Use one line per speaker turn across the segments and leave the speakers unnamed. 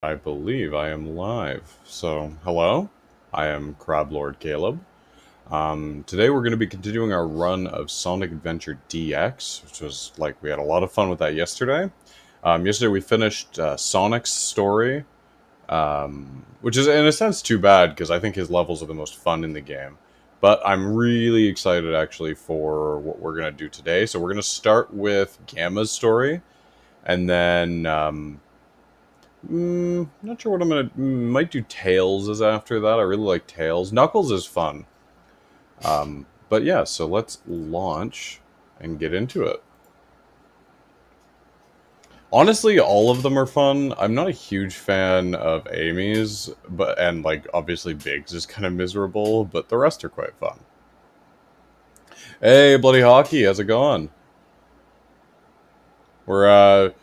I believe I am live. So, hello, I am Crab Lord Caleb. Today we're going to be continuing our run of Sonic Adventure DX, which was we had a lot of fun with that yesterday. Yesterday we finished Sonic's story, which is in a sense too bad because I think his levels are the most fun in the game. But I'm really excited actually for what we're going to do today. So we're going to start with Gamma's story, and then not sure what I'm gonna. Might do Tails as after that. I really like Tails. Knuckles is fun. But yeah, so let's launch and get into it. Honestly, all of them are fun. I'm not a huge fan of Amy's, and obviously Biggs is kind of miserable, but the rest are quite fun. Hey, Bloody Hockey, how's it going? We're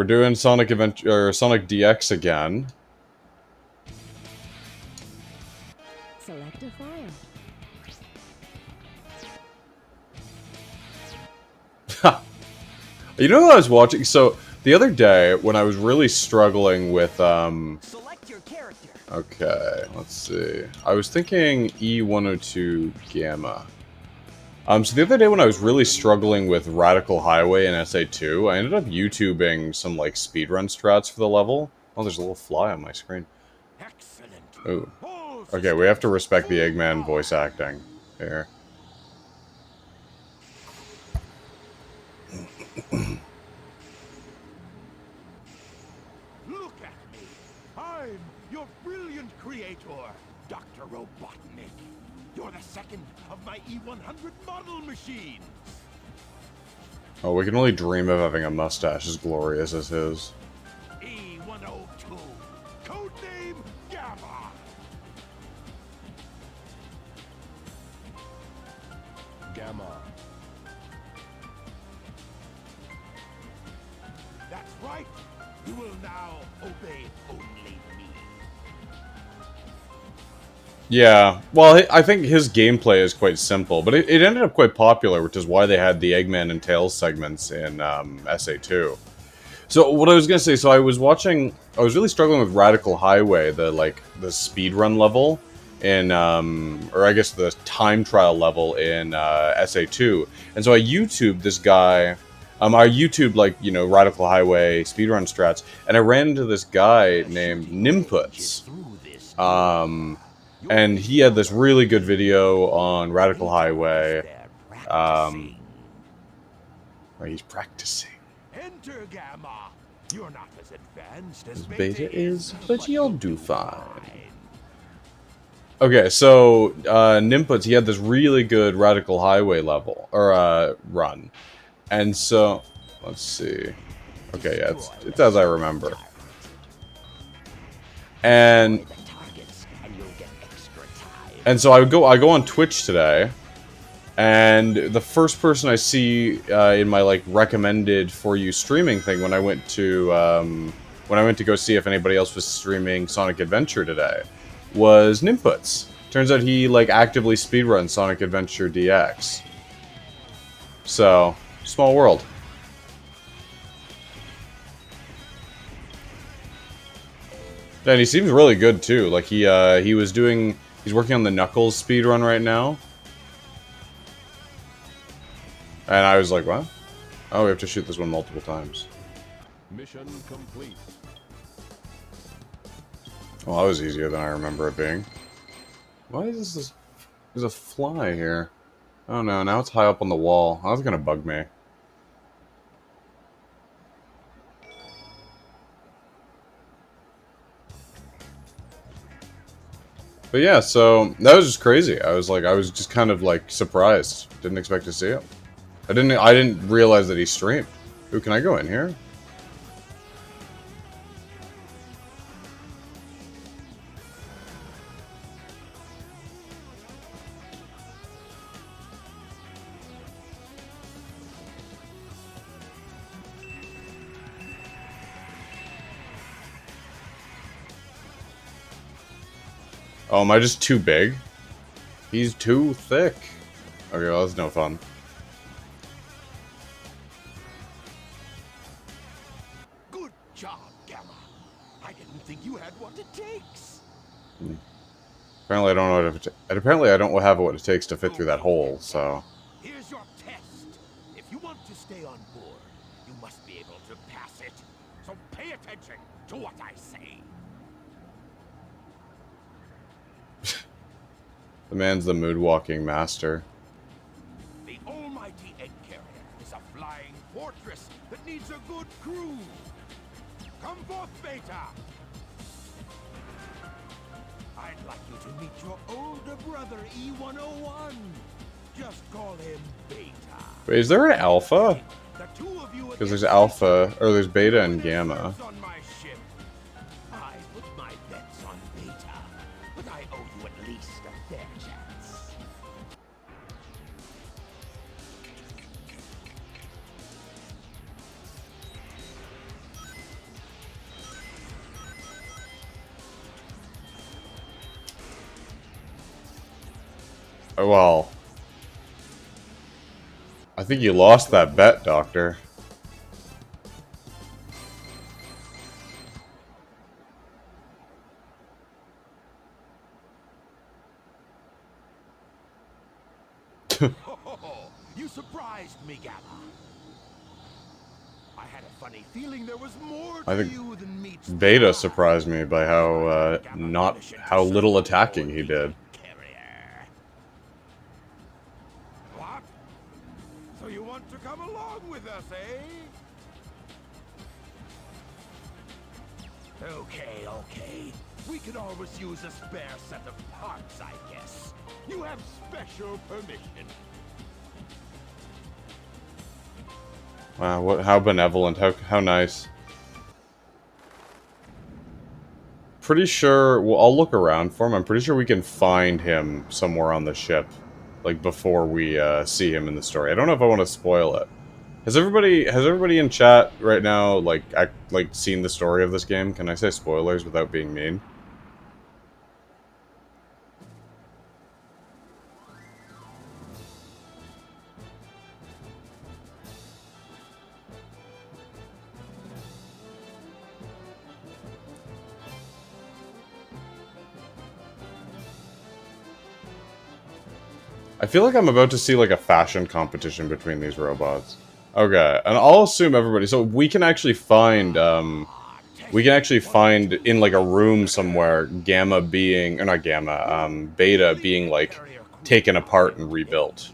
doing Sonic Adventure or Sonic DX again.
Select a file.
You know who I was watching? So the other day when I was really struggling with
Select your character.
Okay, let's see. I was thinking E102 Gamma. So the other day when I was really struggling with Radical Highway and SA2, I ended up YouTubing some speedrun strats for the level. Oh, there's a little fly on my screen.
Excellent.
Ooh. Okay, we have to respect the Eggman voice acting here.
Look at me. I'm your brilliant creator, Dr. Robotnik. You're the second of my E100 model machines.
Oh, we can only dream of having a mustache as glorious as his.
E102. Codename Gamma.
Gamma.
That's right. You will now obey only me.
Yeah, well, I think his gameplay is quite simple, but it ended up quite popular, which is why they had the Eggman and Tails segments in SA2. So what I was gonna say, so I was really struggling with Radical Highway, the speedrun level in, or I guess the time trial level in SA2, and so I YouTubed this guy. I YouTubed Radical Highway speedrun strats, and I ran into this guy named Nimputs. And he had this really good video on Radical Highway, where he's practicing.
Enter Gamma. You're not as advanced as
Beta is, but you'll do fine.
fine.
Okay, so Nimputs, he had this really good Radical Highway level, or run. And so, let's see. Okay, yeah, it's as I remember. And so I go on Twitch today, and the first person I see in my recommended for you streaming thing when I went to go see if anybody else was streaming Sonic Adventure today was Nimputs. Turns out he actively speedruns Sonic Adventure DX. So, small world. And he seems really good too. He's working on the Knuckles speedrun right now. And I was like, what? Oh, we have to shoot this one multiple times.
Mission complete.
Well, that was easier than I remember it being. Why is this? There's a fly here. Oh no, now it's high up on the wall. That's gonna bug me. But yeah, so that was just crazy. I was just kind of surprised. Didn't expect to see it. I didn't realize that he streamed. Ooh, can I go in here? Oh, am I just too big? He's too thick. Okay, well, that's no fun.
Good job, Gamma. I didn't think think you had what it takes.
Apparently I don't know what apparently I don't have what it takes to fit through that hole, so...
Here's your test. If you want to stay on board, you must be able to pass it. So pay attention to what I say.
The man's the mood-walking master.
The almighty egg carrier is a flying fortress that needs a good crew. Come forth, Beta. I'd like you to meet your older brother, E101. Just call him Beta.
Wait, is there an alpha?
The two of you
Because there's
against
alpha, or there's beta and gamma.
on my ship. I put my bets on Beta, but I owe you at least a fair chance.
Oh, well... I think you lost that bet, Doctor.
You surprised me, Gamma. I had a funny feeling there was more
I
to
think
you than meets
Beta
the eye.
surprised me by how little attacking he did.
Carrier. What? So you want to come along with us, eh? Okay. We could always use a spare set of parts, I guess. You have special permission.
Wow, how benevolent, how nice. Pretty sure, well, I'll look around for him. I'm pretty sure we can find him somewhere on the ship, like before we see him in the story. I don't know if I want to spoil it. Has everybody in chat right now like seen the story of this game? Can I say spoilers without being mean? I feel like I'm about to see like a fashion competition between these robots. Okay, and I'll assume everybody. So we can actually find in like a room somewhere Gamma being, or not Gamma, Beta being like taken apart and rebuilt.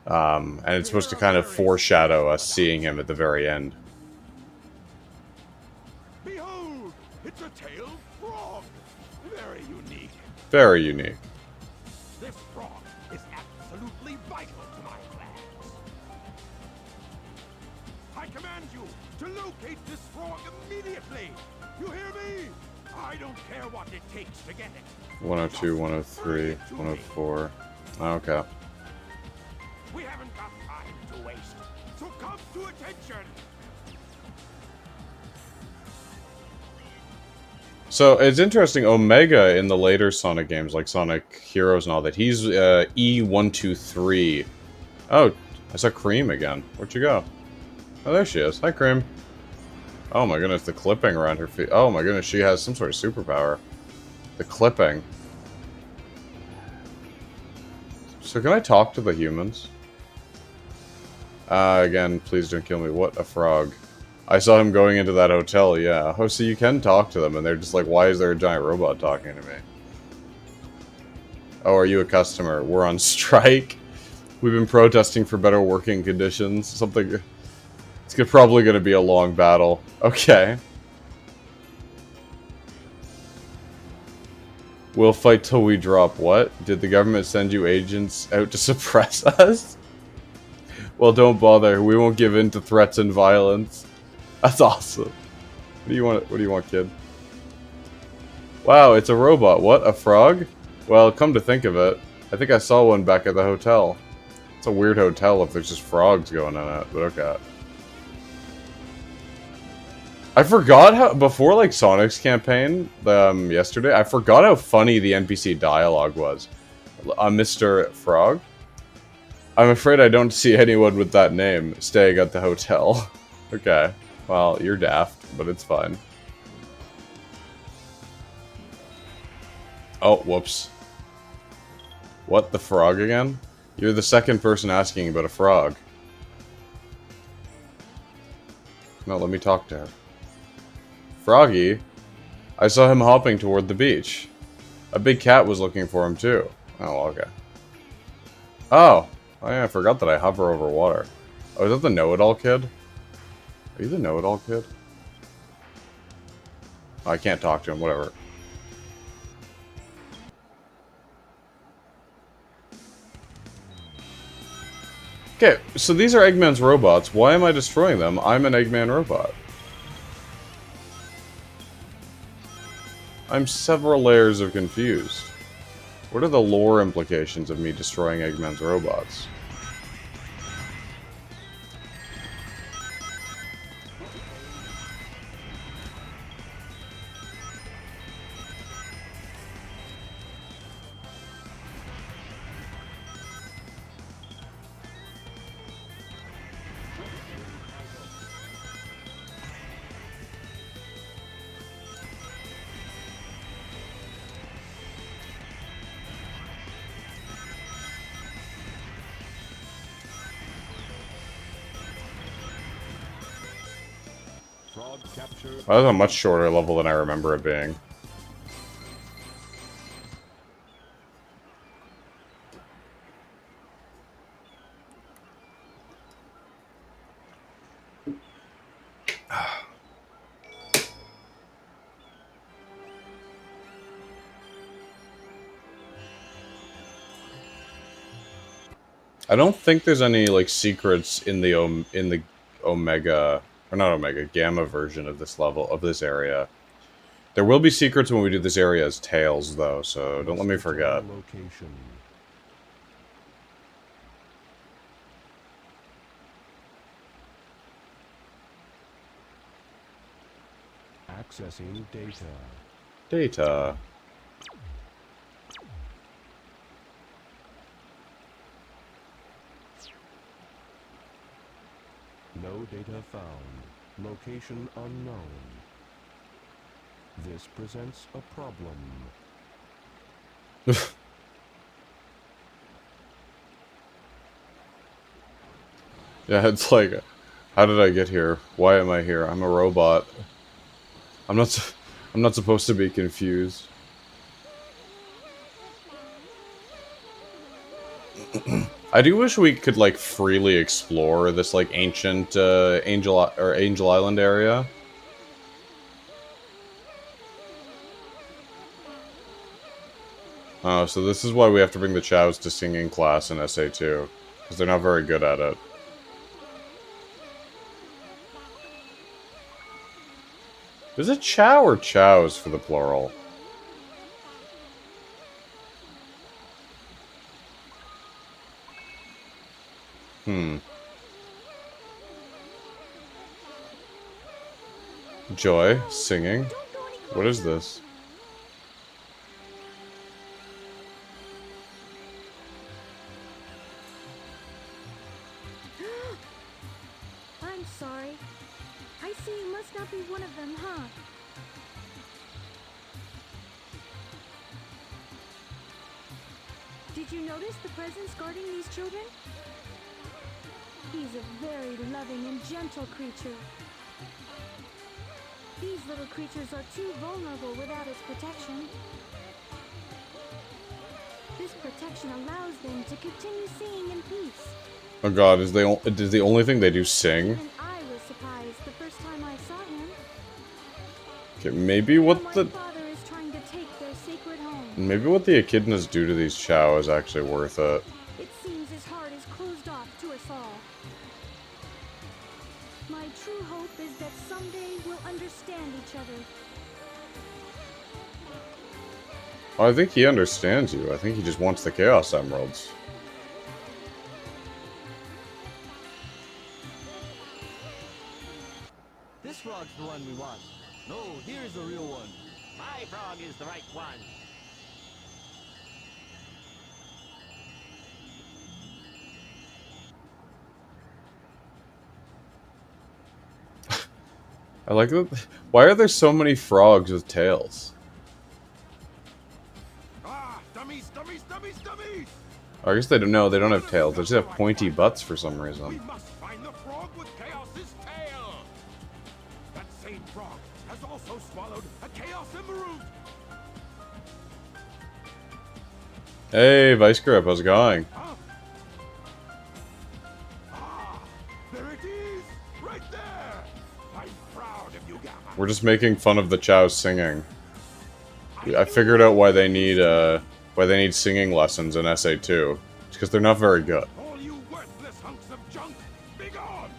And it's supposed to kind of foreshadow us seeing him at the very end.
Behold, it's a tailed frog. Very unique.
Very unique.
This frog is absolutely vital to my plans. I command you to locate this frog immediately. You hear me? I don't care what it takes to get it.
102, 103, 104. Okay.
We haven't got time to waste, so come to attention.
So it's interesting, Omega in the later Sonic games, like Sonic Heroes and all that, he's E123. Oh, I saw Cream again. Where'd you go? Oh, there she is. Hi, Cream. Oh my goodness, the clipping around her feet. Oh my goodness, she has some sort of superpower. The clipping. So can I talk to the humans? Again, please don't kill me. What a frog. I saw him going into that hotel, yeah. Oh, so you can talk to them, and they're just like, why is there a giant robot talking to me? Oh, are you a customer? We're on strike. We've been protesting for better working conditions. Something... It's probably going to be a long battle. Okay. We'll fight till we drop. What? Did the government send you agents out to suppress us? Well, don't bother. We won't give in to threats and violence. That's awesome. What do you want? What do you want, kid? Wow, it's a robot. What? A frog? Well, come to think of it, I think I saw one back at the hotel. It's a weird hotel if there's just frogs going in it, but okay. I forgot how, before like Sonic's campaign yesterday, I forgot how funny the NPC dialogue was. Mr. Frog? I'm afraid I don't see anyone with that name staying at the hotel. Okay. Well, you're daft, but it's fine. Oh, whoops. What, the frog again? You're the second person asking about a frog. No, let me talk to her. Froggy? I saw him hopping toward the beach. A big cat was looking for him too. Oh, okay. Oh! Oh yeah, I forgot that I hover over water. Oh, is that the know-it-all kid? Are you the know-it-all kid? Oh, I can't talk to him, whatever. Okay, so these are Eggman's robots. Why am I destroying them? I'm an Eggman robot. I'm several layers of confused. What are the lore implications of me destroying Eggman's robots?
Frog captured.
That was a much shorter level than I remember it being. I don't think there's any like secrets in the Omega, or not Omega, Gamma version of this level, of this area. There will be secrets when we do this area as Tails, though, so don't let me forget.
Location. Accessing data.
Data.
No data found. Location unknown. This presents a problem.
Yeah, it's like, how did I get here? Why am I here? I'm a robot. I'm not supposed to be confused. I do wish we could like freely explore this like ancient Angel Island area. Oh, so this is why we have to bring the Chows to singing class in SA2, because they're not very good at it. Is it Chow or Chows for the plural? Joy, singing. What is this?
I'm sorry. I see you must not be one of them, huh? Did you notice the presence guarding these children? He's a very loving and gentle creature. These little creatures are too vulnerable without its protection. This protection allows them to continue singing in peace.
Oh god, is the only thing they do sing?
Even I was surprised the first time I saw him.
Okay, maybe what
My
the
father is trying to take their sacred home.
maybe what the echidnas do to these Chow is actually worth it.
It seems his heart is closed off to us all. My true hope is that someday we'll understand each other.
Oh, I think he understands you. I think he just wants the Chaos Emeralds.
This frog's the one we want. No, here's the real one. My frog is the right one.
I like that. Why are there so many frogs with tails?
Stummies, stummies, stummies, stummies!
I guess they don't know. They don't have tails. They just have pointy butts for some
We
reason.
must find the frog with Chaos's tail! That same frog has also swallowed a Chaos Emerald!
Hey, Vice Grip, how's it going?
Huh? Ah, there it is! Right there! I'm proud of you, Gamma.
We're just making fun of the Chows singing. I figured out why they need singing lessons in SA2. It's because they're not very good.
All you worthless hunks of junk, be gone!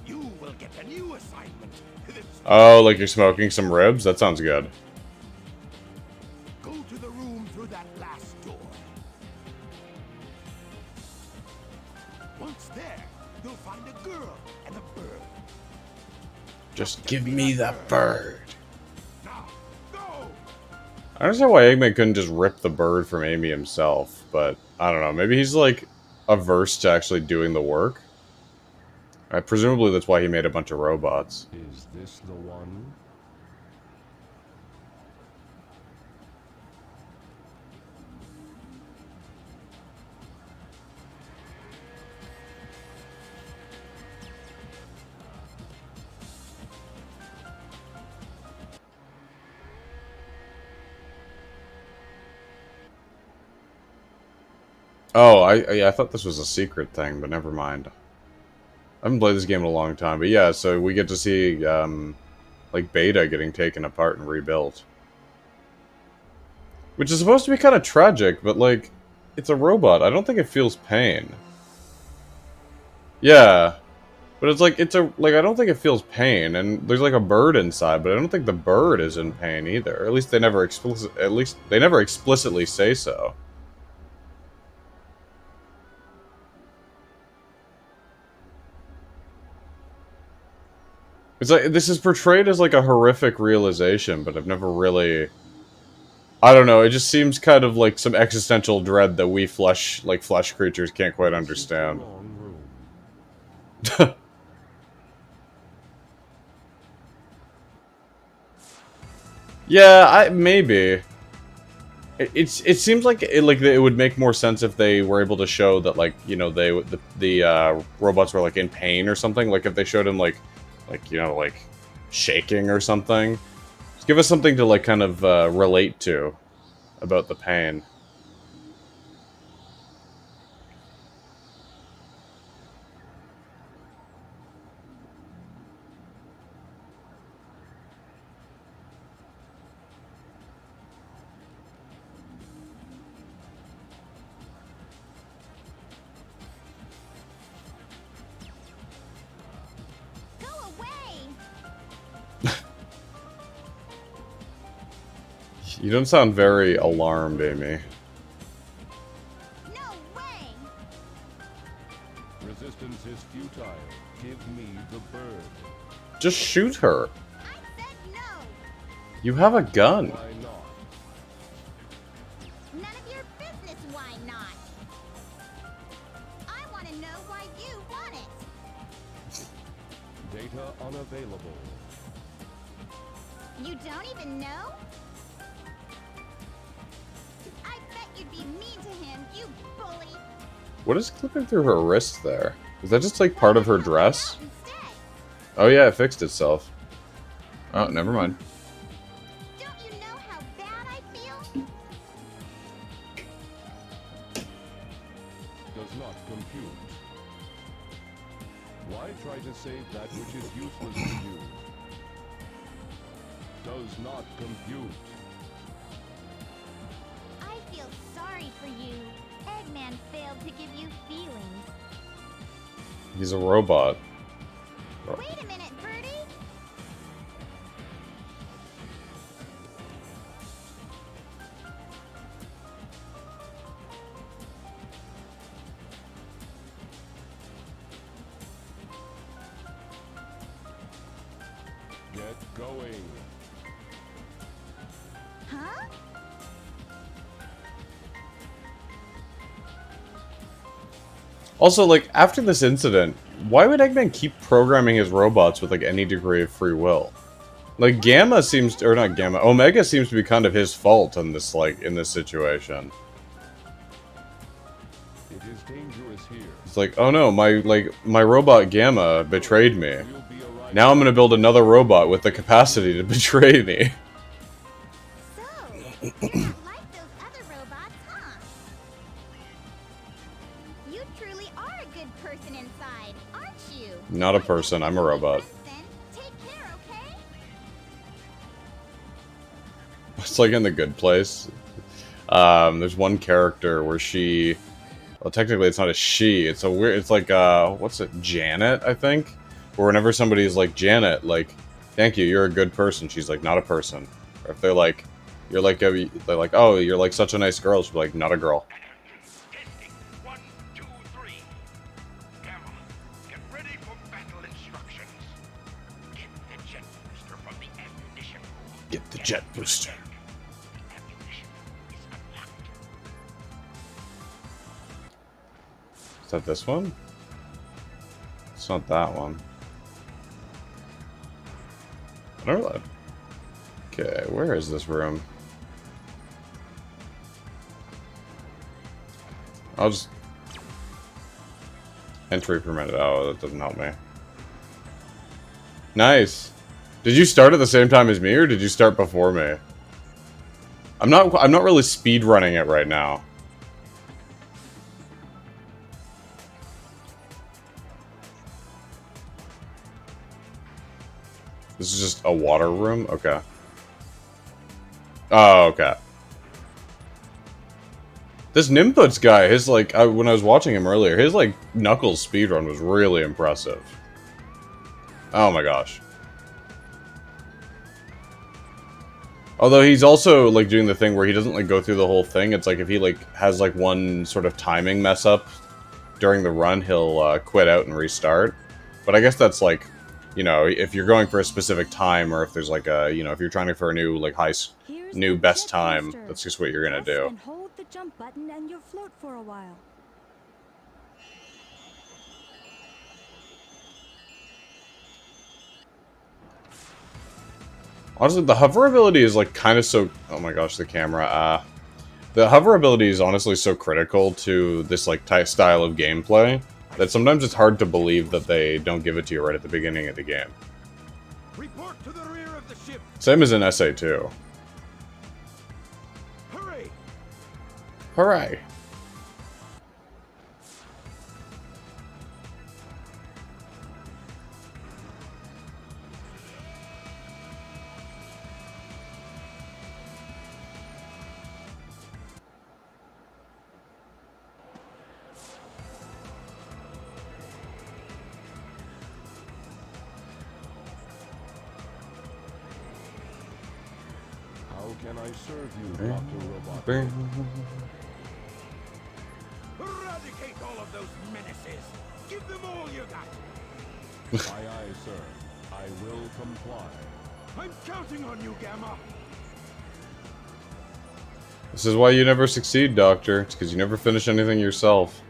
You will get a new assignment.
Oh, like you're smoking some ribs? That sounds good.
Go to the room through that last door. Once there, you'll find a girl and a bird.
Just give me the bird.
Now, go!
I don't understand why Eggman couldn't just rip the bird from Amy himself, but I don't know. Maybe he's like averse to actually doing the work. Presumably that's why he made a bunch of robots.
Is this the one?
Oh, I thought this was a secret thing, but never mind. I haven't played this game in a long time, but yeah, so we get to see, like, Beta getting taken apart and rebuilt. Which is supposed to be kind of tragic, but, like, it's a robot. I don't think it feels pain. Yeah. But it's like, I don't think it feels pain, and there's, like, a bird inside, but I don't think the bird is in pain either. At least they never explicitly say so. It's like, this is portrayed as like a horrific realization, but I've never really... I don't know, it just seems kind of like some existential dread that we flesh creatures can't quite understand.
Wrong room.
Yeah, maybe. It seems like it would make more sense if they were able to show that, like, you know, the robots were like in pain or something. Like if they showed him like you know, like shaking or something. Just give us something to like kind of relate to about the pain.
Go away!
You don't sound very alarmed, Amy.
No way!
Resistance is futile. Give me the bird.
Just shoot her.
I said no!
You have a gun.
Why not?
None of your business why not! I want to know why you want it!
Data unavailable.
You don't even know? I bet you'd be mean to him, you bully!
What is clipping through her wrist there? Is that just like part of her dress?
Instead,
Oh yeah, it fixed itself. Oh, never mind.
don't you know how bad I feel?
Does not compute. Why try to save that which is useless to you? Does not compute.
I feel sorry for you. Eggman failed to give you feelings.
He's a robot.
Wait a minute, Birdie!
Get going.
Huh?
Also, like, after this incident, why would Eggman keep programming his robots with, like, any degree of free will? Like, Gamma seems to, or not Gamma, Omega seems to be kind of his fault in this, like, in this situation.
It is dangerous here.
It's like, oh no, my robot Gamma betrayed me.
We'll be arriving.
Now I'm gonna build another robot with the capacity to betray me.
So, you're not like those other robots, huh? You truly are a good person inside, aren't you?
Not a person, I'm a robot.
Then, take care, okay?
It's like in The Good Place. There's one character where she... Well, technically it's not a she, it's a weird... It's like, what's it? Janet, I think? Where whenever somebody's like, Janet, like, thank you, you're a good person, she's like, not a person. Or if they're like, you're like, they're like, oh, you're like such a nice girl, she's like, not a girl.
Testing. 1, 2, 3. Gamma, get ready for battle instructions. Get the jet booster from the ammunition room.
Get the jet booster.
The ammunition is unlocked.
Is that this one? It's not that one. I don't know. Okay, where is this room? I'll just... Entry permitted. Oh, that doesn't help me. Nice! Did you start at the same time as me, or did you start before me? I'm not really speed running it right now. This is just a water room? Okay. Oh, okay. This Nimputs guy, his, like, when I was watching him earlier, his, like, Knuckles speedrun was really impressive. Oh my gosh. Although he's also, like, doing the thing where he doesn't, like, go through the whole thing. It's like, if he, like, has, like, one sort of timing mess up during the run, he'll, quit out and restart. But I guess that's, like... You know, if you're going for a specific time, or if there's like a, you know, if you're trying for a new, like, new best time, that's just what you're gonna do.
And hold the jump button and you'll float for a while.
Honestly, the hover ability is, like, kind of so... Oh my gosh, the camera. The hover ability is honestly so critical to this, like, style of gameplay that sometimes it's hard to believe that they don't give it to you right at the beginning of the game.
Report to the rear of the ship.
Same as in SA2.
Hurry!
Hooray!
How can I serve you, Dr. Robot?
Eradicate all of those menaces. Give them all you got.
Aye, aye, sir. I will comply.
I'm counting on you, Gamma.
This is why you never succeed, Doctor. It's because you never finish anything yourself.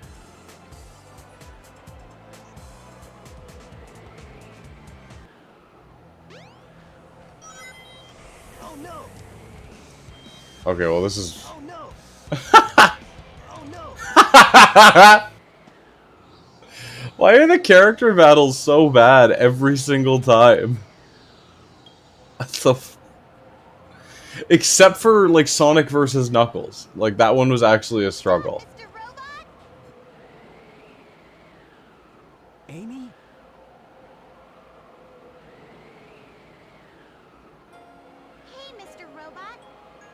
Oh no!
Okay, well this is...
Oh no! Oh no!
Why are the character battles so bad every single time? That's the... Except for, like, Sonic versus Knuckles. Like, that one was actually a struggle.
Mr. Robot?
Amy?
Hey, Mr. Robot.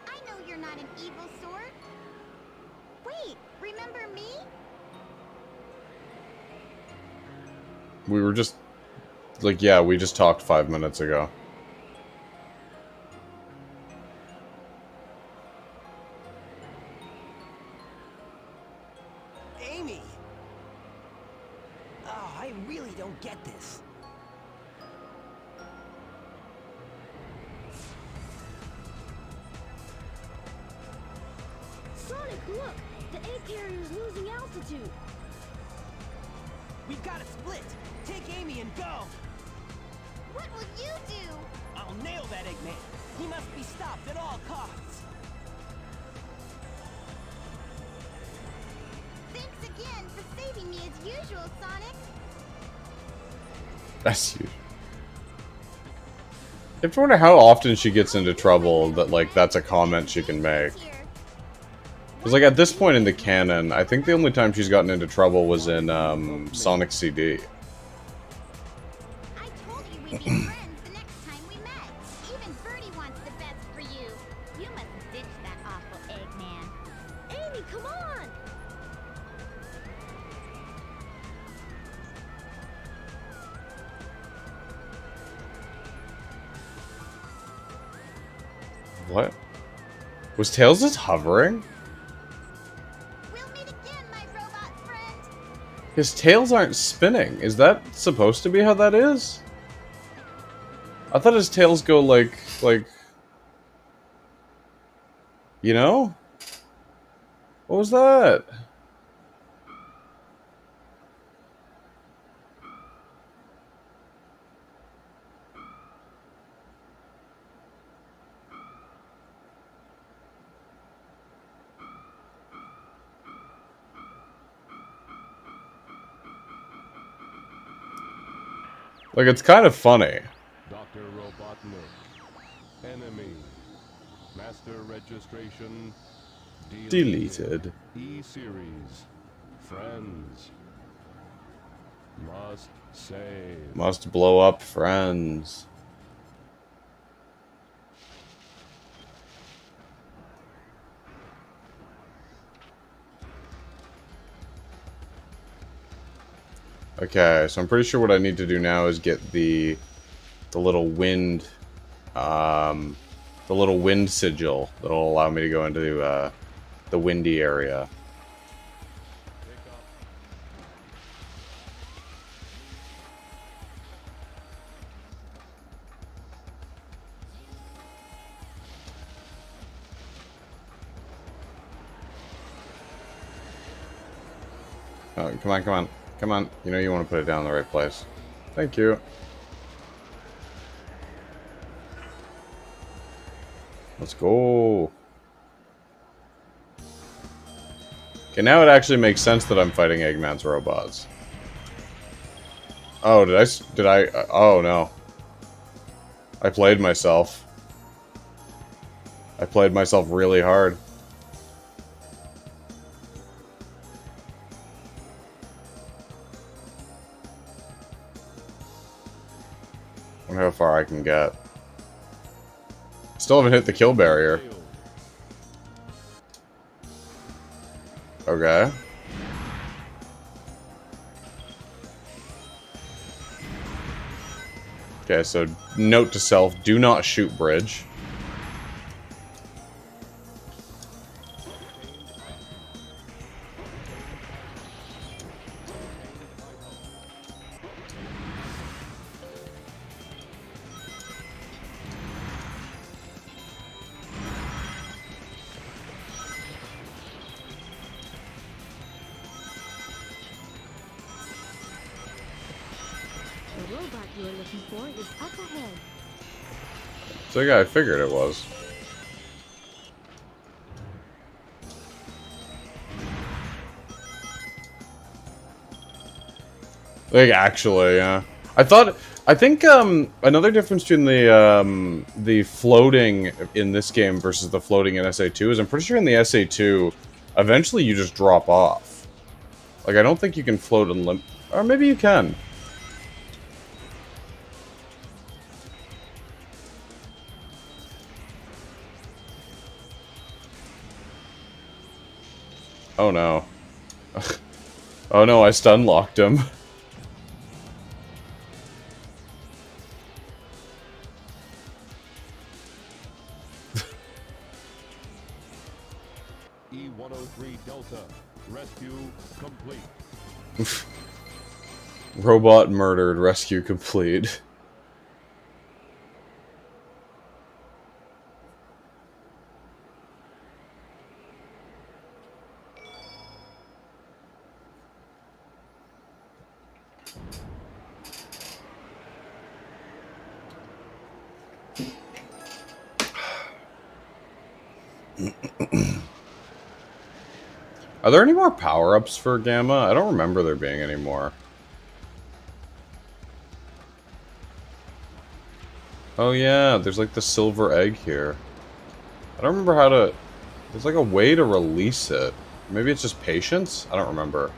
I know you're not an evil sort. Wait, remember me?
We were just... Like, yeah, we just talked 5 minutes ago.
Amy! Oh, I really don't get this.
Sonic, look! The egg carrier's losing altitude.
We've got to split. Take Amy and go.
What will you do?
I'll nail that Eggman. He must be stopped at all costs.
Thanks again for saving me as usual, Sonic.
That's huge. I have to wonder how often she gets into trouble that, like, that's a comment she can make.
Here.
Because, like, at this point in the canon, I think the only time she's gotten into trouble was in, Sonic CD.
I told you we'd be friends the next time we met. Even Birdie wants the best for you. You must ditch that awful Eggman. Amy, come on!
What? Was Tails just hovering?
We'll meet again, my robot friend.
His tails aren't spinning. Is that supposed to be how that is? I thought his tails go like... You know? What was that? Like, it's kind of funny.
Dr. Robotnik. Enemy. Master registration.
Deleted.
E-series. Friends. Must save.
Must blow up friends. Okay, so I'm pretty sure what I need to do now is get the little wind, the little wind sigil that'll allow me to go into the windy area. Oh, come on, come on. Come on. You know you want to put it down in the right place. Thank you. Let's go. Okay, now it actually makes sense that I'm fighting Eggman's robots. Oh, did I, oh no. I played myself. I played myself really hard. I wonder how far I can get. Still haven't hit the kill barrier. Okay. Okay, so note to self, do not shoot bridge.
The robot you are looking for is up ahead.
So yeah, I figured it was. Like, actually, yeah. I think, another difference between the floating in this game versus the floating in SA2 is I'm pretty sure in the SA2, eventually you just drop off. Like, I don't think you can float and or maybe you can. Oh no. Oh no, I stun locked him.
E-103 Delta. Rescue complete.
Robot murdered, rescue complete. Are there any more power-ups for Gamma? I don't remember there being any more. Oh yeah, there's like the silver egg here. I don't remember how to... There's like a way to release it. Maybe it's just patience? I don't remember.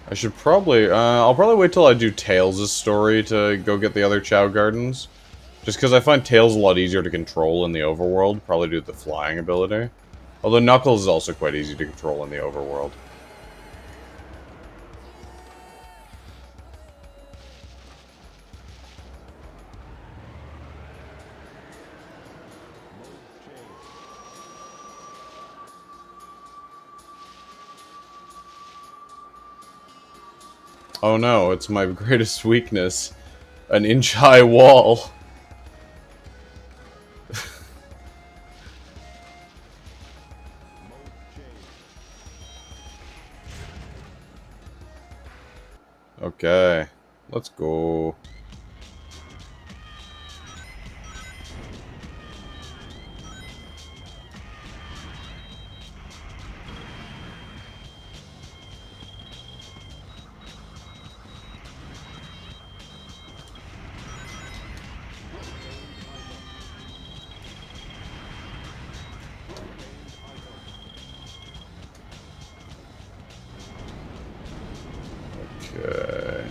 I should probably... I'll probably wait till I do Tails' story to go get the other Chow Gardens. Just because I find Tails a lot easier to control in the overworld. Probably due to the flying ability. Although Knuckles is also quite easy to control in the overworld. Oh no, it's my greatest weakness. An inch-high wall. Okay, let's go. Okay.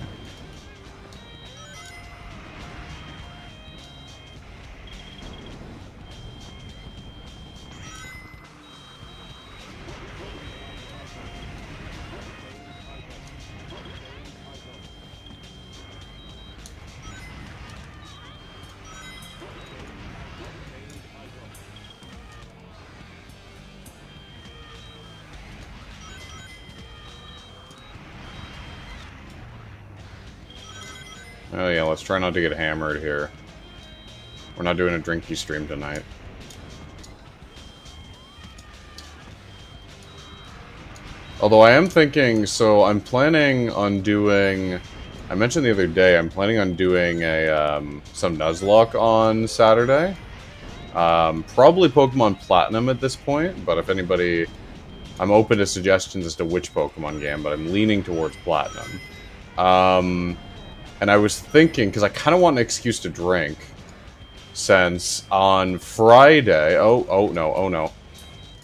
Oh yeah, let's try not to get hammered here. We're not doing a drinky stream tonight. Although I am thinking, so I'm planning on doing... I mentioned the other day, I'm planning on doing a some Nuzlocke on Saturday. Probably Pokemon Platinum at this point, but if anybody... I'm open to suggestions as to which Pokemon game, but I'm leaning towards Platinum. And I was thinking, because I kind of want an excuse to drink, since on Friday... Oh no.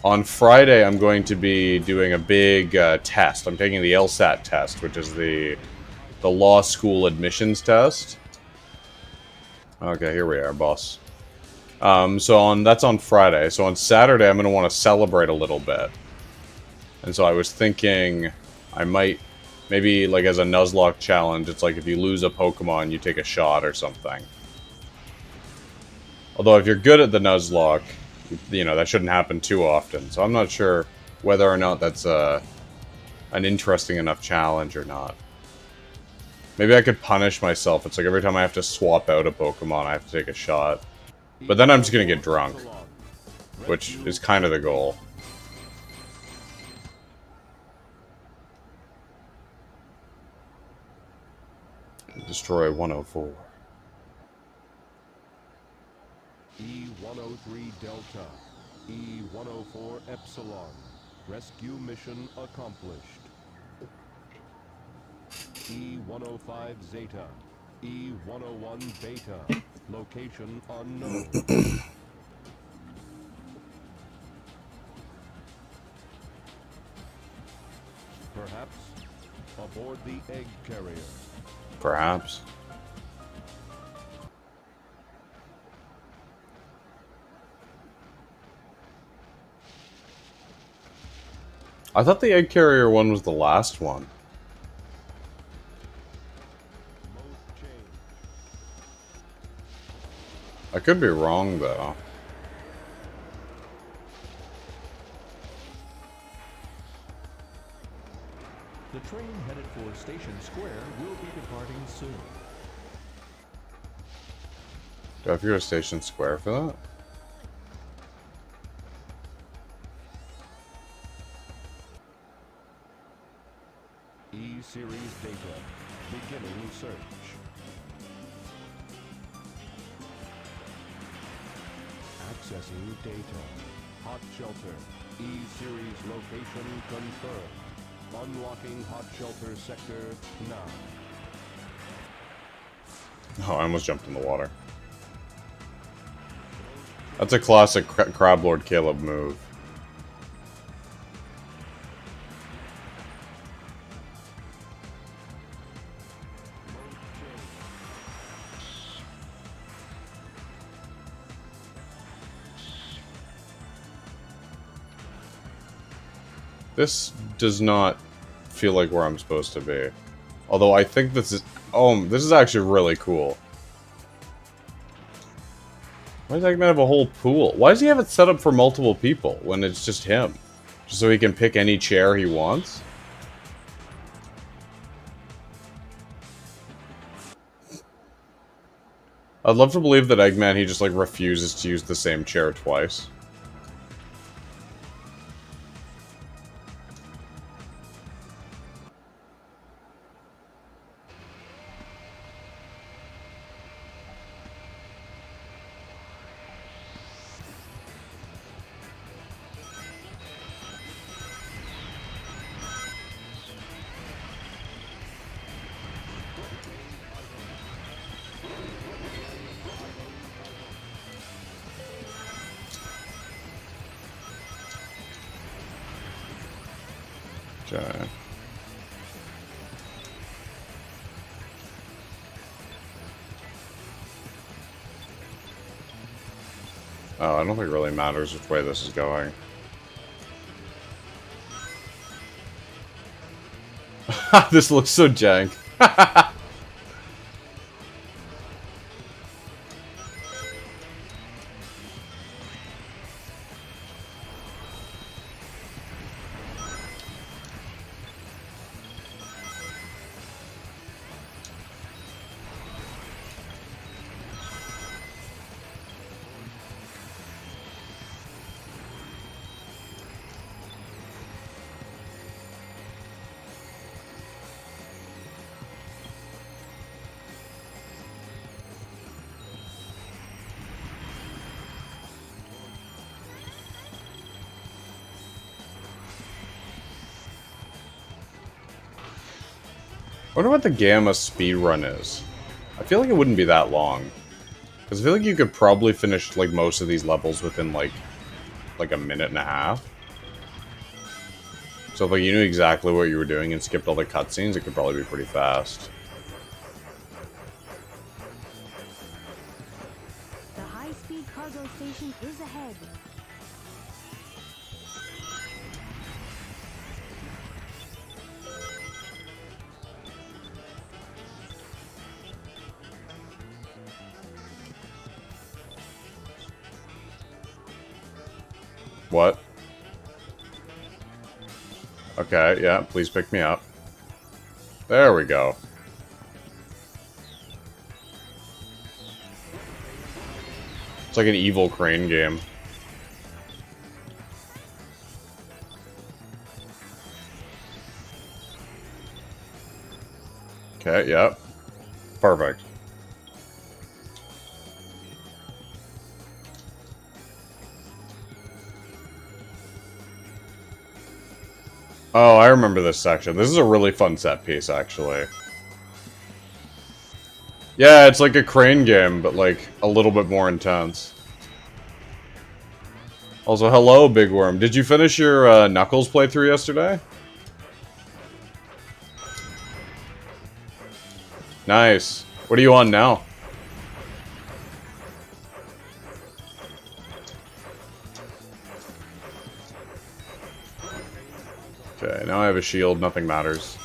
On Friday, I'm going to be doing a big test. I'm taking the LSAT test, which is the law school admissions test. Okay, here we are, boss. That's on Friday. So on Saturday, I'm going to want to celebrate a little bit. And so I was thinking I might, maybe like as a Nuzlocke challenge, it's like if you lose a Pokemon, you take a shot or something. Although if you're good at the Nuzlocke, you know, that shouldn't happen too often. So I'm not sure whether or not that's an interesting enough challenge or not. Maybe I could punish myself. It's like every time I have to swap out a Pokemon, I have to take a shot. But then I'm just going to get drunk, which is kind of the goal. Destroy 104.
E-103 Delta, E-104 Epsilon. Rescue mission accomplished. E-105 Zeta, E-101 Beta. Location unknown. Perhaps aboard the egg carrier.
Perhaps. I thought the egg carrier one was the last one. I could be wrong, though.
The train headed for Station Square will be departing soon.
Do I have to go to Station Square for that?
E-Series data. Beginning search. Accessing data. Hot shelter. E-Series location confirmed. Unlocking hot shelter sector now.
Oh, I almost jumped in the water. That's a classic Crab Lord Caleb move. This does not feel like where I'm supposed to be. Although I think this is... Oh, this is actually really cool. Why does Eggman have a whole pool? Why does he have it set up for multiple people when it's just him? Just so he can pick any chair he wants? I'd love to believe that Eggman, he just, like, refuses to use the same chair twice. Okay. Oh, I don't think it really matters which way this is going. This looks so jank. I wonder what the Gamma speedrun is. I feel like it wouldn't be that long. Because I feel like you could probably finish, like, most of these levels within, like a minute and a half. So if, like, you knew exactly what you were doing and skipped all the cutscenes, it could probably be pretty fast.
The high-speed cargo station is ahead.
What? Okay, yeah, please pick me up. There we go. It's like an evil crane game. Okay, yep. Perfect. Oh, I remember this section. This is a really fun set piece, actually. Yeah, it's like a crane game, but like a little bit more intense. Also, hello, Big Worm. Did you finish your Knuckles playthrough yesterday? Nice. What are you on now? Okay, now I have a shield. Nothing matters.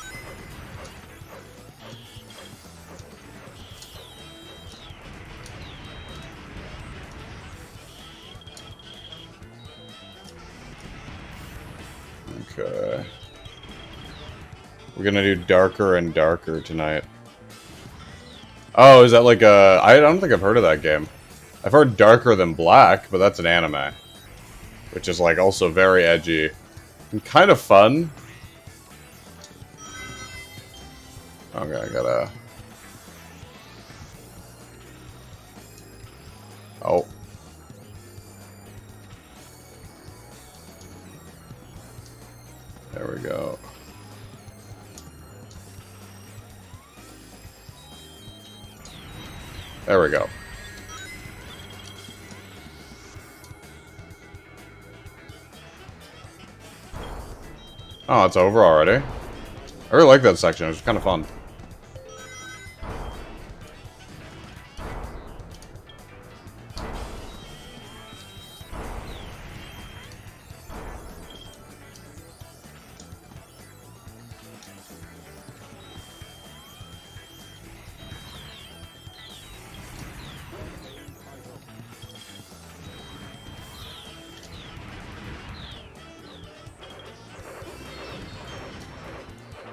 Okay. We're gonna do darker and darker tonight. Oh, is that like a... I don't think I've heard of that game. I've heard Darker Than Black, but that's an anime. Which is like also very edgy. And kind of fun. Okay, I gotta... Oh. There we go. There we go. Oh, it's over already. I really like that section. It was kind of fun.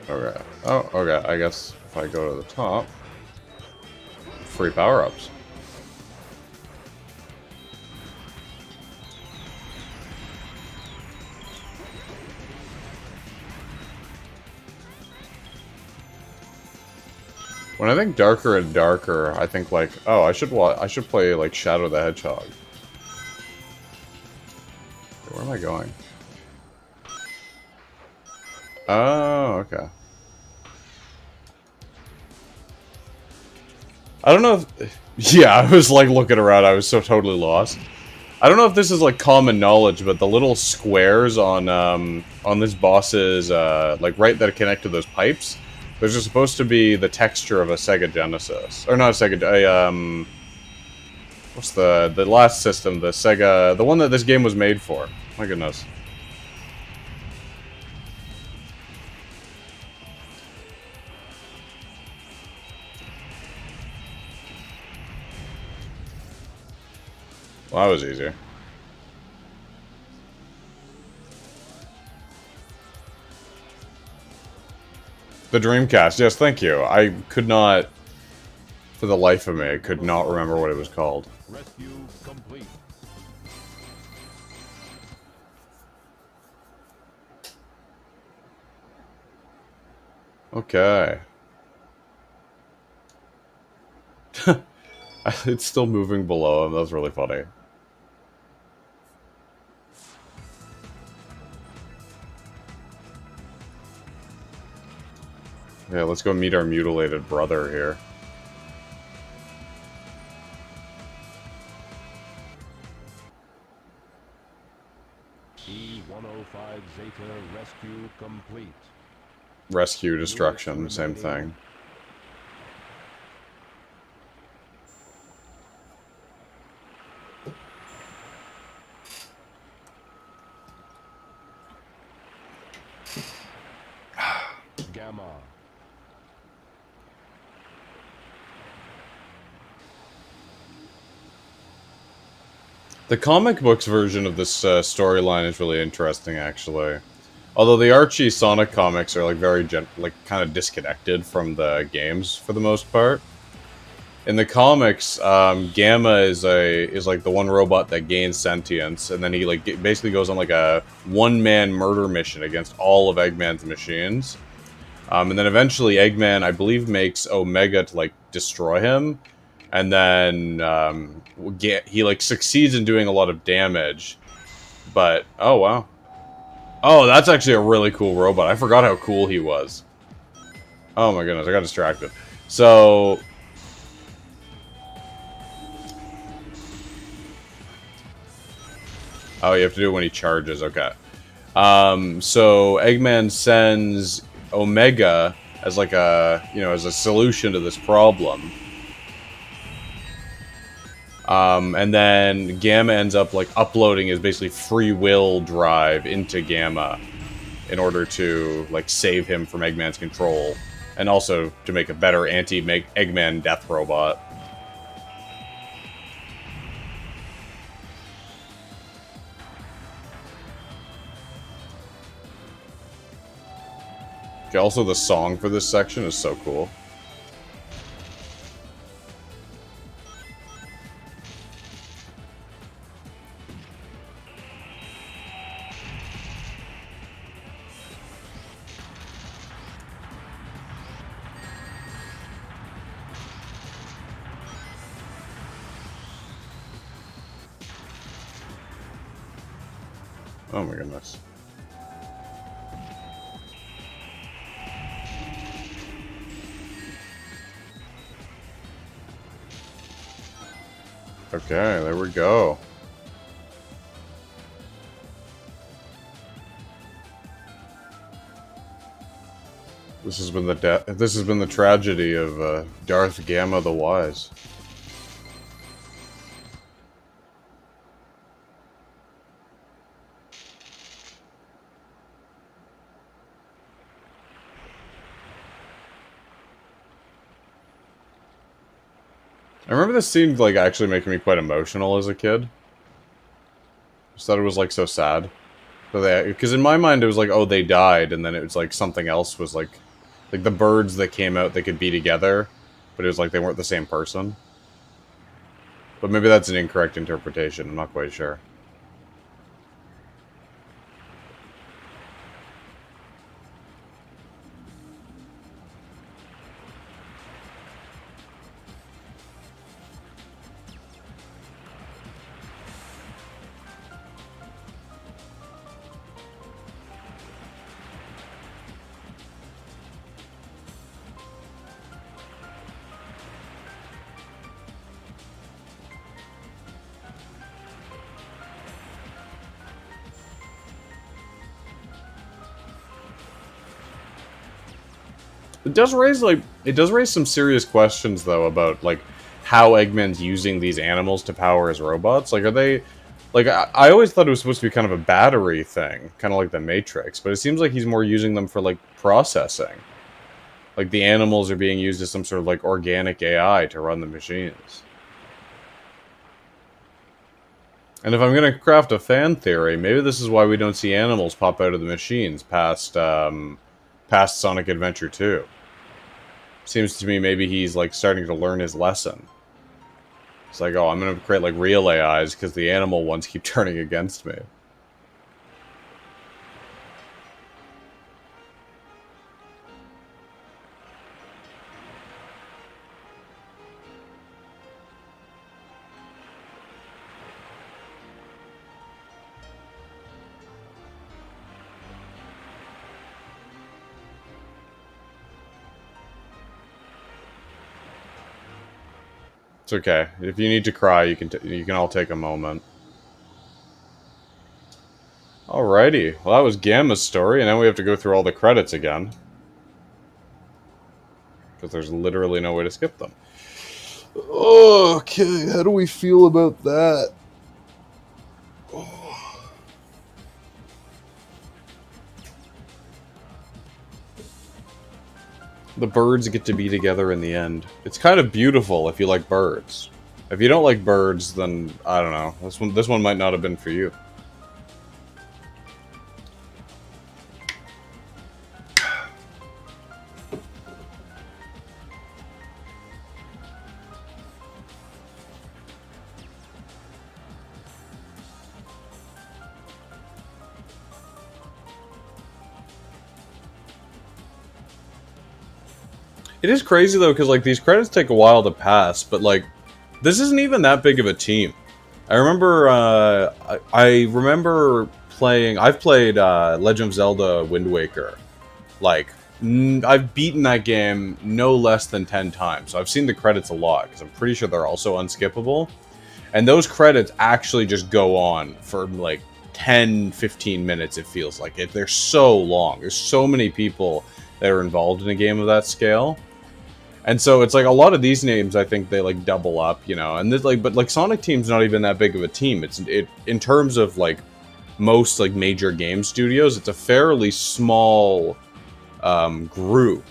Okay. Oh, okay. I guess if I go to the top, free power-ups. When I think darker and darker, I think like, oh, I should play like Shadow the Hedgehog. Where am I going? Oh, okay. I don't know if... Yeah, I was like looking around, I was so totally lost. I don't know if this is like common knowledge, but the little squares on this boss's, like right that connect to those pipes, those are supposed to be the texture of a Sega Genesis. Or not a Sega, what's the last system, the Sega, the one that this game was made for. My goodness. Well, that was easier. The Dreamcast, yes, thank you. I could not, for the life of me, I could not remember what it was called.
Rescue complete.
Okay. It's still moving below him, that's really funny. Yeah, let's go meet our mutilated brother here.
E-105 Zeta rescue complete.
Rescue, destruction, same thing.
Gamma.
The comic books version of this storyline is really interesting, actually. Although the Archie Sonic comics are like very kind of disconnected from the games for the most part. In the comics, Gamma is like the one robot that gains sentience, and then he like basically goes on like a one-man murder mission against all of Eggman's machines. And then eventually Eggman, I believe, makes Omega to like destroy him, and then he like succeeds in doing a lot of damage. But oh wow, oh that's actually a really cool robot. I forgot how cool he was. Oh my goodness, I got distracted. So. Oh, you have to do it when he charges. Okay. So Eggman sends Omega as like a, as a solution to this problem. And then Gamma ends up like uploading his basically free will drive into Gamma in order to like save him from Eggman's control, and also to make a better anti-Eggman death robot. Okay, also the song for this section is so cool. Oh my goodness. Okay, there we go. This has been the tragedy of Darth Gamma the Wise. I remember this scene like actually making me quite emotional as a kid. Just thought it was like so sad. Because in my mind it was like, oh, they died, and then it was like something else was like the birds that came out they could be together, but it was like they weren't the same person. But maybe that's an incorrect interpretation. I'm not quite sure. It does raise some serious questions though about like how Eggman's using these animals to power his robots. Like, are they like I always thought it was supposed to be kind of a battery thing, kind of like the Matrix, but it seems like he's more using them for like processing. Like the animals are being used as some sort of like organic AI to run the machines. And if I'm gonna craft a fan theory, maybe this is why we don't see animals pop out of the machines past Sonic Adventure 2. Seems to me maybe he's like starting to learn his lesson. It's like, oh, I'm gonna create like real AIs because the animal ones keep turning against me. It's okay. If you need to cry, you can all take a moment. Alrighty. Well, that was Gamma's story, and now we have to go through all the credits again. Because there's literally no way to skip them. Okay, how do we feel about that? The birds get to be together in the end. It's kind of beautiful if you like birds. If you don't like birds, then I don't know. This one might not have been for you. It is crazy though, because like these credits take a while to pass, but like this isn't even that big of a team. I remember, I remember playing. I've played Legend of Zelda: Wind Waker. Like, I've beaten that game no less than 10 times. So I've seen the credits a lot because I'm pretty sure they're also unskippable. And those credits actually just go on for like 10, 15 minutes. It feels like it. They're so long. There's so many people that are involved in a game of that scale. And so it's like a lot of these names, I think they like double up, you know. And this like, but like Sonic Team's not even that big of a team. It's in terms of like most like major game studios, it's a fairly small group,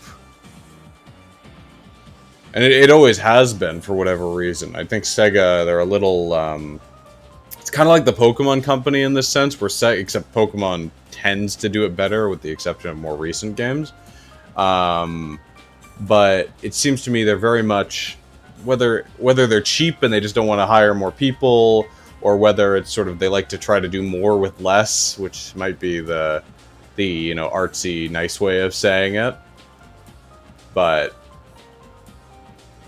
and it always has been for whatever reason. I think Sega, they're a little. It's kind of like the Pokemon Company in this sense, where except Pokemon tends to do it better, with the exception of more recent games. But it seems to me they're very much, whether they're cheap and they just don't want to hire more people, or whether it's sort of they like to try to do more with less, which might be the you know, artsy nice way of saying it. But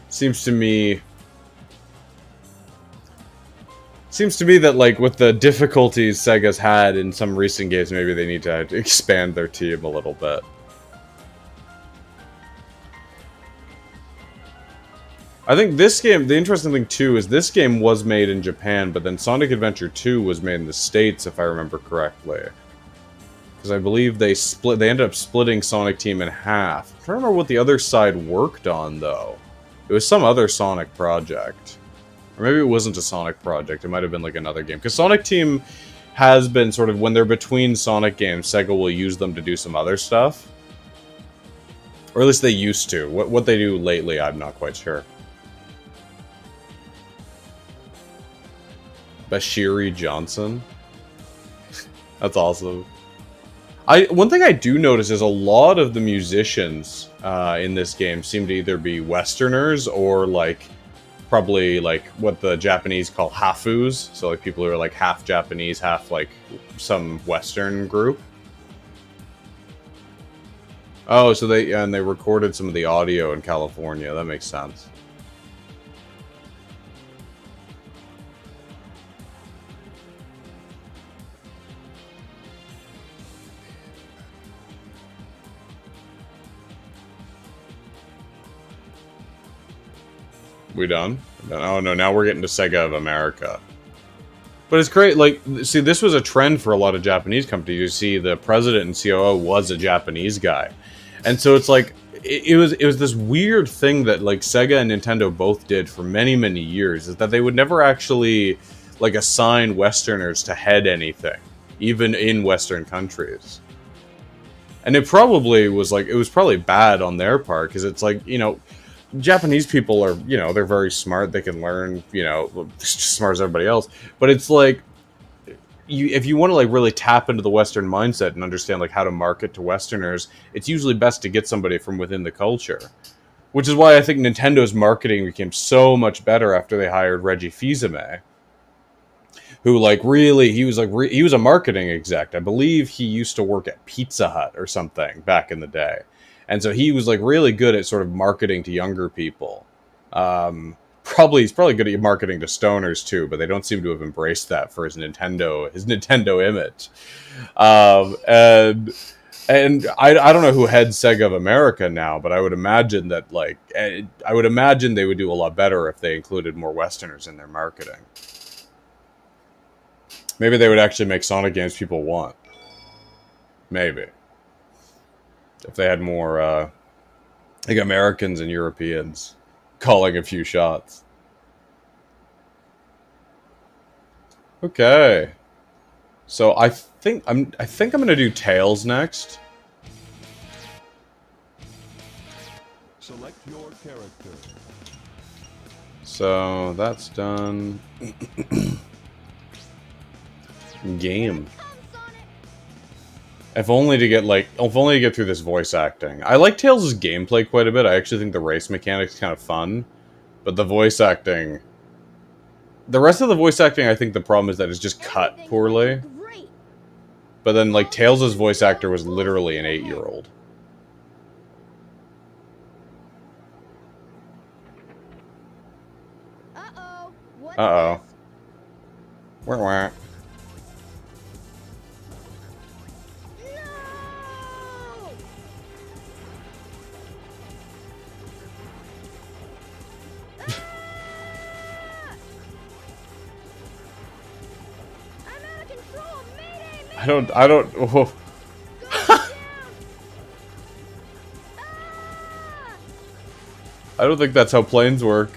it seems to me Seems to me that, like, with the difficulties Sega's had in some recent games, maybe they need to expand their team a little bit. I think this game, the interesting thing too, is this game was made in Japan, but then Sonic Adventure 2 was made in the States, if I remember correctly. Because I believe they ended up splitting Sonic Team in half. I don't remember what the other side worked on, though. It was some other Sonic project. Or maybe it wasn't a Sonic project, it might have been like another game. Because Sonic Team has been sort of, when they're between Sonic games, Sega will use them to do some other stuff. Or at least they used to. What they do lately, I'm not quite sure. Bashiri Johnson? That's awesome. One thing I do notice is a lot of the musicians in this game seem to either be Westerners or like probably like what the Japanese call hafus, so like people who are like half Japanese, half like some Western group. Oh, so they recorded some of the audio in California. That makes sense. We done? Oh no, now we're getting to Sega of America. But it's great, like, see, this was a trend for a lot of Japanese companies. You see, the president and COO was a Japanese guy. And so it's like, it was this weird thing that, like, Sega and Nintendo both did for many, many years, is that they would never actually, like, assign Westerners to head anything, even in Western countries. And it probably was, like, it was probably bad on their part, because it's like, you know, Japanese people are, you know, they're very smart. They can learn, you know, just as smart as everybody else. But it's like, if you want to like really tap into the Western mindset and understand like how to market to Westerners, it's usually best to get somebody from within the culture. Which is why I think Nintendo's marketing became so much better after they hired Reggie Fils-Aimé, who like really, he was a marketing exec. I believe he used to work at Pizza Hut or something back in the day. And so he was like really good at sort of marketing to younger people. He's probably good at marketing to stoners too, but they don't seem to have embraced that for his Nintendo image. And I don't know who heads Sega of America now, but I would imagine that like they would do a lot better if they included more Westerners in their marketing. Maybe they would actually make Sonic games people want. Maybe. If they had more, like, Americans and Europeans calling a few shots. Okay. So I think I'm gonna do Tails next.
Select your character.
So that's done. Game. If only to get through this voice acting. I like Tails' gameplay quite a bit. I actually think the race mechanics kind of fun. But the voice acting... The rest of the voice acting, I think the problem is that it's just cut poorly. But then, like, Tails' voice actor was literally an 8-year-old. Uh-oh. Wah wah. I don't, oh. I don't think that's how planes work.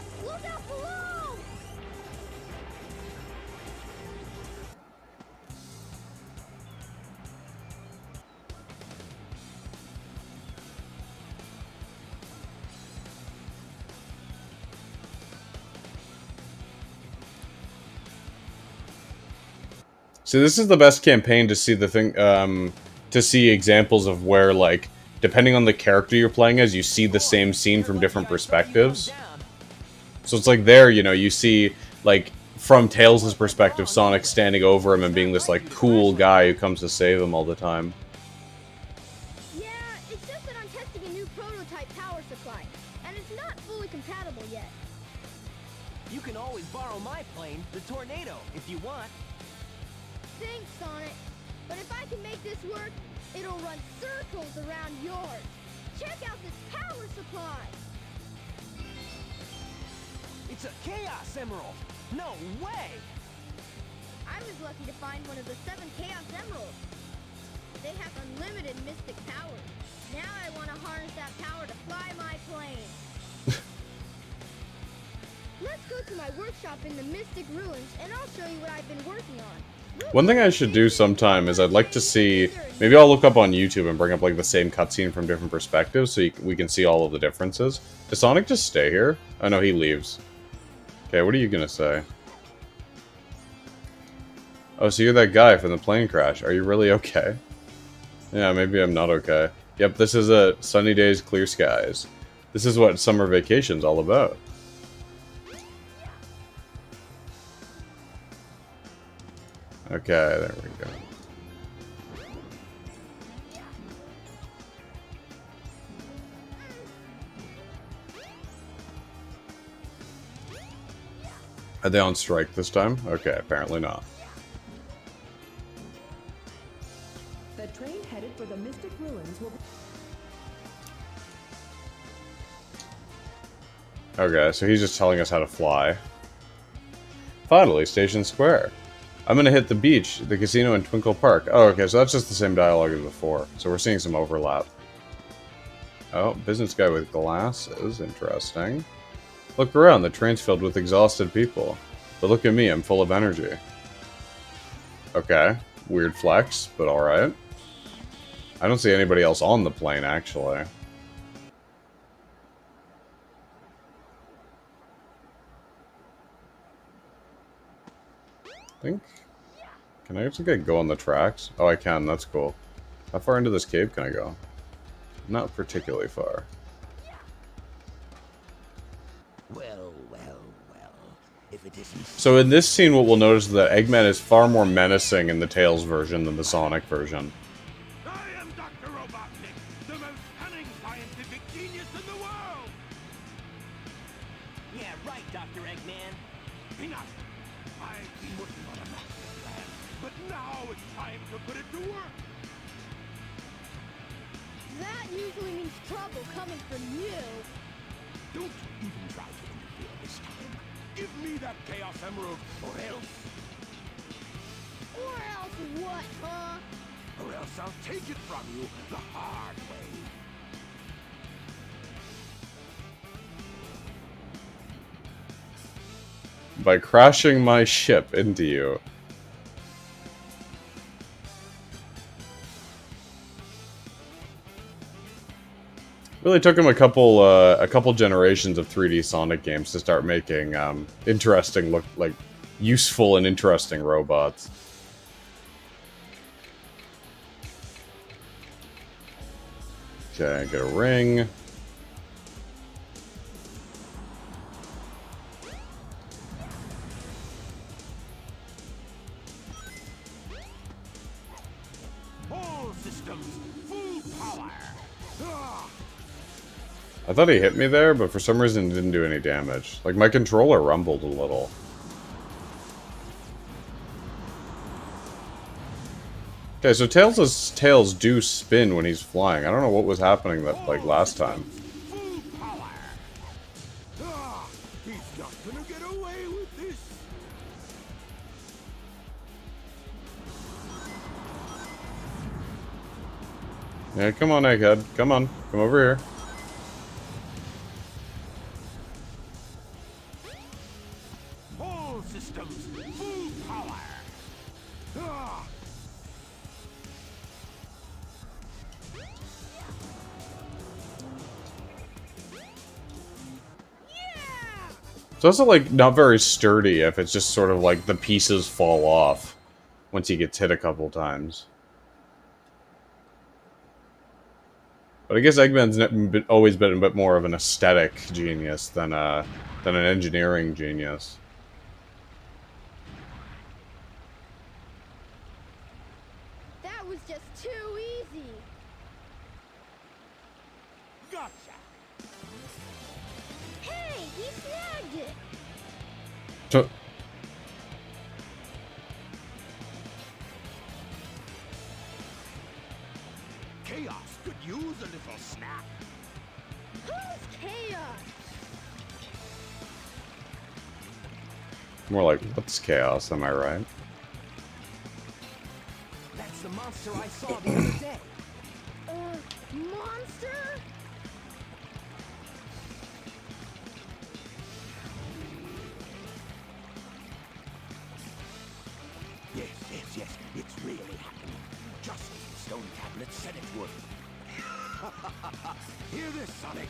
So this is the best campaign to see the thing, to see examples of where, like, depending on the character you're playing as, you see the same scene from different perspectives. So it's like there, you know, you see, like, from Tails' perspective, Sonic standing over him and being this, like, cool guy who comes to save him all the time.
Yeah, it's just that I'm testing a new prototype power supply, and it's not fully compatible yet.
You can always borrow my plane, the Tornado, if you want.
Thanks, Sonic. But if I can make this work, it'll run circles around yours. Check out this power supply.
It's a Chaos Emerald! No way!
I was lucky to find one of the 7 Chaos Emeralds. They have unlimited mystic powers. Now I want to harness that power to fly my plane. Let's go to my workshop in the Mystic Ruins, and I'll show you what I've been working on.
One thing I should do sometime is I'd like to see... Maybe I'll look up on YouTube and bring up like the same cutscene from different perspectives so we can see all of the differences. Does Sonic just stay here? Oh no, he leaves. Okay, what are you gonna say? Oh, so you're that guy from the plane crash. Are you really okay? Yeah, maybe I'm not okay. Yep, this is a sunny days, clear skies. This is what summer vacation's all about. Okay, there we go. Are they on strike this time? Okay, apparently not.
The train headed for the Mystic Ruins will...
Okay, so he's just telling us how to fly. Finally, Station Square. I'm gonna hit the beach, the casino, and Twinkle Park. Oh, okay, so that's just the same dialogue as before. So we're seeing some overlap. Oh, business guy with glasses. Interesting. Look around, the train's filled with exhausted people. But look at me, I'm full of energy. Okay, weird flex, but alright. I don't see anybody else on the plane, actually. I think... Can I actually go on the tracks? Oh, I can, that's cool. How far into this cave can I go? Not particularly far.
Well, well, well. If it isn't...
So in this scene, what we'll notice is that Eggman is far more menacing in the Tails version than the Sonic version.
I am Dr. Robotnik, the most cunning scientific genius in the world!
Yeah, right, Dr. Eggman.
Enough! I've been working on a master plan, but now it's time to put it to work!
That usually means trouble coming from you.
Don't even try to interfere this time. Give me that Chaos Emerald, or else...
Or else what, huh?
Or else I'll take it from you the hard way.
By crashing my ship into you. Really took him a couple generations of 3D Sonic games to start making interesting, useful and interesting robots. Okay, get a ring.
All systems, full power! Ah!
I thought he hit me there, but for some reason it didn't do any damage. Like, my controller rumbled a little. Okay, so Tails' tails do spin when he's flying. I don't know what was happening that, like, last time.
Full power! Ah! He's not gonna get away with this!
Yeah, come on, Egghead. Come on. Come over here.
All systems, full power! Ah!
It's also, like, not very sturdy if it's just sort of like the pieces fall off once he gets hit a couple times. But I guess Eggman's always been a bit more of an aesthetic genius than an engineering genius.
That was just too easy.
Gotcha!
Hey, he snagged it.
Chaos could use a little snap.
Who's Chaos?
More like, what's chaos, am I right?
That's the monster I saw the other day.
Monster?
Yes, it's really happening. Just as the stone tablet said it would. Hear this, Sonic?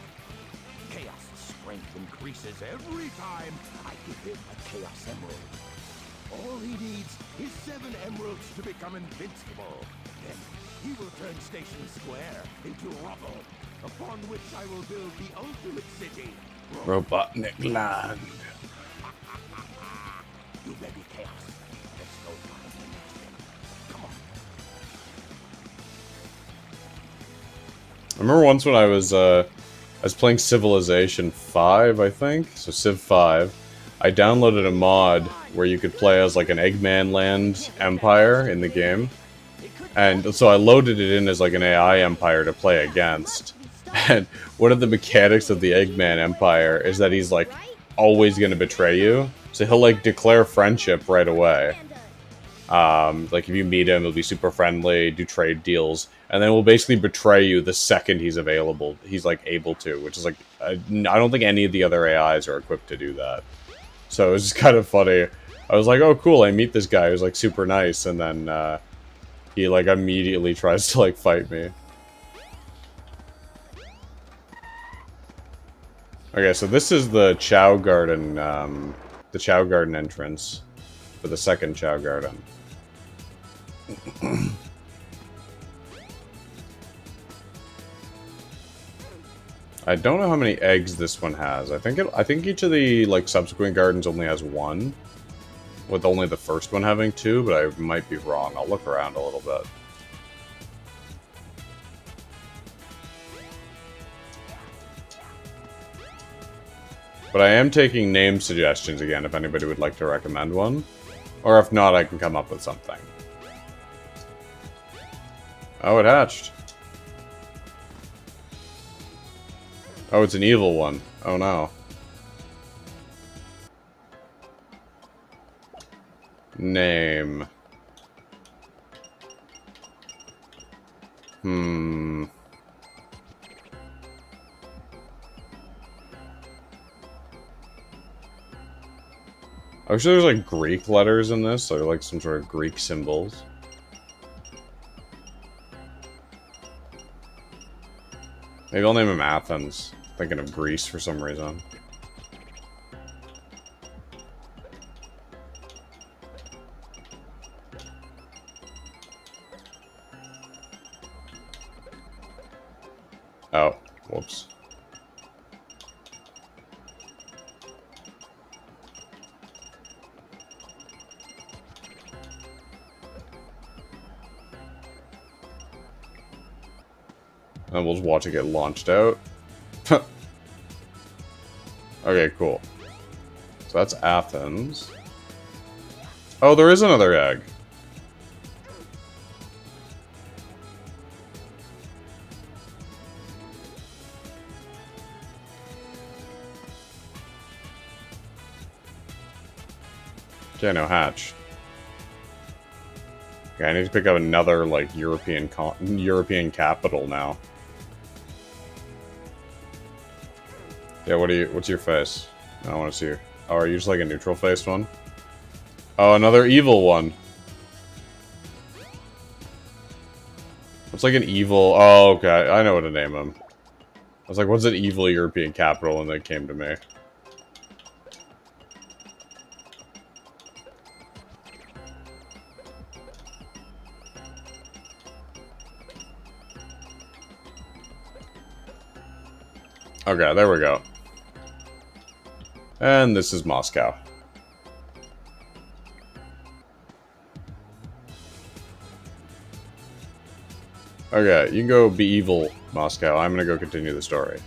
Chaos' strength increases every time I give him a Chaos Emerald. All he needs is 7 emeralds to become invincible. Then he will turn Station Square into rubble, upon which I will build the ultimate city.
Robotnik Land.
You ready, Chaos? Let's go find the next thing. Come on.
I remember once when I was playing Civilization 5, I think, so Civ 5. I downloaded a mod where you could play as like an Eggman Land empire in the game, and so I loaded it in as like an AI empire to play against. And one of the mechanics of the Eggman empire is that he's like always going to betray you, so he'll like declare friendship right away. Like if you meet him, he'll be super friendly, do trade deals, and then will basically betray you the second he's available. He's like able to, which is like I don't think any of the other AIs are equipped to do that. So it was just kind of funny. I was like, oh cool, I meet this guy who's like super nice, and then he like immediately tries to like fight me. Okay, so this is the Chow Garden entrance for the second Chow Garden. I don't know how many eggs this one has. I think each of the like subsequent gardens only has 1, with only the first one having 2, but I might be wrong. I'll look around a little bit. But I am taking name suggestions again if anybody would like to recommend one. Or if not, I can come up with something. Oh, it hatched. Oh, it's an evil one. Oh no. Name. I wish there was like Greek letters in this, or like some sort of Greek symbols. Maybe I'll name him Athens. Thinking of Greece for some reason. Oh, whoops. And we'll just watch it get launched out. Okay, cool. So that's Athens. Oh, there is another egg. Okay, no hatch. Okay, I need to pick up another, like, European capital now. Yeah, what's your face? I don't want to see you. Oh, are you just like a neutral faced one? Oh, another evil one. What's like an evil... Oh, okay, I know what to name him. I was like, what's an evil European capital? And it came to me. Okay, there we go. And this is Moscow. Okay, you can go be evil, Moscow. I'm gonna go continue the story.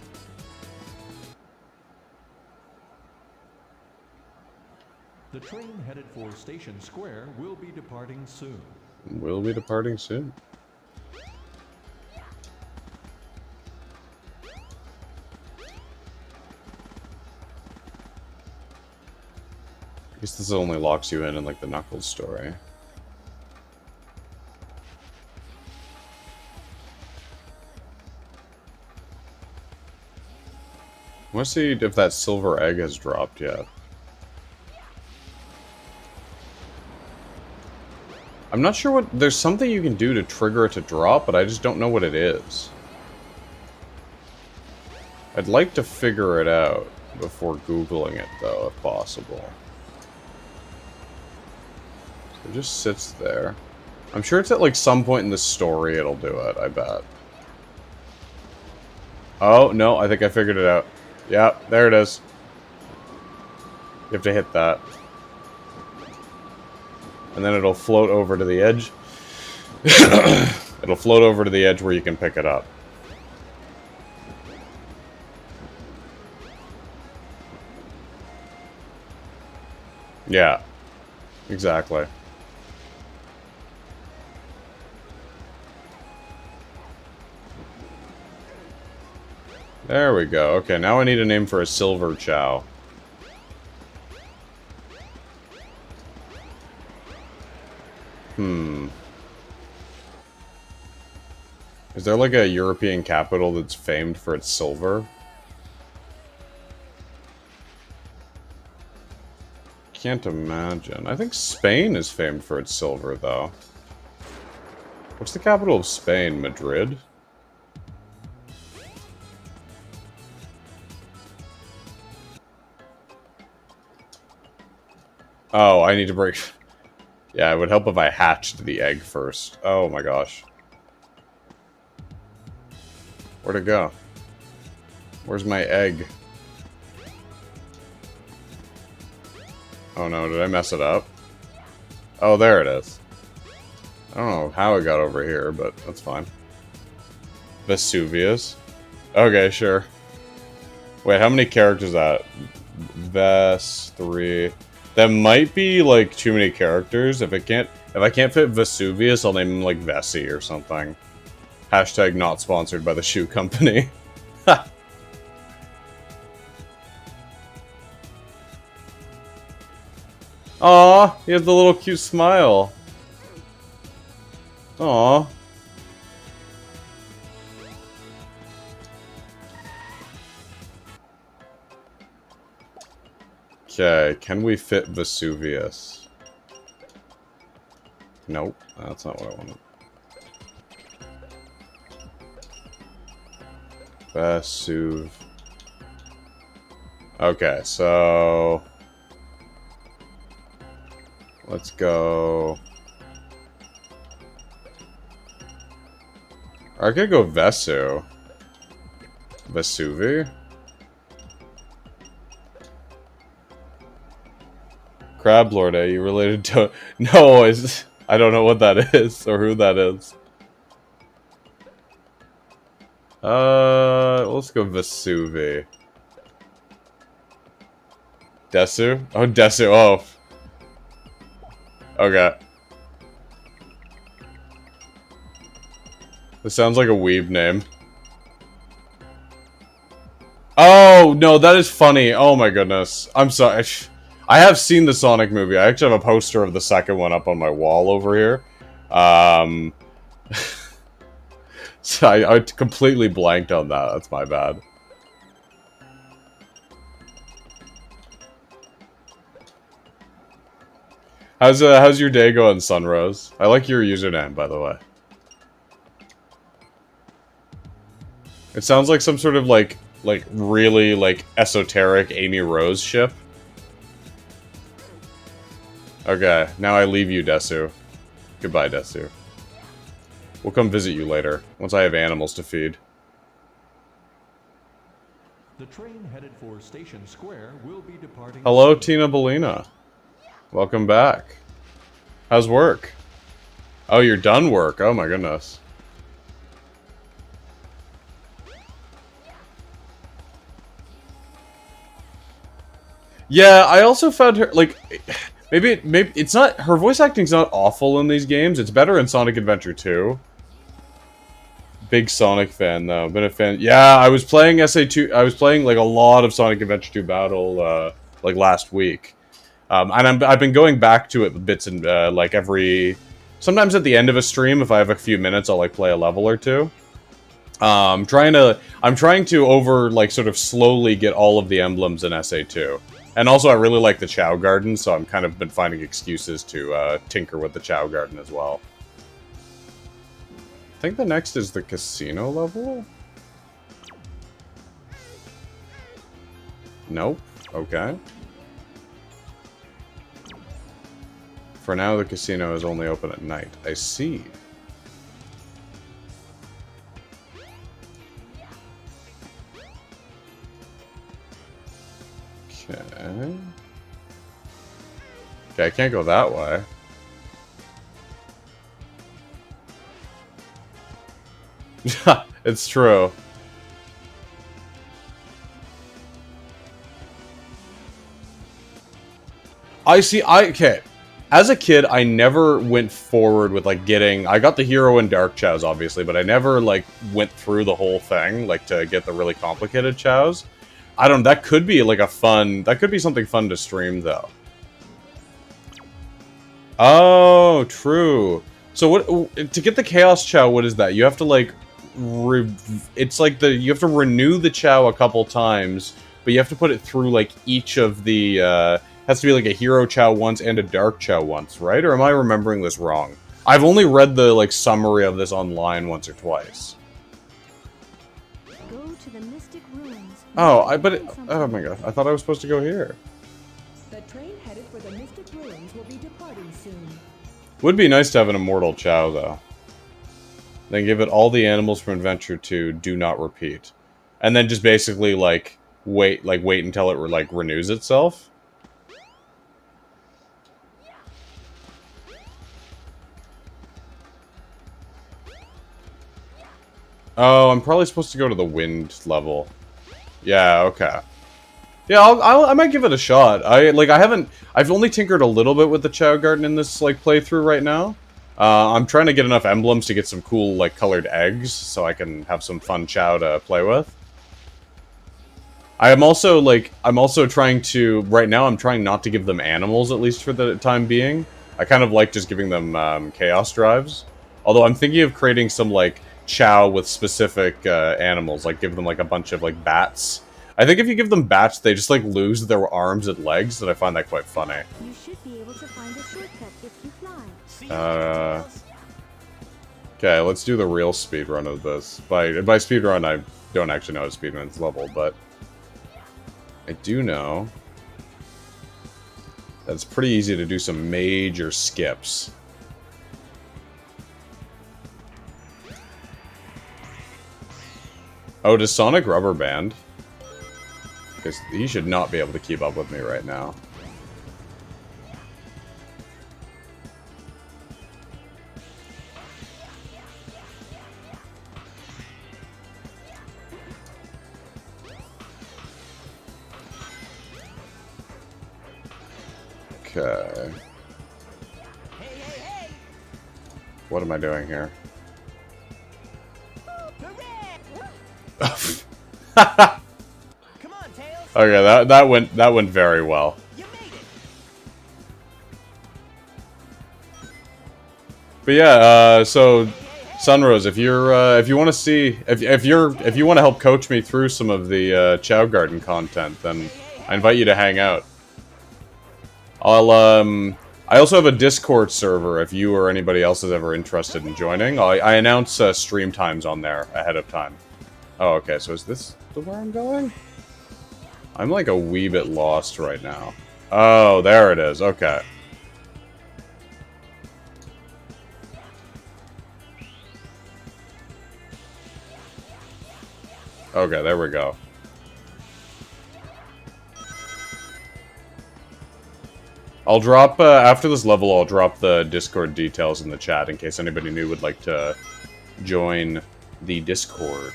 The train headed for Station Square will be departing soon.
We'll be departing soon. I guess this only locks you in like the Knuckles story. I want to see if that silver egg has dropped yet. I'm not sure what... There's something you can do to trigger it to drop, but I just don't know what it is. I'd like to figure it out before Googling it, though, if possible. So it just sits there. I'm sure it's at, like, some point in the story it'll do it, I bet. Oh, no, I think I figured it out. Yeah, there it is. You have to hit that. And then it'll float over to the edge. It'll float over to the edge where you can pick it up. Yeah. Exactly. There we go. Okay, now I need a name for a silver chow. Is there like a European capital that's famed for its silver? Can't imagine. I think Spain is famed for its silver, though. What's the capital of Spain? Madrid? Oh, I need to break... Yeah, it would help if I hatched the egg first. Oh my gosh. Where'd it go? Where's my egg? Oh no, did I mess it up? Oh, there it is. I don't know how it got over here, but that's fine. Vesuvius? Okay, sure. Wait, how many characters is that? Ves, 3... That might be, like, too many characters. If I can't fit Vesuvius, I'll name him, like, Vessi or something. Hashtag not sponsored by the shoe company. Aw, he has the little cute smile. Aw. Okay, can we fit Vesuvius? Nope, that's not what I wanted. Vesuv. Okay, so... Let's go... I could go Vesu. Vesuvi? Crab Lord, are you related to... No, I don't know what that is, or who that is. Let's go Vesuvi. Desu? Oh, Desu, oh. Okay. This sounds like a weeb name. Oh, no, that is funny. Oh my goodness. I'm sorry. I have seen the Sonic movie. I actually have a poster of the second one up on my wall over here. So I completely blanked on that. That's my bad. How's your day going, Sunrose? I like your username, by the way. It sounds like some sort of like really like esoteric Amy Rose ship. Okay, now I leave you, Desu. Goodbye, Desu. We'll come visit you later, once I have animals to feed.
The train headed for Station Square will be departing.
Hello,
soon.
Tina Bellina. Welcome back. How's work? Oh, you're done work. Oh my goodness. Yeah, I also found her, like... maybe it's not, her voice acting's not awful in these games. It's better in Sonic Adventure 2. Big Sonic fan though. Been a fan. Yeah, I was playing SA2. I was playing like a lot of Sonic Adventure 2 Battle like last week. And I've been going back to it bits and like sometimes at the end of a stream, if I have a few minutes, I'll like play a level or two. I'm trying to like sort of slowly get all of the emblems in SA2. And also I really like the Chow Garden, so I'm kind of been finding excuses to tinker with the Chow Garden as well. I think the next is the casino level? Nope. Okay. For now, the casino is only open at night. I see. Okay. Okay, I can't go that way. It's true. Okay. As a kid, I never went forward with, like, I got the hero and dark chows, obviously, but I never, like, went through the whole thing, like, to get the really complicated chows. That could be, like, that could be something fun to stream, though. Oh, true. So to get the Chaos Chow, what is that? You have to, like, it's like you have to renew the Chow a couple times, but you have to put it through, like, each of the, has to be like a hero Chow once and a dark Chow once, right? Or am I remembering this wrong? I've only read the, like, summary of this online once or twice.
Go to the Mystic Ruins.
Oh, oh my god, I thought I was supposed to go here.
The train headed for the Mystic Ruins will be departing soon.
Would be nice to have an immortal Chow, though. Then give it all the animals from Adventure 2, do not repeat. And then just basically, like, wait until it, like, renews itself. Oh, I'm probably supposed to go to the wind level. Yeah, okay. Yeah, I might give it a shot. I've only tinkered a little bit with the Chow Garden in this, like, playthrough right now. I'm trying to get enough emblems to get some cool, like, colored eggs, so I can have some fun Chow to play with. I'm also trying to, right now I'm trying not to give them animals, at least for the time being. I kind of like just giving them, Chaos Drives. Although I'm thinking of creating some, like, Chow with specific, animals, like give them, like, a bunch of, like, bats. I think if you give them bats, they just, like, lose their arms and legs, and I find that quite funny.
You should be able to find a shortcut if you fly.
Okay, let's do the real speedrun of this. By speedrun, I don't actually know how to speedrun this level, but I do know that it's pretty easy to do some major skips. Oh, does Sonic rubber band? Because he should not be able to keep up with me right now. Okay.
Hey!
What am I doing here?
Come on, Tails!
Okay, that went very well.
You made it!
But yeah, so Sunrose, if you want to see if you want to help coach me through some of the Chow Garden content, then I invite you to hang out. I also have a Discord server if you or anybody else is ever interested in joining. I announce stream times on there ahead of time. Oh, okay, so is this where I'm going? I'm like a wee bit lost right now. Oh, there it is. Okay. Okay, there we go. I'll drop, after this level, I'll drop the Discord details in the chat in case anybody new would like to join the Discord.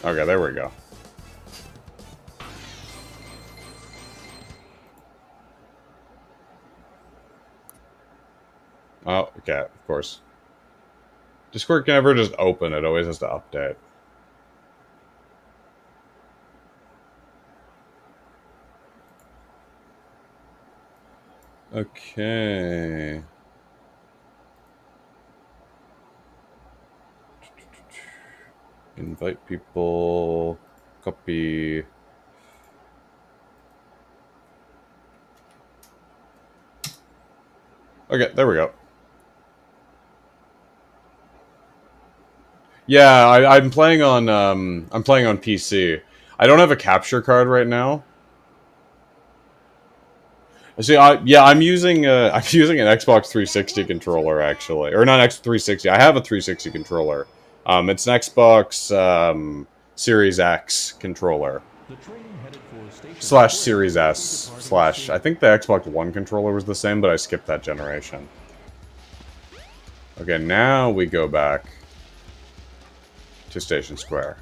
Okay, there we go. Oh, okay, of course. Discord can never just open, it always has to update. Okay. Invite people. Copy. Okay, there we go. Yeah, I'm playing on PC. I don't have a capture card right now. See, I'm using I'm using an Xbox 360 controller actually, or not X 360. I have a 360 controller. It's an Xbox Series X controller
The train headed for Station
slash
Square
Series
will be
S
departing
slash.
soon.
I think the Xbox One controller was the same, but I skipped that generation. Okay, now we go back to Station Square.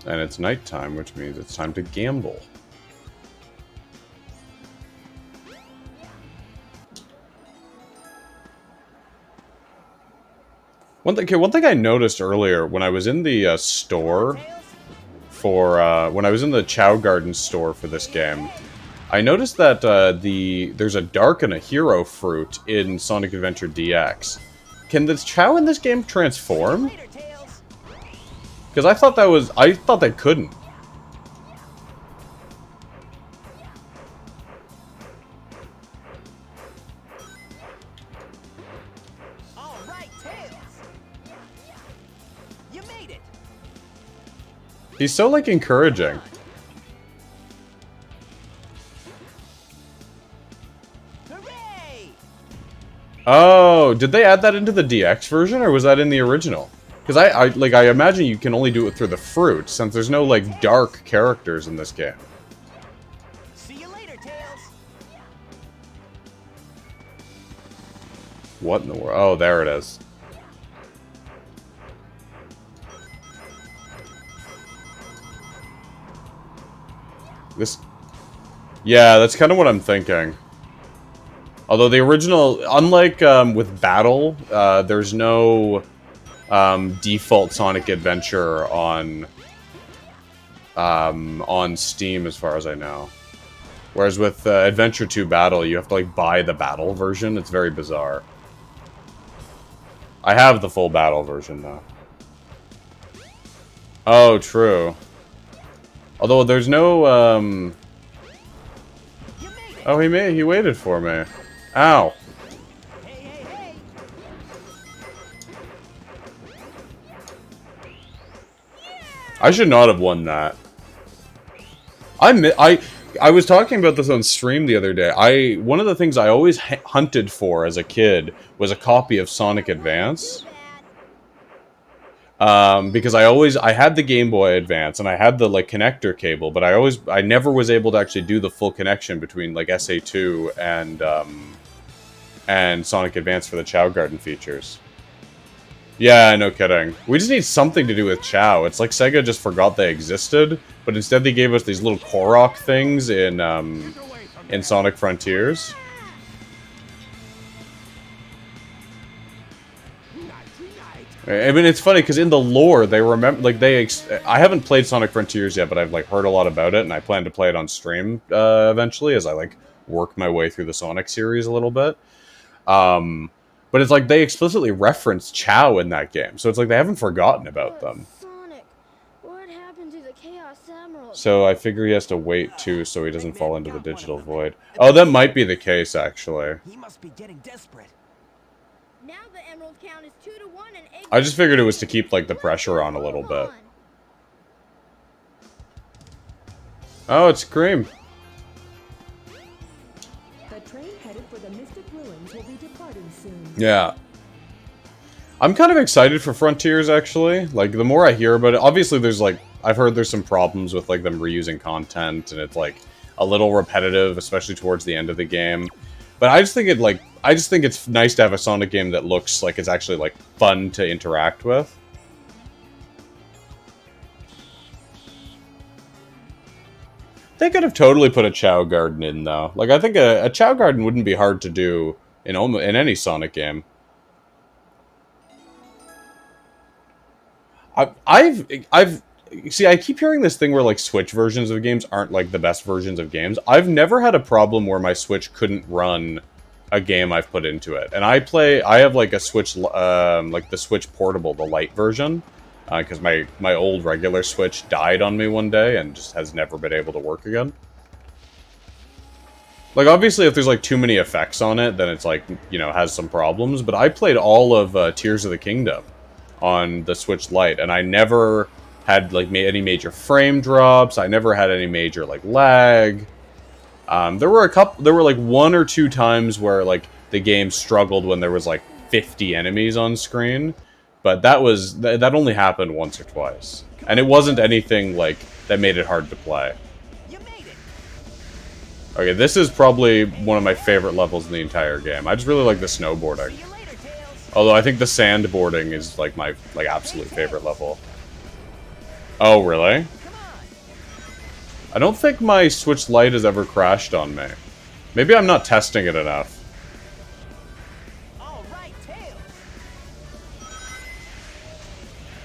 And it's nighttime, which means it's time to gamble. One thing I noticed earlier when I was in the store for when I was in the Chow Garden store for this game, I noticed that there's a dark and a hero fruit in Sonic Adventure DX. Can the Chow in this game transform?
Later, Tails.
Because I thought they couldn't.
All right, Tails. You made it.
He's so like encouraging.
Hooray!
Oh, did they add that into the DX version, or was that in the original? Because I imagine you can only do it through the fruit, since there's no like dark characters in this game.
See you later, Tails.
What in the world? Oh, there it is. This... Yeah, that's kind of what I'm thinking. Although the original, unlike with Battle, there's no default Sonic Adventure on Steam, as far as I know. Whereas with Adventure 2 Battle, you have to like buy the Battle version. It's very bizarre. I have the full Battle version though. Oh, true. Although there's no
You made it.
Oh, he waited for me. Ow.
Hey, hey, hey.
I should not have won that. I was talking about this on stream the other day. One of the things I always hunted for as a kid was a copy of Sonic Advance. Because I had the Game Boy Advance and I had the like connector cable, but I never was able to actually do the full connection between like SA2 and Sonic Advance for the Chow Garden features. Yeah, no kidding. We just need something to do with Chow. It's like Sega just forgot they existed, but instead they gave us these little Korok things in Sonic Frontiers. I mean, it's funny because in the lore they remember, like I haven't played Sonic Frontiers yet, but I've like heard a lot about it, and I plan to play it on stream eventually as I like work my way through the Sonic series a little bit. But it's like they explicitly reference Chow in that game, so it's like they haven't forgotten about them.
Sonic, what happened to the Chaos Emerald?
So I figure he has to wait too, so he doesn't fall into the digital void. Oh, that might be the case actually.
He must be getting desperate.
Now the emerald count is 2-1 and Egg.
I just figured it was to keep like the pressure on a little bit. Oh, it's Cream.
The train headed for the Mystic Ruins will be departing soon.
Yeah. I'm kind of excited for Frontiers, actually. Like, the more I hear about it... Obviously, there's, like, I've heard there's some problems with like them reusing content, and it's like a little repetitive, especially towards the end of the game. But I just think it's nice to have a Sonic game that looks like it's actually like fun to interact with. They could have totally put a Chow Garden in though. Like I think a Chow Garden wouldn't be hard to do in any Sonic game. I've see, I keep hearing this thing where like Switch versions of games aren't like the best versions of games. I've never had a problem where my Switch couldn't run a game I've put into it. And I have like a Switch, like the Switch Portable, the light version, because my old regular Switch died on me one day and just has never been able to work again. Like, obviously, if there's, like, too many effects on it, then it's, like, you know, has some problems. But I played all of Tears of the Kingdom on the Switch Lite, and I never had, like, any major frame drops. I never had any major, like, lag. There were, like, 1 or 2 times where, like, the game struggled when there was, like, 50 enemies on screen. But that only happened once or twice. And it wasn't anything, like, that made it hard to play. Okay, this is probably one of my favorite levels in the entire game. I just really like the snowboarding. Although I think the sandboarding is like my absolute favorite level. Oh, really? I don't think my Switch Lite has ever crashed on me. Maybe I'm not testing it enough.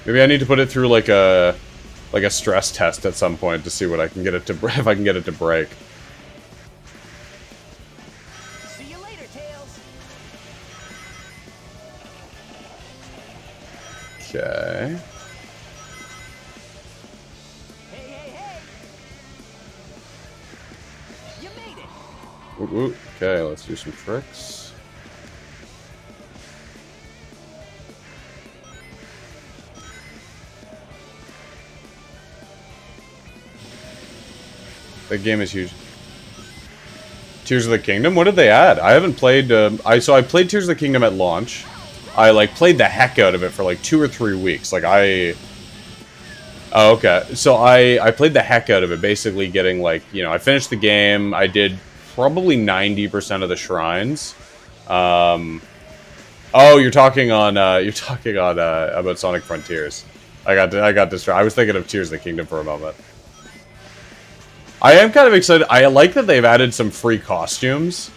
Maybe I need to put it through like a stress test at some point to see what I can get it to if I can get it to break. Okay.
Hey! You made it.
Ooh, okay, let's do some tricks. The game is huge. Tears of the Kingdom? What did they add? I haven't played. I played Tears of the Kingdom at launch. I, like, played the heck out of it for, like, 2 or 3 weeks. Like, Oh, okay. So, I played the heck out of it, basically getting, like, you know, I finished the game. I did probably 90% of the shrines. Oh, you're talking on, about Sonic Frontiers. I got distracted. I was thinking of Tears of the Kingdom for a moment. I am kind of excited. I like that they've added some free costumes.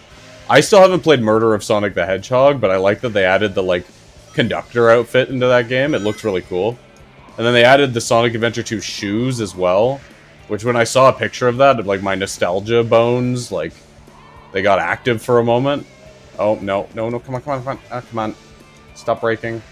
I still haven't played Murder of Sonic the Hedgehog, but I like that they added the, like, conductor outfit into that game. It looks really cool. And then they added the Sonic Adventure 2 shoes as well, which when I saw a picture of that, like, my nostalgia bones, like, they got active for a moment. Oh, no, come on. Come on. Stop breaking.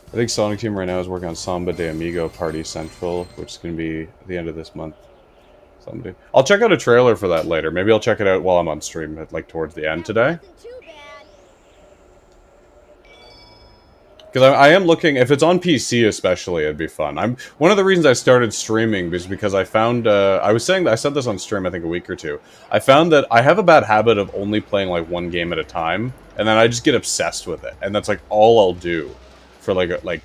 I think Sonic Team right now is working on Samba de Amigo Party Central, which is going to be at the end of this month. I'll check out a trailer for that later. Maybe I'll check it out while I'm on stream, like towards the end today. Because I am looking, if it's on PC especially, it'd be fun. One of the reasons I started streaming is because I found, I said this on stream I think a week or two. I found that I have a bad habit of only playing like one game at a time, and then I just get obsessed with it, and that's like all I'll do for like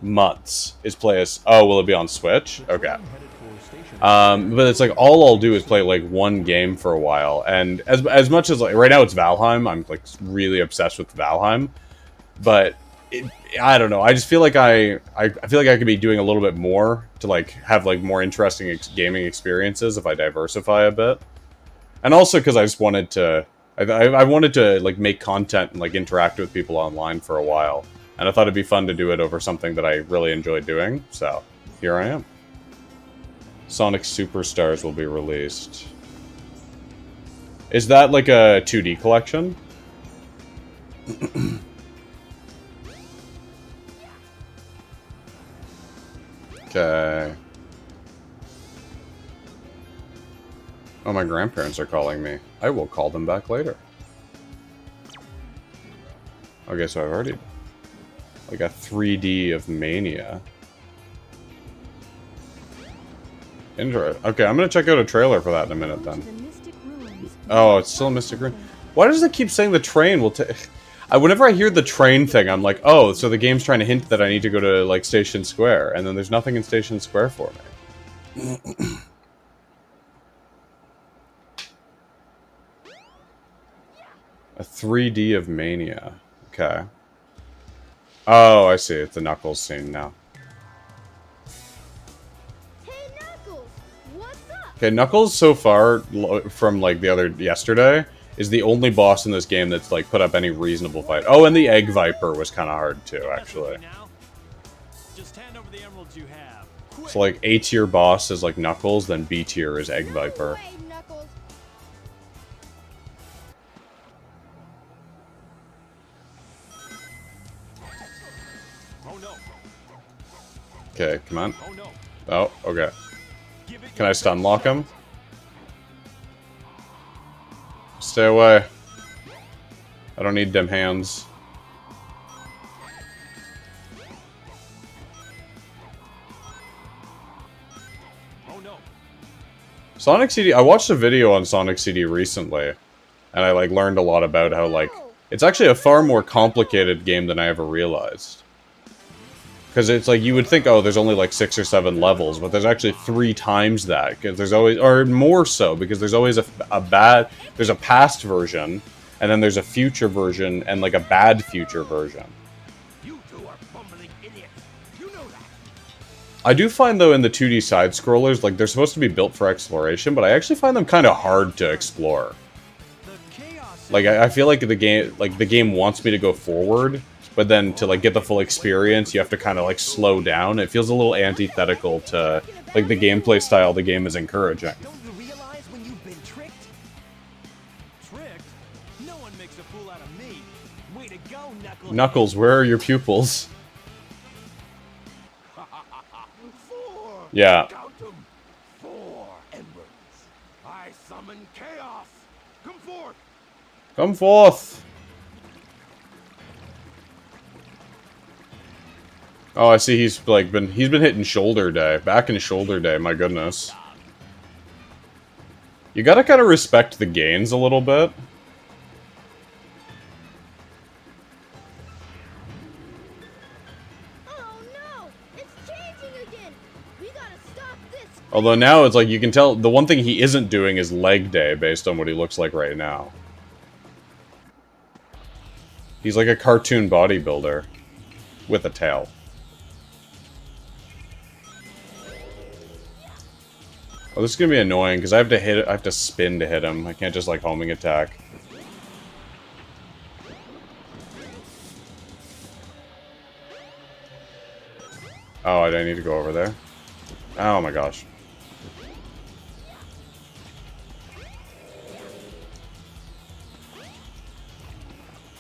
months is play as. Oh, will it be on Switch? Okay. But it's like all I'll do is play like one game for a while, and as much as like right now it's Valheim, I'm like really obsessed with Valheim, but I don't know. I just feel like I feel like I could be doing a little bit more to like have like more interesting gaming experiences if I diversify a bit, and also because I just wanted to. I wanted to like make content and like interact with people online for a while, and I thought it'd be fun to do it over something that I really enjoyed doing. So here I am. Sonic Superstars will be released. Is that like a 2D collection? Okay. Oh, my grandparents are calling me. I will call them back later. Okay, so I've already... like a 3D of Mania. Okay, I'm gonna check out a trailer for that in a minute then.
The Mystic Ruins
Oh, it's still a Mystic Rune. Why does it keep saying the train will take... Whenever I hear the train thing, I'm like, oh, so the game's trying to hint that I need to go to, like, Station Square. And then there's nothing in Station Square for me. A 3D of Mania. Okay. Oh, I see. It's the Knuckles scene now.
Hey, Knuckles! What's up?
Okay, Knuckles so far, from, like, the other yesterday, is the only boss in this game that's, like, put up any reasonable fight. Oh, and the Egg Viper was kind of hard, too, actually.
Just hand over the emeralds you have.
So, like, A tier boss is, like, Knuckles, then B tier is Egg Viper.
No way, Knuckles.
Oh no.
Okay, come on.
Oh no.
Oh, okay.
Give it
Can
your
I stun
best
lock
shot.
him? Stay away. I don't need them hands.
Oh no.
Sonic CD, I watched a video on Sonic CD recently, and I, like, learned a lot about how, like, it's actually a far more complicated game than I ever realized. Because it's like, you would think, oh, there's only like 6 or 7 levels, but there's actually 3 times that. Because there's always, or more so, because there's always there's a past version, and then there's a future version, and like a bad future version.
You two are bumbling idiots. You know that.
I do find, though, in the 2D side-scrollers, like, they're supposed to be built for exploration, but I actually find them kind of hard to explore.
The chaos.
Like, I feel like the game wants me to go forward, but then to, like, get the full experience, you have to kind of, like, slow down. It feels a little antithetical to, like, the gameplay style the game is encouraging.
Don't you realize when you've been tricked?
Tricked? No one makes a fool out of me.
Way to go, Knuckles.
Knuckles, where are your pupils?
4.
Yeah.
Count 'em. 4 emeralds. I summon chaos. Come forth.
Come forth! Oh, I see he's, like, he's been hitting shoulder day. Back in shoulder day, my goodness. You gotta kind of respect the gains a little bit.
Oh no! It's changing again! We gotta stop this!
Although now it's like, you can tell, the one thing he isn't doing is leg day, based on what he looks like right now. He's like a cartoon bodybuilder. With a tail. Oh, this is gonna be annoying, because I have to hit it, I have to spin to hit him. I can't just, like, homing attack. Oh, I need to go over there. Oh my gosh.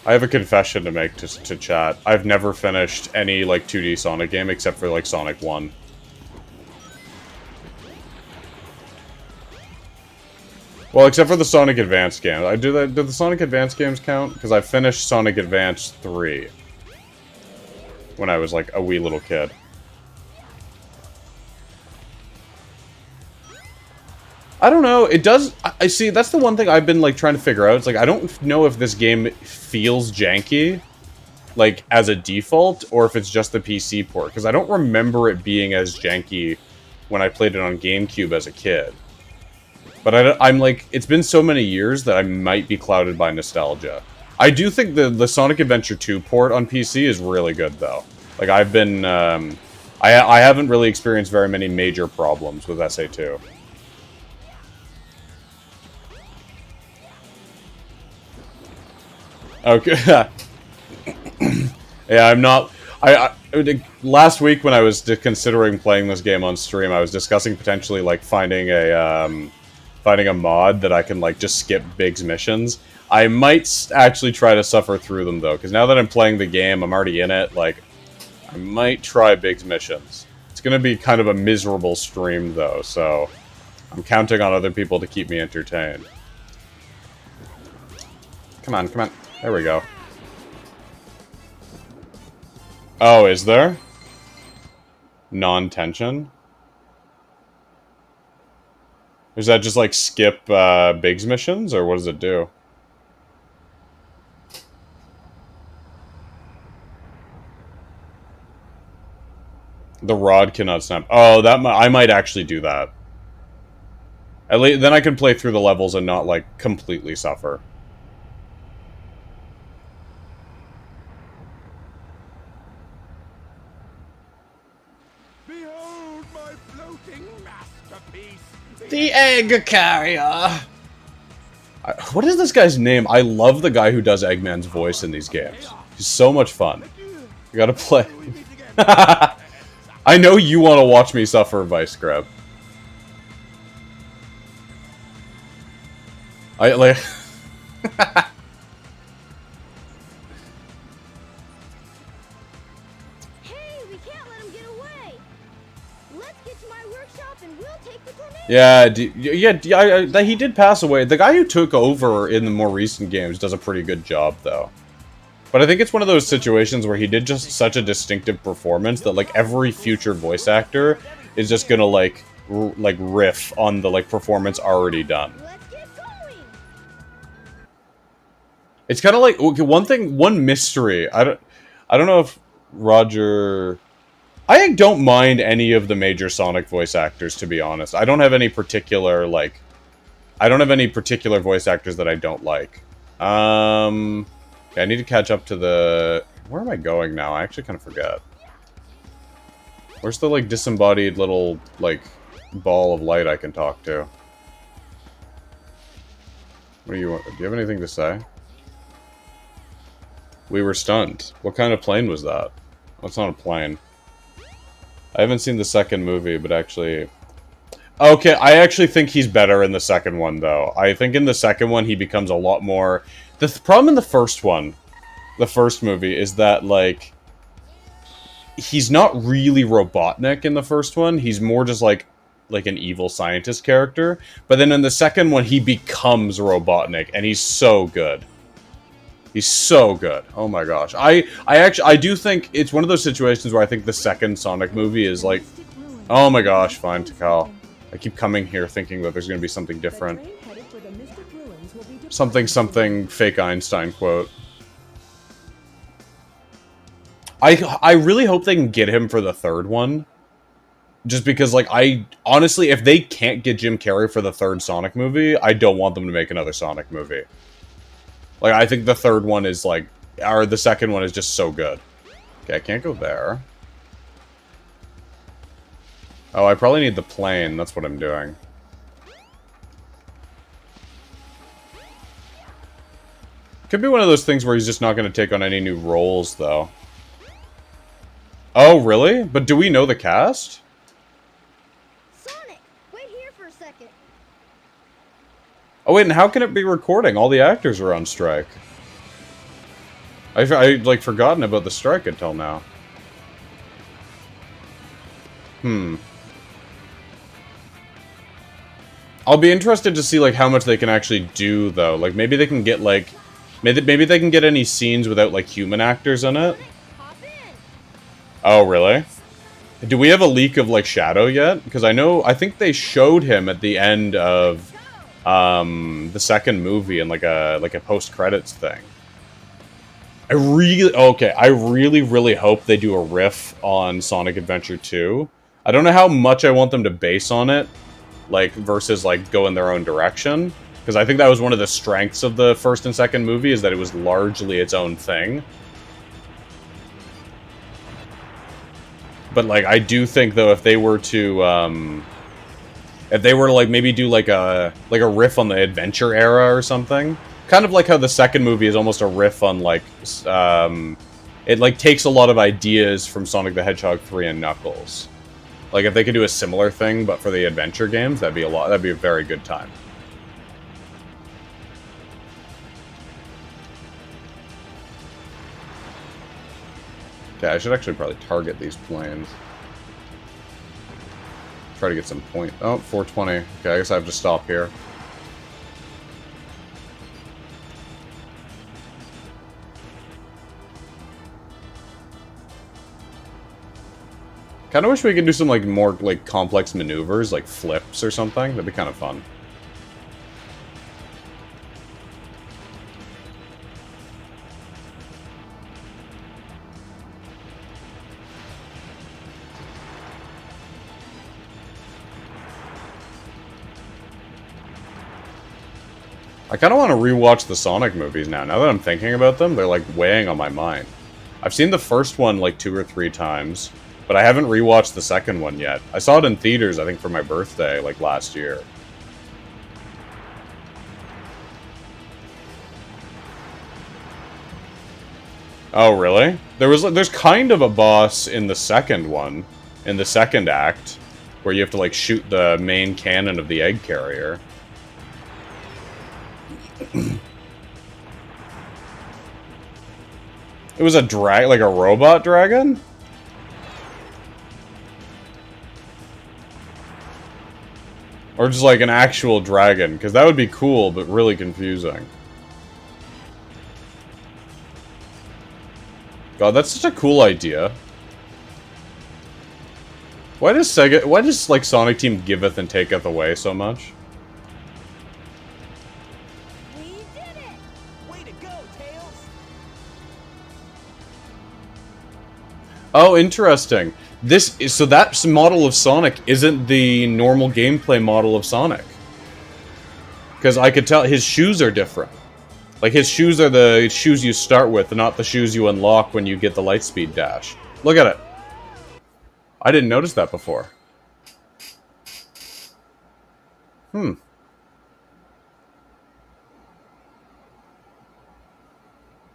I have a confession to make to chat. I've never finished any, like, 2D Sonic game except for, like, Sonic 1. Well, except for the Sonic Advance games. Do the Sonic Advance games count? Because I finished Sonic Advance 3 when I was, like, a wee little kid. I don't know, it does... I see, that's the one thing I've been, like, trying to figure out. It's like, I don't know if this game feels janky, like, as a default, or if it's just the PC port. Because I don't remember it being as janky when I played it on GameCube as a kid. But I'm like, it's been so many years that I might be clouded by nostalgia. I do think the Sonic Adventure 2 port on PC is really good, though. Like, I've been, I haven't really experienced very many major problems with SA2. Okay. Yeah, I'm not... last week when I was considering playing this game on stream, I was discussing potentially, like, finding a mod that I can, like, just skip Big's missions. I might actually try to suffer through them, though, because now that I'm playing the game, I'm already in it, like, I might try Big's missions. It's gonna be kind of a miserable stream, though, so I'm counting on other people to keep me entertained. Come on, come on. There we go. Oh, is there? Non-tension? Is that just, like, skip Biggs missions, or what does it do? The rod cannot snap. Oh, I might actually do that. At least then I can play through the levels and not, like, completely suffer.
Behold my floating masterpiece.
The egg carrier! What is this guy's name? I love the guy who does Eggman's voice in these games. He's so much fun. You gotta play. I know you want to watch me suffer, Vice Grab. I like.
Hey, we can't let him get away. Let's get to my workshop and we'll take the tornado.
Yeah, he did pass away. The guy who took over in the more recent games does a pretty good job, though. But I think it's one of those situations where he did just such a distinctive performance that, like, every future voice actor is just gonna, like, riff on the, like, performance already done.
Let's get going.
It's kind of like, okay, one mystery. I don't know if Roger... I don't mind any of the major Sonic voice actors, to be honest. I don't have any particular, like... I don't have any particular voice actors that I don't like. Okay, I need to catch up to the... Where am I going now? I actually kind of forget. Where's the, like, disembodied little, like, ball of light I can talk to? What do you want? Do you have anything to say? We were stunned. What kind of plane was that? Oh, it's not a plane. I haven't seen the second movie, but actually... Okay, I actually think he's better in the second one, though. I think in the second one, he becomes a lot more... The problem in the first one, the first movie, is that, like... He's not really Robotnik in the first one. He's more just, like an evil scientist character. But then in the second one, he becomes Robotnik, and he's so good. He's so good. Oh my gosh. I do think it's one of those situations where I think the second Sonic movie is like... Oh my gosh, fine, Takal. I keep coming here thinking that there's going to be something different. Something fake Einstein quote. I really hope they can get him for the third one. Just because, like, honestly, if they can't get Jim Carrey for the third Sonic movie, I don't want them to make another Sonic movie. Like, I think the third one is, like... Or the second one is just so good. Okay, I can't go there. Oh, I probably need the plane. That's what I'm doing. Could be one of those things where he's just not going to take on any new roles, though. Oh, really? But do we know the cast?
Sonic, wait here for a second.
Oh, wait, and how can it be recording? All the actors are on strike. I like, forgotten about the strike until now. I'll be interested to see, like, how much they can actually do, though. Like, maybe they can get, like... Maybe they can get any scenes without, like, human actors in it.
Hop in.
Oh, really? Do we have a leak of, like, Shadow yet? Because I think they showed him at the end of... the second movie in like a post-credits thing. I really hope they do a riff on Sonic Adventure 2. I don't know how much I want them to base on it, like, versus, like, go in their own direction. Because I think that was one of the strengths of the first and second movie, is that it was largely its own thing. But, like, I do think, though, if they were to, like, maybe do, like a riff on the adventure era or something. Kind of like how the second movie is almost a riff on, like, it, like, takes a lot of ideas from Sonic the Hedgehog 3 and Knuckles. Like, if they could do a similar thing, but for the adventure games, that'd be a very good time. Okay, I should actually probably target these planes. Try to get some point. Oh, 420. Okay, I guess I have to stop here. Kind of wish we could do some, like, more, like, complex maneuvers, like flips or something. That'd be kind of fun. I kind of want to rewatch the Sonic movies now. Now that I'm thinking about them, they're, like, weighing on my mind. I've seen the first one, like, 2 or 3 times. But I haven't rewatched the second one yet. I saw it in theaters, I think, for my birthday, like, last year. Oh, really? There's kind of a boss in the second one, in the second act, where you have to, like, shoot the main cannon of the egg carrier. It was a like a robot dragon? Or just like an actual dragon, because that would be cool, but really confusing. God, that's such a cool idea. Why does like Sonic Team giveth and taketh away so much?
We did it! Way to go, Tails!
Oh, interesting. So that model of Sonic isn't the normal gameplay model of Sonic. Because I could tell his shoes are different. Like, his shoes are the shoes you start with, not the shoes you unlock when you get the Lightspeed Dash. Look at it. I didn't notice that before.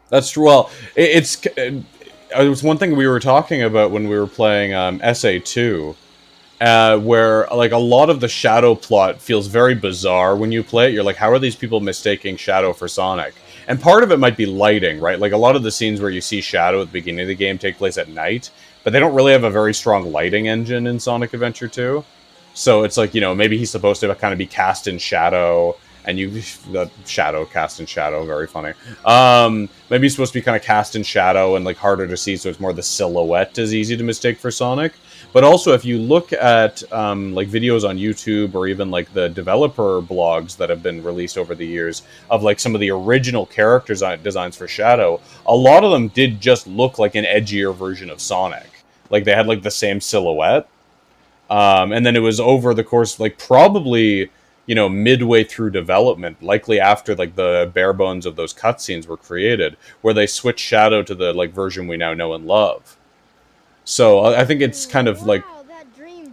That's true. Well, it was one thing we were talking about when we were playing SA2, where like a lot of the Shadow plot feels very bizarre when you play it. You're like, how are these people mistaking Shadow for Sonic? And part of it might be lighting, right? Like a lot of the scenes where you see Shadow at the beginning of the game take place at night, but they don't really have a very strong lighting engine in Sonic Adventure 2. So it's like, you know, maybe he's supposed to kind of be cast in shadow, and the shadow cast in shadow, very funny. Maybe he's supposed to be kind of cast in shadow and like harder to see, so it's more the silhouette is easy to mistake for Sonic. But also, if you look at like videos on YouTube or even like the developer blogs that have been released over the years of like some of the original character designs for Shadow, a lot of them did just look like an edgier version of Sonic. Like they had like the same silhouette. And then it was over the course, like probably, you know, midway through development, likely after like the bare bones of those cutscenes were created, where they switched Shadow to the like version we now know and love. So I think it's kind of like,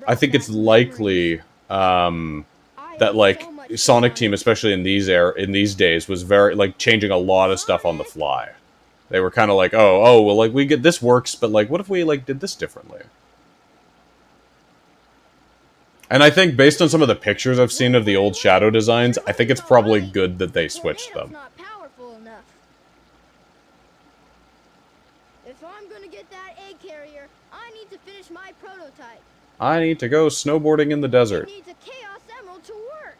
I think it's likely that like Sonic Team, especially in these days, was very like changing a lot of stuff on the fly. They were kind of like, oh, well, like we get this works, but like, what if we like did this differently? And I think based on some of the pictures I've seen of the old Shadow designs, I think it's probably good that they switched them.
Not powerful enough. If I'm gonna get that egg carrier, I need to finish my prototype.
I need to go snowboarding in the desert.
It needs a Chaos Emerald to work.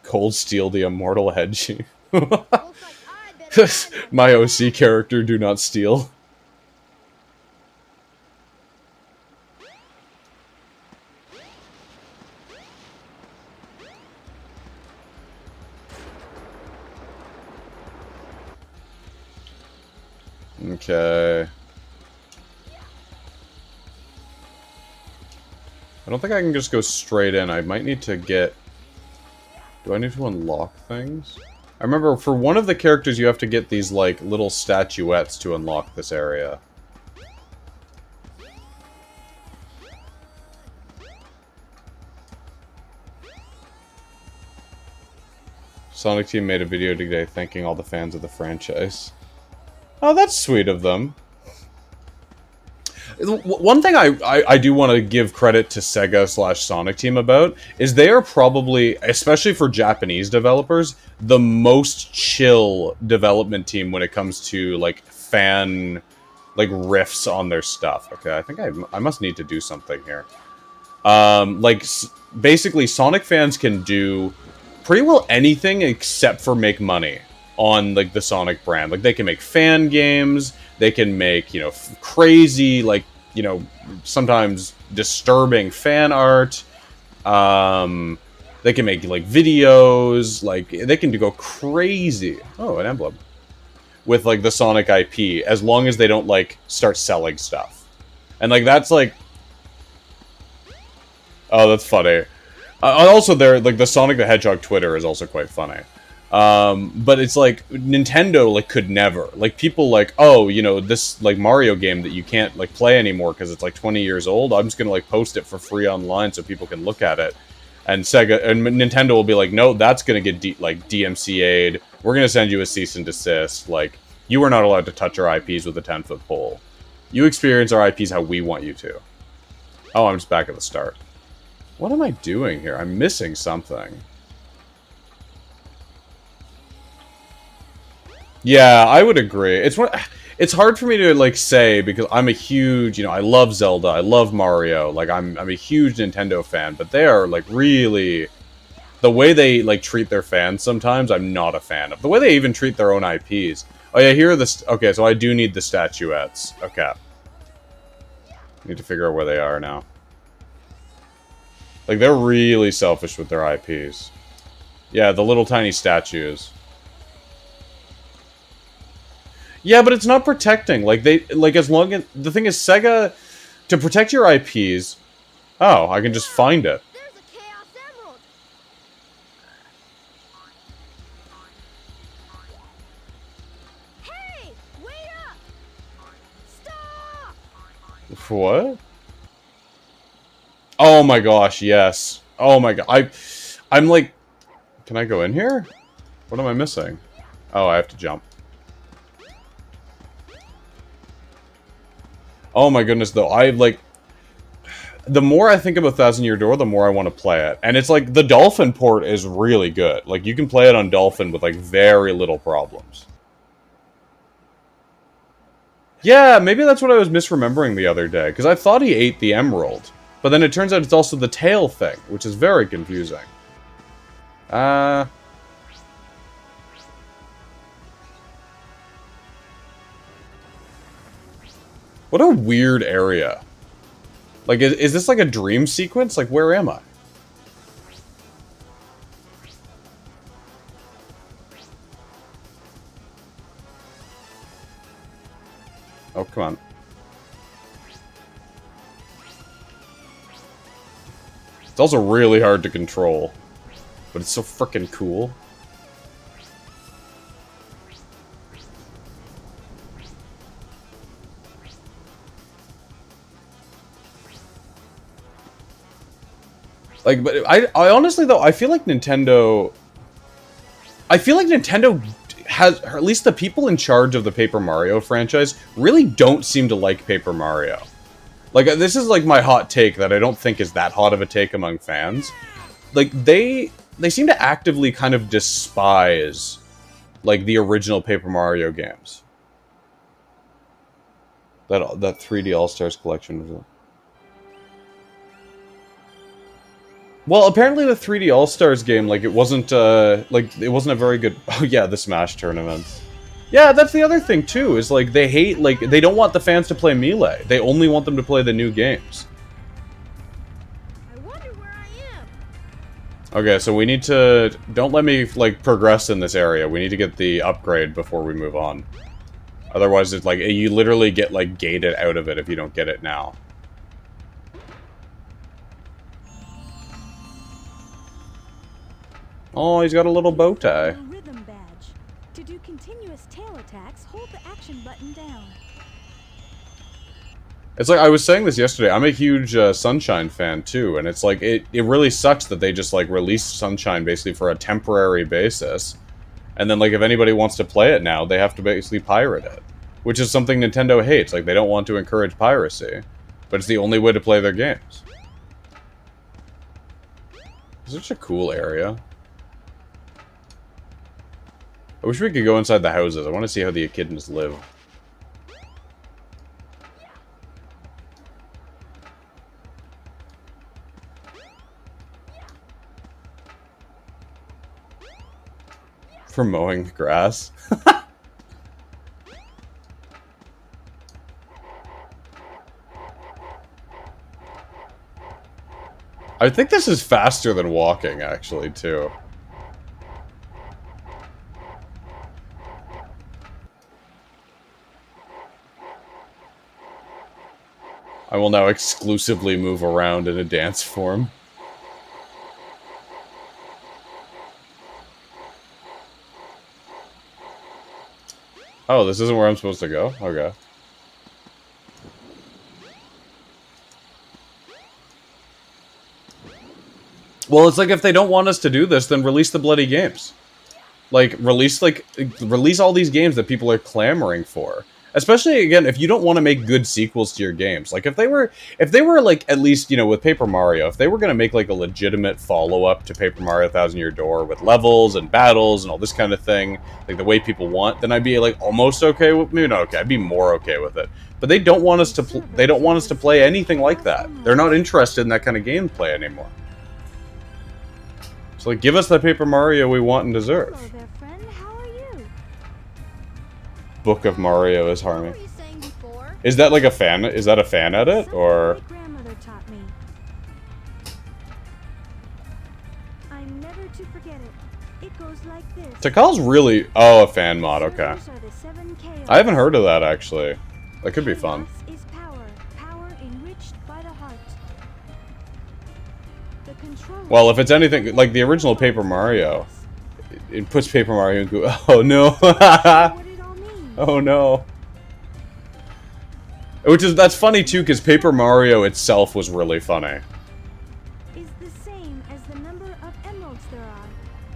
Cold Steel, the immortal Hedgie.
Looks like I better find one.
My OC character, do not steal. Okay. I don't think I can just go straight in. I might need to get... Do I need to unlock things? I remember for one of the characters you have to get these, like, little statuettes to unlock this area. Sonic Team made a video today thanking all the fans of the franchise. Oh, that's sweet of them. One thing I do want to give credit to Sega/Sonic Team about is they are probably, especially for Japanese developers, the most chill development team when it comes to like fan like riffs on their stuff. Okay, I think I must need to do something here. Like basically, Sonic fans can do pretty well anything except for make money on like the Sonic brand. Like they can make fan games, they can make, you know, crazy, like, you know, sometimes disturbing fan art. They can make, like, videos. Like, they can go crazy. Oh, an emblem. With, like, the Sonic IP, as long as they don't, like, start selling stuff. And, like, that's, like... Oh, that's funny. Also, like, the Sonic the Hedgehog Twitter is also quite funny. But it's like, Nintendo, like, could never. Like, people like, oh, you know, this, like, Mario game that you can't, like, play anymore because it's, like, 20 years old, I'm just gonna, like, post it for free online so people can look at it. And Nintendo will be like, no, that's gonna get, DMCA'd. We're gonna send you a cease and desist. Like, you are not allowed to touch our IPs with a 10-foot pole. You experience our IPs how we want you to. Oh, I'm just back at the start. What am I doing here? I'm missing something. Yeah, I would agree. It's hard for me to, like, say, because I'm a huge, you know, I love Zelda, I love Mario, like, I'm a huge Nintendo fan, but they are, like, really... The way they, like, treat their fans sometimes, I'm not a fan of. The way they even treat their own IPs. Oh yeah, here are the... Okay, so I do need the statuettes. Okay. Need to figure out where they are now. Like, they're really selfish with their IPs. Yeah, the little tiny statues. Yeah, but it's not protecting. Like, as long as... The thing is, Sega... To protect your IPs... Oh, I can just find it.
There's a Chaos Emerald. Hey, wait up! Stop!
What? Oh my gosh, yes. Oh my god. I'm like... Can I go in here? What am I missing? Oh, I have to jump. Oh my goodness, though. Like... The more I think of 1,000 Year Door, the more I want to play it. And it's like, the Dolphin port is really good. Like, you can play it on Dolphin with, like, very little problems. Yeah, maybe that's what I was misremembering the other day. Because I thought he ate the emerald. But then it turns out it's also the tail thing, which is very confusing. What a weird area. Like, is this like a dream sequence? Like, where am I? Oh, come on. It's also really hard to control. But it's so frickin' cool. Like, but I honestly, though, I feel like Nintendo has, or at least the people in charge of the Paper Mario franchise, really don't seem to like Paper Mario. Like, this is, like, my hot take that I don't think is that hot of a take among fans. Like, they seem to actively kind of despise, like, the original Paper Mario games. That 3D All-Stars collection was... Well, apparently the 3D All-Stars game, like, it wasn't a very good... Oh, yeah, the Smash tournaments. Yeah, that's the other thing, too, is, like, they hate, like, they don't want the fans to play Melee. They only want them to play the new games.
I wonder where I am.
Okay, so we need to... Don't let me, like, progress in this area. We need to get the upgrade before we move on. Otherwise, it's like, you literally get, like, gated out of it if you don't get it now. Oh, he's got a little bow tie.
Rhythm badge. To do continuous tail attacks, hold the action button down.
It's like, I was saying this yesterday, I'm a huge Sunshine fan, too, and it's like, it really sucks that they just, like, released Sunshine basically for a temporary basis, and then, like, if anybody wants to play it now, they have to basically pirate it, which is something Nintendo hates. Like, they don't want to encourage piracy, but it's the only way to play their games. It's such a cool area. I wish we could go inside the houses. I want to see how the echidnas live. For mowing grass. I think this is faster than walking, actually, too. I will now exclusively move around in a dance form. Oh, this isn't where I'm supposed to go? Okay. Well, it's like if they don't want us to do this, then release the bloody games. Like, release all these games that people are clamoring for. Especially, again, if you don't want to make good sequels to your games. Like, if they were, like, at least, you know, with Paper Mario, if they were going to make, like, a legitimate follow-up to Paper Mario Thousand Year Door with levels and battles and all this kind of thing, like, the way people want, then I'd be, like, almost okay with, maybe not okay, I'd be more okay with it. But they don't want us to, they don't want us to play anything like that. They're not interested in that kind of gameplay anymore. So, like, give us the Paper Mario we want and deserve.
Hello there, friend. How are you?
Book of Mario is
What
harming.
were you saying before?
Is that like a fan? Is that a fan edit or?
My grandmother taught me. I'm never to forget it. It goes like this.
Takal's really a fan mod. Okay,
These are the 7 chaos.
I haven't heard of that actually. That could be fun.
Chaos is power. Power enriched by the heart. The controller.
Well, if it's anything like the original Paper Mario, it puts Paper Mario in. Oh no!
What it all means.
Oh no! That's funny too, because Paper Mario itself was really funny.
Is the same as the number of emeralds there are.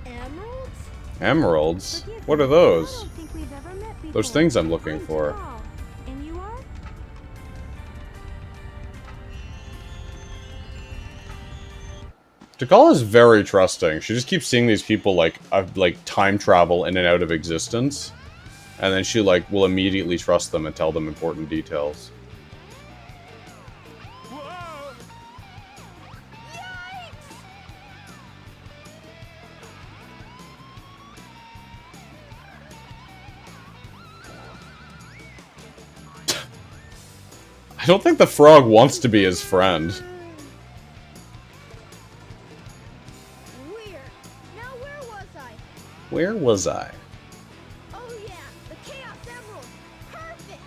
Emeralds?
Emeralds?
Forgive
What
me,
are those?
I don't think we've ever met before.
Those things I'm looking for.
Tikal. And you are?
Tikal is very trusting. She just keeps seeing these people like time travel in and out of existence, and then she like will immediately trust them and tell them important details. I don't think the frog wants to be his friend.
Weird. Now where was I?
Where was I?
Oh yeah, the Chaos Emerald. Perfect.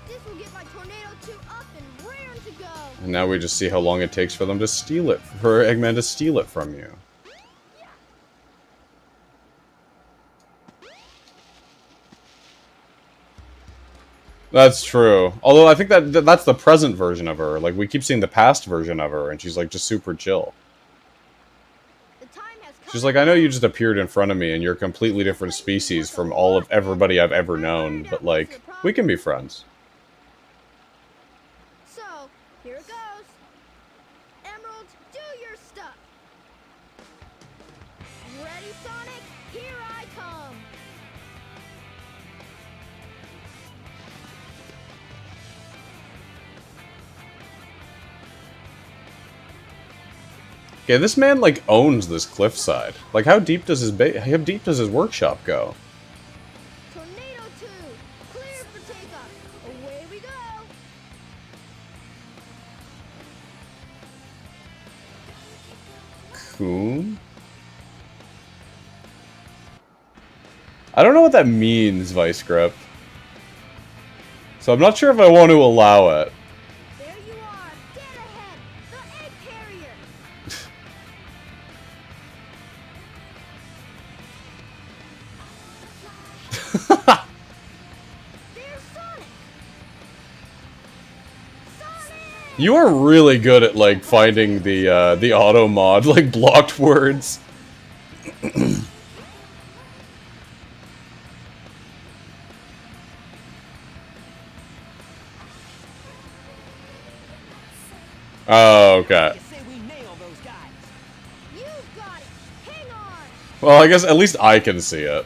This will get my Tornado 2 up and raring to go.
And now we just see how long it takes for them to steal it, for Eggman to steal it from you. That's true. Although I think that's the present version of her. Like, we keep seeing the past version of her, and she's, like, just super chill.
The time has come.
She's like, I know you just appeared in front of me, and you're a completely different species from all of everybody I've ever known, but, like, we can be friends.
So, here it goes. Emeralds, do your stuff. Ready, Sonic? Here I come.
Okay, this man, like, owns this cliffside. Like, how deep does his workshop go?
Tornado 2, clear for takeoff. Away we go.
Coon? I don't know what that means, Vice Grip. So I'm not sure if I want to allow it.
There you are, dead ahead, the egg carrier. There's Sonic. Sonic!
You are really good at, like, finding the auto mod, like, blocked words. Oh, okay.
You say we nail those guys.
You've got it. Hang on.
Well, I guess at least I can see it.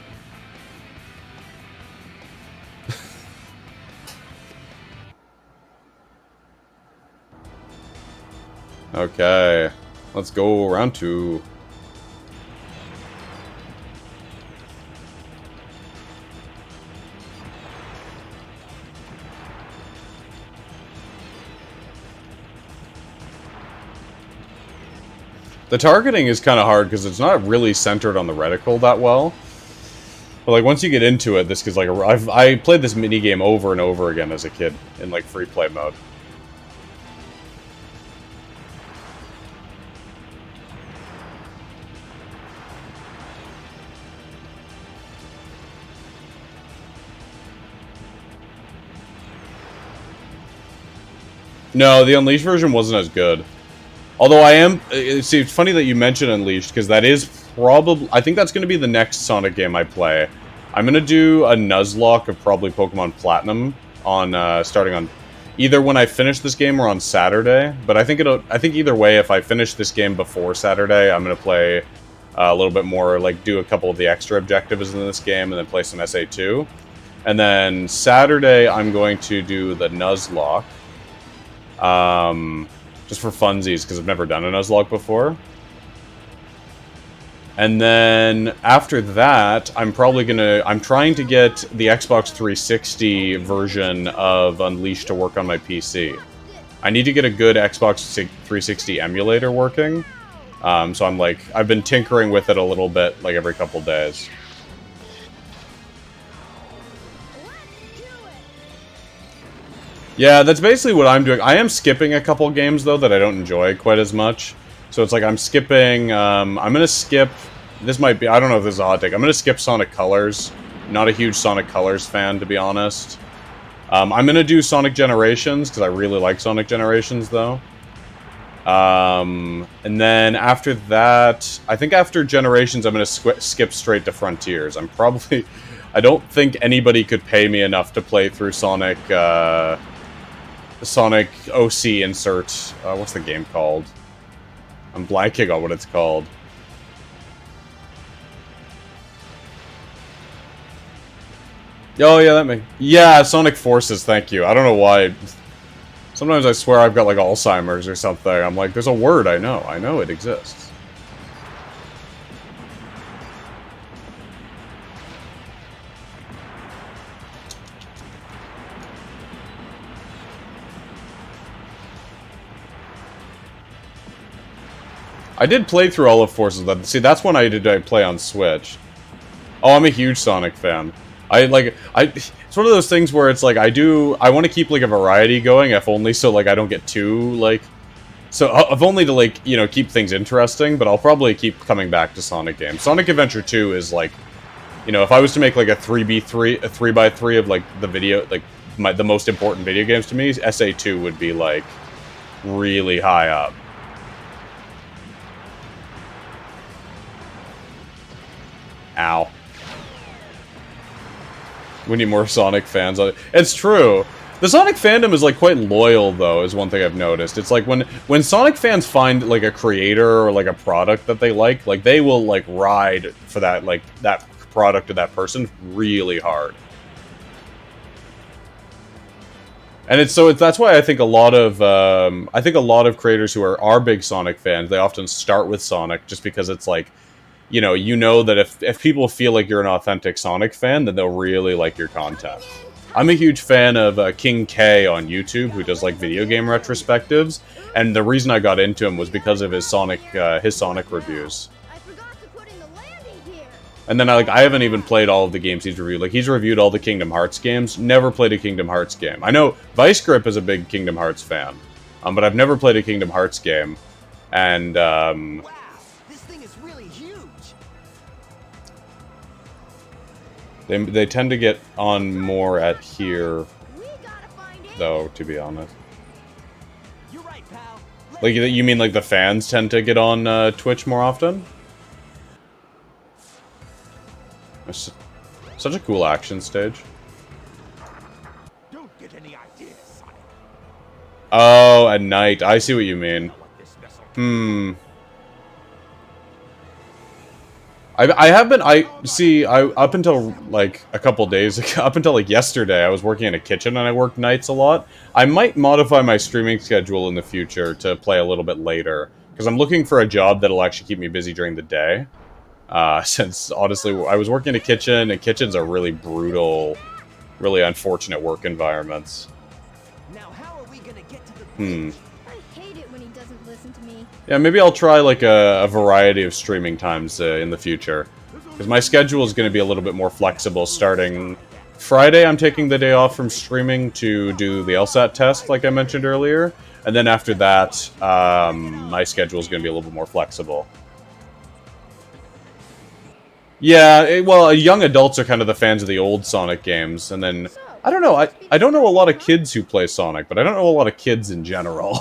Okay. Let's go round 2. The targeting is kind of hard because it's not really centered on the reticle that well. But like once you get into it, this is like I played this mini game over and over again as a kid in like free play mode. No, the Unleashed version wasn't as good. Although I am... See, it's funny that you mentioned Unleashed, because that is probably... I think that's going to be the next Sonic game I play. I'm going to do a Nuzlocke of probably Pokemon Platinum on starting on... Either when I finish this game or on Saturday. But I think either way, if I finish this game before Saturday, I'm going to play a little bit more, like do a couple of the extra objectives in this game, and then play some SA2. And then Saturday, I'm going to do the Nuzlocke. Just for funsies, because I've never done a Nuzlocke before. And then, after that, I'm trying to get the Xbox 360 version of Unleashed to work on my PC. I need to get a good Xbox 360 emulator working. So I've been tinkering with it a little bit, like every couple days. Yeah, that's basically what I'm doing. I am skipping a couple games, though, that I don't enjoy quite as much. So it's like I'm skipping... I'm going to skip... This might be... I don't know if this is a hot take. I'm going to skip Sonic Colors. Not a huge Sonic Colors fan, to be honest. I'm going to do Sonic Generations, because I really like Sonic Generations, though. And then after that... I think after Generations, I'm going to skip straight to Frontiers. I'm probably... I don't think anybody could pay me enough to play through Sonic... Sonic OC insert. What's the game called? I'm blanking on what it's called. Oh, yeah, that makes... Yeah, Sonic Forces, thank you. I don't know why. Sometimes I swear I've got, like, Alzheimer's or something. I'm like, there's a word I know. I know it exists. I did play through all of Forces. See, that's when I play on Switch. Oh, I'm a huge Sonic fan. It's one of those things where it's like, I want to keep, like, a variety going, if only so, like, I don't get too, like... So, if only to, like, you know, keep things interesting, but I'll probably keep coming back to Sonic games. Sonic Adventure 2 is, like, you know, if I was to make, like, a 3x3 of, like, the video, like, the most important video games to me, SA2 would be, like, really high up. Ow. We need more Sonic fans. It's true. The Sonic fandom is, like, quite loyal, though, is one thing I've noticed. It's like, when Sonic fans find, like, a creator or, like, a product that they like, they will, like, ride for that, like, that product or that person really hard. And that's why I think a lot of creators who are big Sonic fans, they often start with Sonic just because it's like, you know that if people feel like you're an authentic Sonic fan, then they'll really like your content. I'm a huge fan of King K on YouTube, who does, like, video game retrospectives, and the reason I got into him was because of his Sonic reviews.
I forgot to put in the landing gear.
And then I haven't even played all of the games he's reviewed. Like, he's reviewed all the Kingdom Hearts games. Never played a Kingdom Hearts game. I know Vice Grip is a big Kingdom Hearts fan, but I've never played a Kingdom Hearts game. And
Wow, this thing is really huge.
they tend to get on more at here,
We gotta find it.
though, to be honest.
You're right, pal.
Like, you mean, like, the fans tend to get on Twitch more often? It's such a cool action stage.
Don't get any ideas, Sonic.
Oh, at night. I see what you mean.
What this vessel
Up until, like, a couple days, up until, like, yesterday, I was working in a kitchen and I worked nights a lot. I might modify my streaming schedule in the future to play a little bit later, because I'm looking for a job that'll actually keep me busy during the day. Since, honestly, I was working in a kitchen, and kitchens are really brutal, really unfortunate work environments.
Now how are we gonna get to the
Hmm.
I hate it when he doesn't listen to me.
Yeah, maybe I'll try like a variety of streaming times in the future. Because my schedule is going to be a little bit more flexible starting Friday. I'm taking the day off from streaming to do the LSAT test, like I mentioned earlier. And then after that, my schedule is going to be a little bit more flexible. Yeah, well, young adults are kind of the fans of the old Sonic games. And then, I don't know, I don't know a lot of kids who play Sonic, but I don't know a lot of kids in general.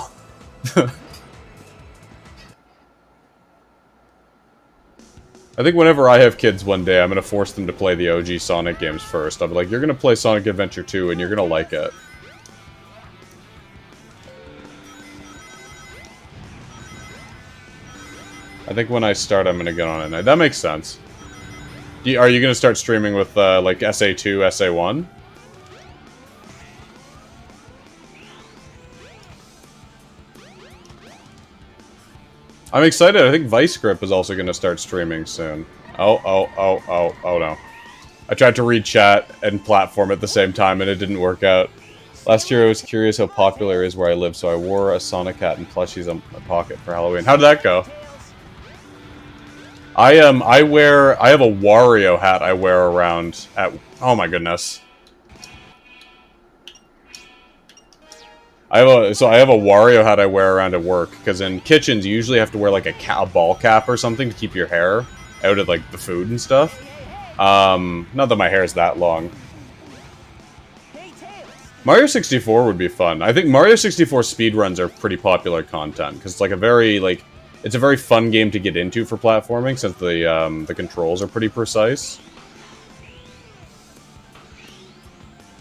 I think whenever I have kids one day, I'm going to force them to play the OG Sonic games first. I'll be like, you're going to play Sonic Adventure 2, and you're going to like it. I think when I start, I'm going to get on it night. That makes sense. Are you going to start streaming with, like, SA2, SA1? I'm excited. I think Vice Grip is also going to start streaming soon. Oh no. I tried to read chat and platform at the same time, and it didn't work out. Last year, I was curious how popular it is where I live, so I wore a Sonic hat and plushies in my pocket for Halloween. How did that go? I have a Wario hat I wear around at... Oh my goodness. I have a Wario hat I wear around at work, because in kitchens you usually have to wear like a ball cap or something to keep your hair out of like the food and stuff. Not that my hair is that long. Mario 64 would be fun. I think Mario 64 speedruns are pretty popular content, because it's like it's a very fun game to get into for platforming, since the controls are pretty precise.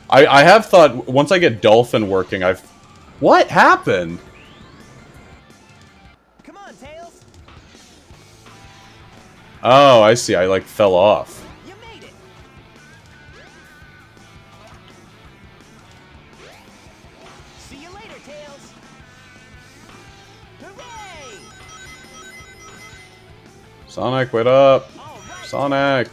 I have thought, once I get Dolphin working, What happened?
Come on, Tails.
Oh, I see. I, like, fell off.
You made it. See you later, Tails. Hooray!
Sonic, wait up.
All right.
Sonic.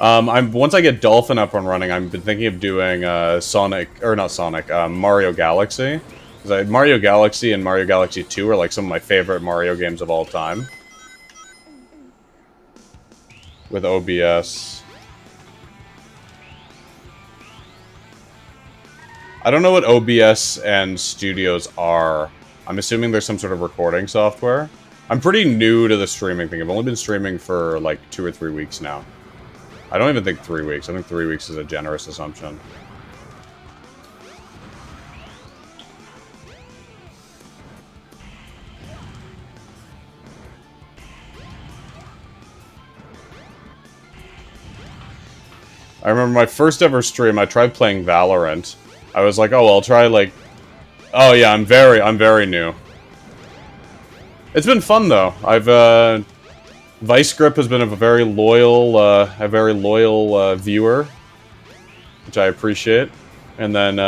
Once I get Dolphin up and running, I've been thinking of doing Mario Galaxy. Because Mario Galaxy and Mario Galaxy 2 are like some of my favorite Mario games of all time. With OBS. I don't know what OBS and Studios are. I'm assuming there's some sort of recording software. I'm pretty new to the streaming thing. I've only been streaming for like 2 or 3 weeks now. I don't even think 3 weeks. I think 3 weeks is a generous assumption. I remember my first ever stream, I tried playing Valorant. I was like, oh, well, I'll try, like... Oh, yeah, I'm very new. It's been fun, though. Vice Grip has been a very loyal viewer, which I appreciate. And then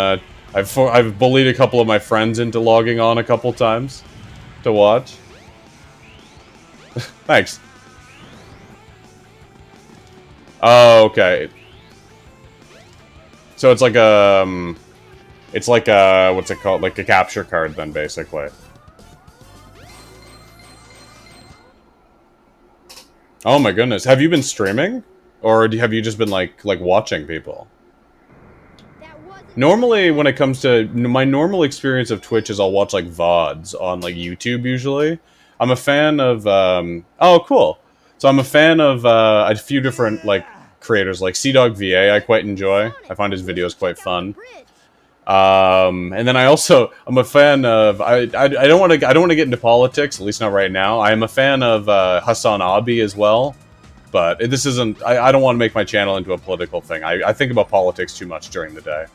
I've bullied a couple of my friends into logging on a couple times to watch. Thanks. Oh, okay. So it's like what's it called? Like a capture card, then, basically. Oh my goodness. Have you been streaming? Or have you just been, like watching people? Normally, when it comes to... My normal experience of Twitch is I'll watch, like, VODs on, like, YouTube, usually. I'm a fan of, Oh, cool. So I'm a fan of, a few different, like, creators. Like, CDogVA I quite enjoy. I find his videos quite fun. And then I'm a fan of, I don't want to get into politics, at least not right now. I am a fan of Hassan Abi as well, but this isn't, I don't want to make my channel into a political thing. I think about politics too much during the day.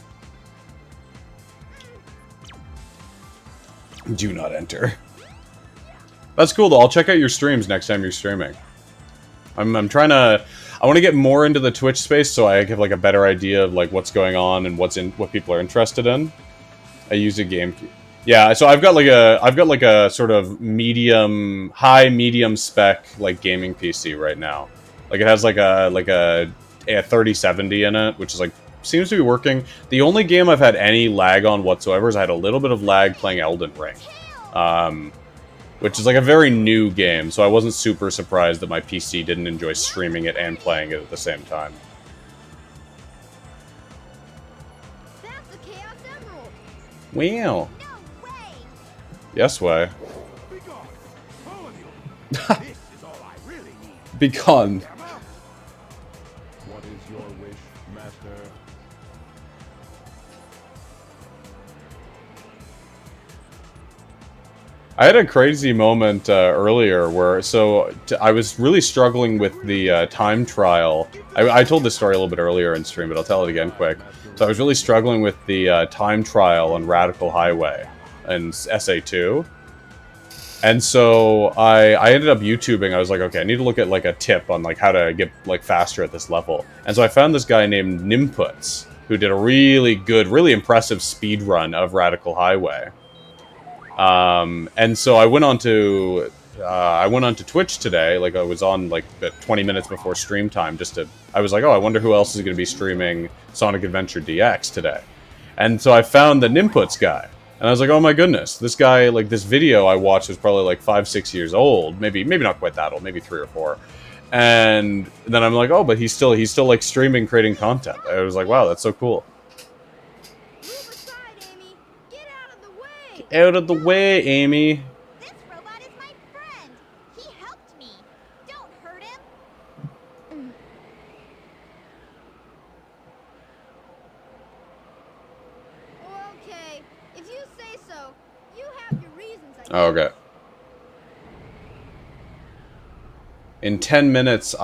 Do not enter. That's cool though. I'll check out your streams next time you're streaming. I'm trying to... I want to get more into the Twitch space so I have like a better idea of like what's going on and what people are interested in. I use a game. Yeah, so I've got like a sort of medium spec like gaming PC right now. Like it has like a 3070 in it, which is like seems to be working. The only game I've had any lag on whatsoever is I had a little bit of lag playing Elden Ring, which is like a very new game, so I wasn't super surprised that my PC didn't enjoy streaming it and playing it at the same time.
That's a Chaos Emerald.
Wow.
No way.
Yes, way.
Be gone, all of you. This is all I really need.
Be gone.
Emma?
What is your wish, Master?
I had a crazy moment earlier where, I was really struggling with the time trial. I told this story a little bit earlier in stream, but I'll tell it again quick. So I was really struggling with the time trial on Radical Highway in SA2. And so I ended up YouTubing. I was like, okay, I need to look at like a tip on like how to get like faster at this level. And so I found this guy named Nimputs, who did a really good, really impressive speed run of Radical Highway. And so I went on to Twitch today. Like I was on like 20 minutes before stream time, I was like, oh, I wonder who else is going to be streaming Sonic Adventure DX today. And so I found the Nimputs guy, and I was like, oh my goodness, this guy, like this video I watched was probably like 5-6 years old, maybe not quite that old, maybe 3 or 4. And then I'm like, oh, but he's still like streaming, creating content. I was like, wow, that's so cool.
Move aside, Amy. Get out of the way.
Out of the way, Amy.
This robot is my friend. He helped me. Don't hurt him. Okay, if you say so. You have your reasons, I guess.
Oh, okay. In 10 minutes,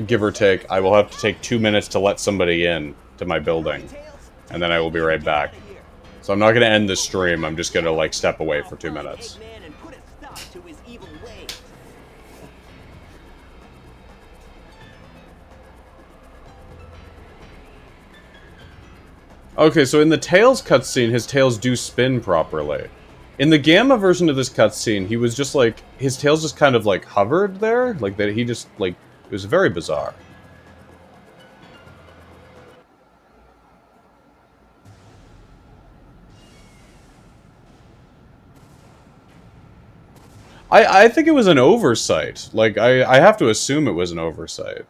give or take, I will have to take 2 minutes to let somebody in to my building. And then I will be right back. So I'm not going to end the stream, I'm just going to, like, step away for 2 minutes.
Eggman and put a stop to his evil ways.
Okay, so in the Tails cutscene, his tails do spin properly. In the Gamma version of this cutscene, he was just, like, his tails just kind of, like, hovered there. Like, that he just, like, it was very bizarre. I think it was an oversight. Like, I have to assume it was an oversight.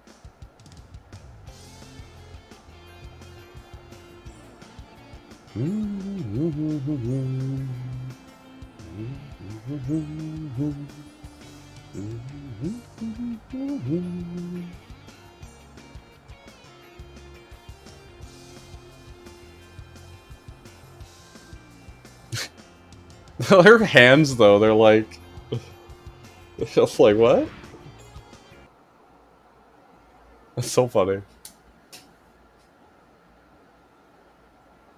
Her hands, though, they're like... It's like, what? That's so funny.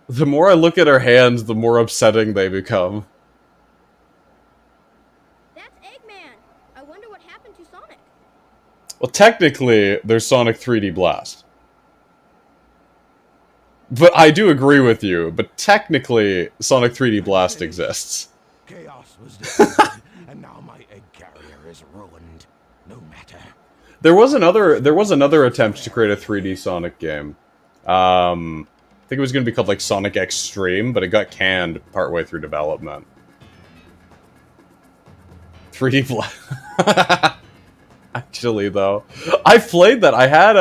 The more I look at her hands, the more upsetting they become.
That's Eggman. I wonder what happened to Sonic.
Well, technically, there's Sonic 3D Blast. But I do agree with you, but technically, Sonic 3D Blast exists.
Chaos was defeated, and now my egg carrier is ruined. No matter.
There was another attempt to create a 3D Sonic game. I think it was going to be called, like, Sonic Extreme, but it got canned partway through development. 3D Blast. Actually, though. I played that. I had,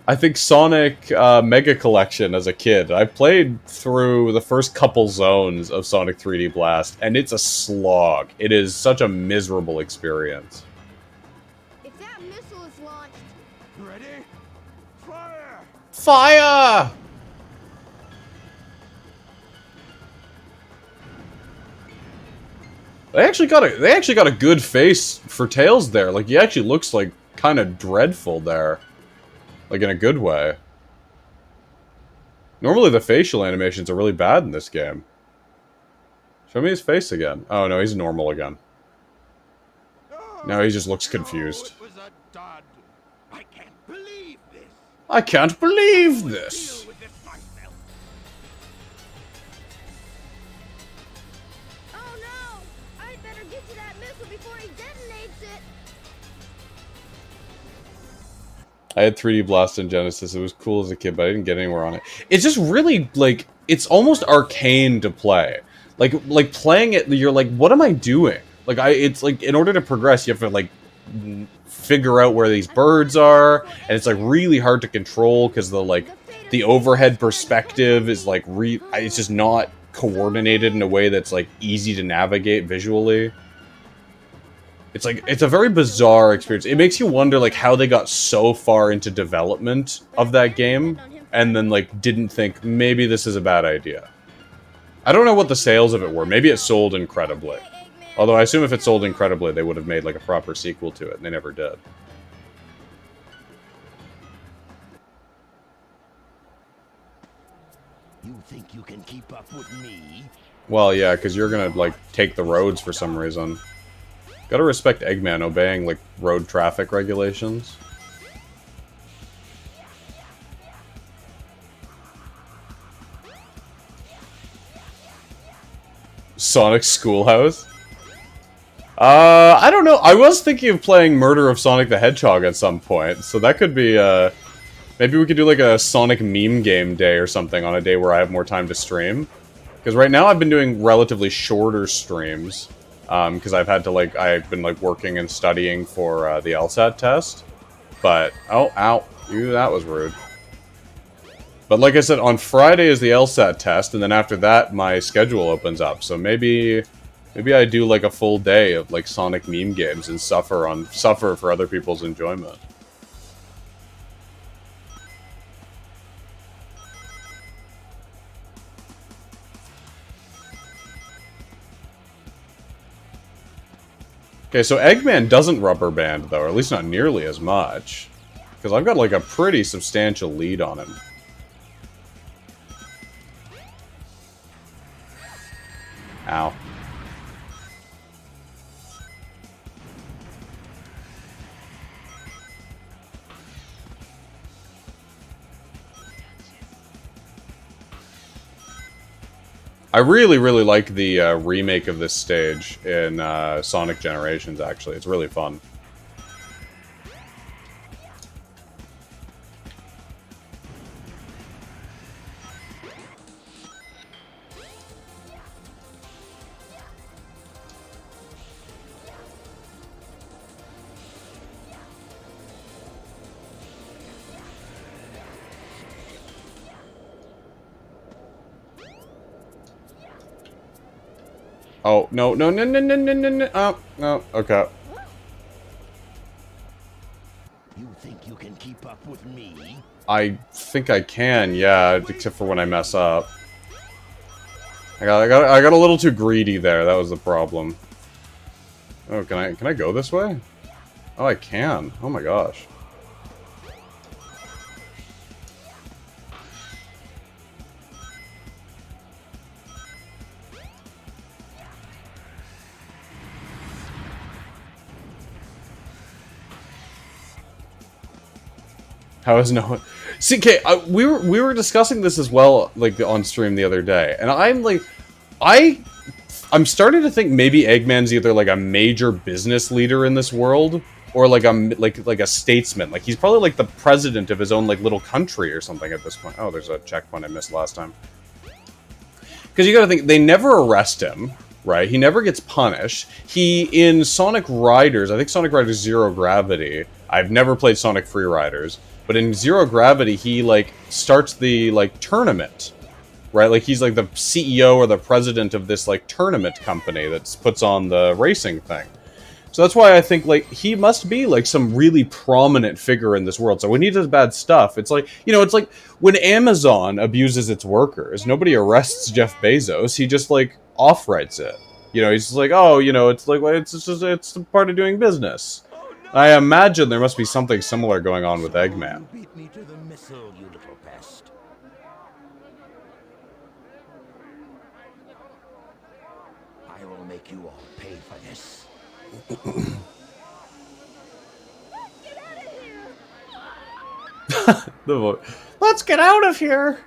I think Sonic Mega Collection as a kid. I played through the first couple zones of Sonic 3D Blast, and it's a slog. It is such a miserable experience.
If that missile is launched,
Ready? Fire!
Fire! They actually got a good face for Tails there. Like, he actually looks like kind of dreadful there. Like, in a good way. Normally the facial animations are really bad in this game. Show me his face again. Oh no, he's normal again. No, he just looks confused.
No, it was a dud. I can't believe this.
I can't believe this!
Deal with this myself.
oh no! I'd better get to that missile before he detonates it.
I had 3D Blast in Genesis. It was cool as a kid, but I didn't get anywhere on it. It's just really, like, it's almost arcane to play. Like playing it, you're like, what am I doing? Like, it's like, in order to progress, you have to, like, figure out where these birds are, and it's, like, really hard to control, because the overhead perspective is, like, it's just not coordinated in a way that's, like, easy to navigate visually. It's like, it's a very bizarre experience. It makes you wonder, like, how they got so far into development of that game, and then, like, didn't think, maybe this is a bad idea. I don't know what the sales of it were. Maybe it sold incredibly. Although I assume if it sold incredibly, they would have made, like, a proper sequel to it, and they never did.
You think you can keep up with me?
Well, yeah, because you're gonna, like, take the roads for some reason. Gotta respect Eggman obeying, like, road traffic regulations. Sonic Schoolhouse? I don't know. I was thinking of playing Murder of Sonic the Hedgehog at some point, so that could be, maybe we could do, like, a Sonic meme game day or something on a day where I have more time to stream. Because right now I've been doing relatively shorter streams. Because I've been, like, working and studying for, the LSAT test. But, oh, ow. Ew, that was rude. But like I said, on Friday is the LSAT test, and then after that, my schedule opens up. So maybe I do, like, a full day of, like, Sonic meme games and suffer for other people's enjoyment. Okay, so Eggman doesn't rubber band, though, or at least not nearly as much. Because I've got, like, a pretty substantial lead on him. Ow. I really, really like the remake of this stage in Sonic Generations, actually. It's really fun. Oh, no, no, no, no, no, no, no, no. Oh, no, okay.
You think you can keep up with me?
I think I can, yeah, except for when I mess up. I got a little too greedy there, that was the problem. Oh, can I go this way? Oh, I can. Oh my gosh. How is no one... See, okay, we were discussing this as well, like, on stream the other day, and I'm like... I'm starting to think maybe Eggman's either, like, a major business leader in this world, or, like, a statesman. Like, he's probably, like, the president of his own, like, little country or something at this point. Oh, there's a checkpoint I missed last time. Because you gotta think, they never arrest him, right? He never gets punished. In Sonic Riders, I think Sonic Riders Zero Gravity, I've never played Sonic Free Riders, but in Zero Gravity, he, like, starts the, like, tournament, right? Like, he's, like, the CEO or the president of this, like, tournament company that puts on the racing thing. So that's why I think, like, he must be, like, some really prominent figure in this world. So when he does bad stuff, it's like, you know, it's like when Amazon abuses its workers, nobody arrests Jeff Bezos, he just, like, off-writes it. You know, he's just like, oh, you know, it's like, it's part of doing business. I imagine there must be something similar going on with Eggman.
You beat me to the missile, you little pest. I will make you all pay for this.
Let's get out of here!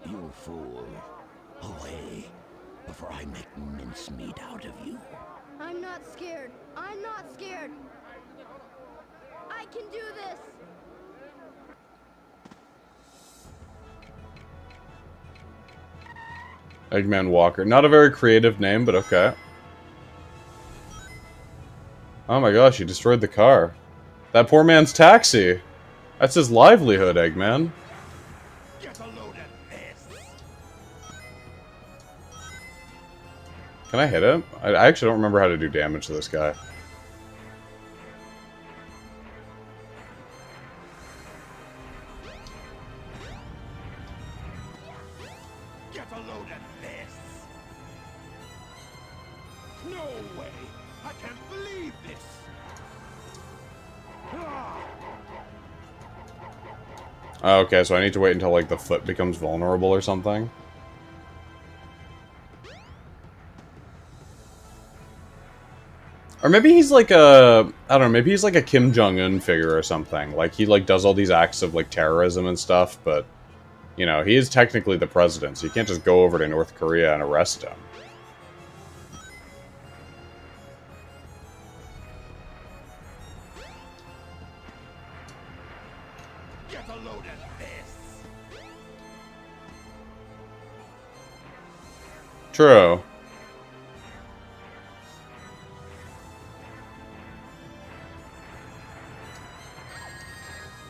You fool. Away, before I make mincemeat out of you.
I'm not scared. I'm not scared. I can do this.
Eggman Walker. Not a very creative name, but okay. Oh my gosh, he destroyed the car. That poor man's taxi. That's his livelihood, Eggman.
Get a load of this.
Can I hit him? I actually don't remember how to do damage to this guy.
Get a load of this. No way. I can't believe this. Ah!
Oh, okay, so I need to wait until, like, the foot becomes vulnerable or something. Or maybe he's like a... I don't know, maybe he's like a Kim Jong-un figure or something. Like, he, like, does all these acts of, like, terrorism and stuff, but... You know, he is technically the president, so you can't just go over to North Korea and arrest him.
Get a load of this.
True.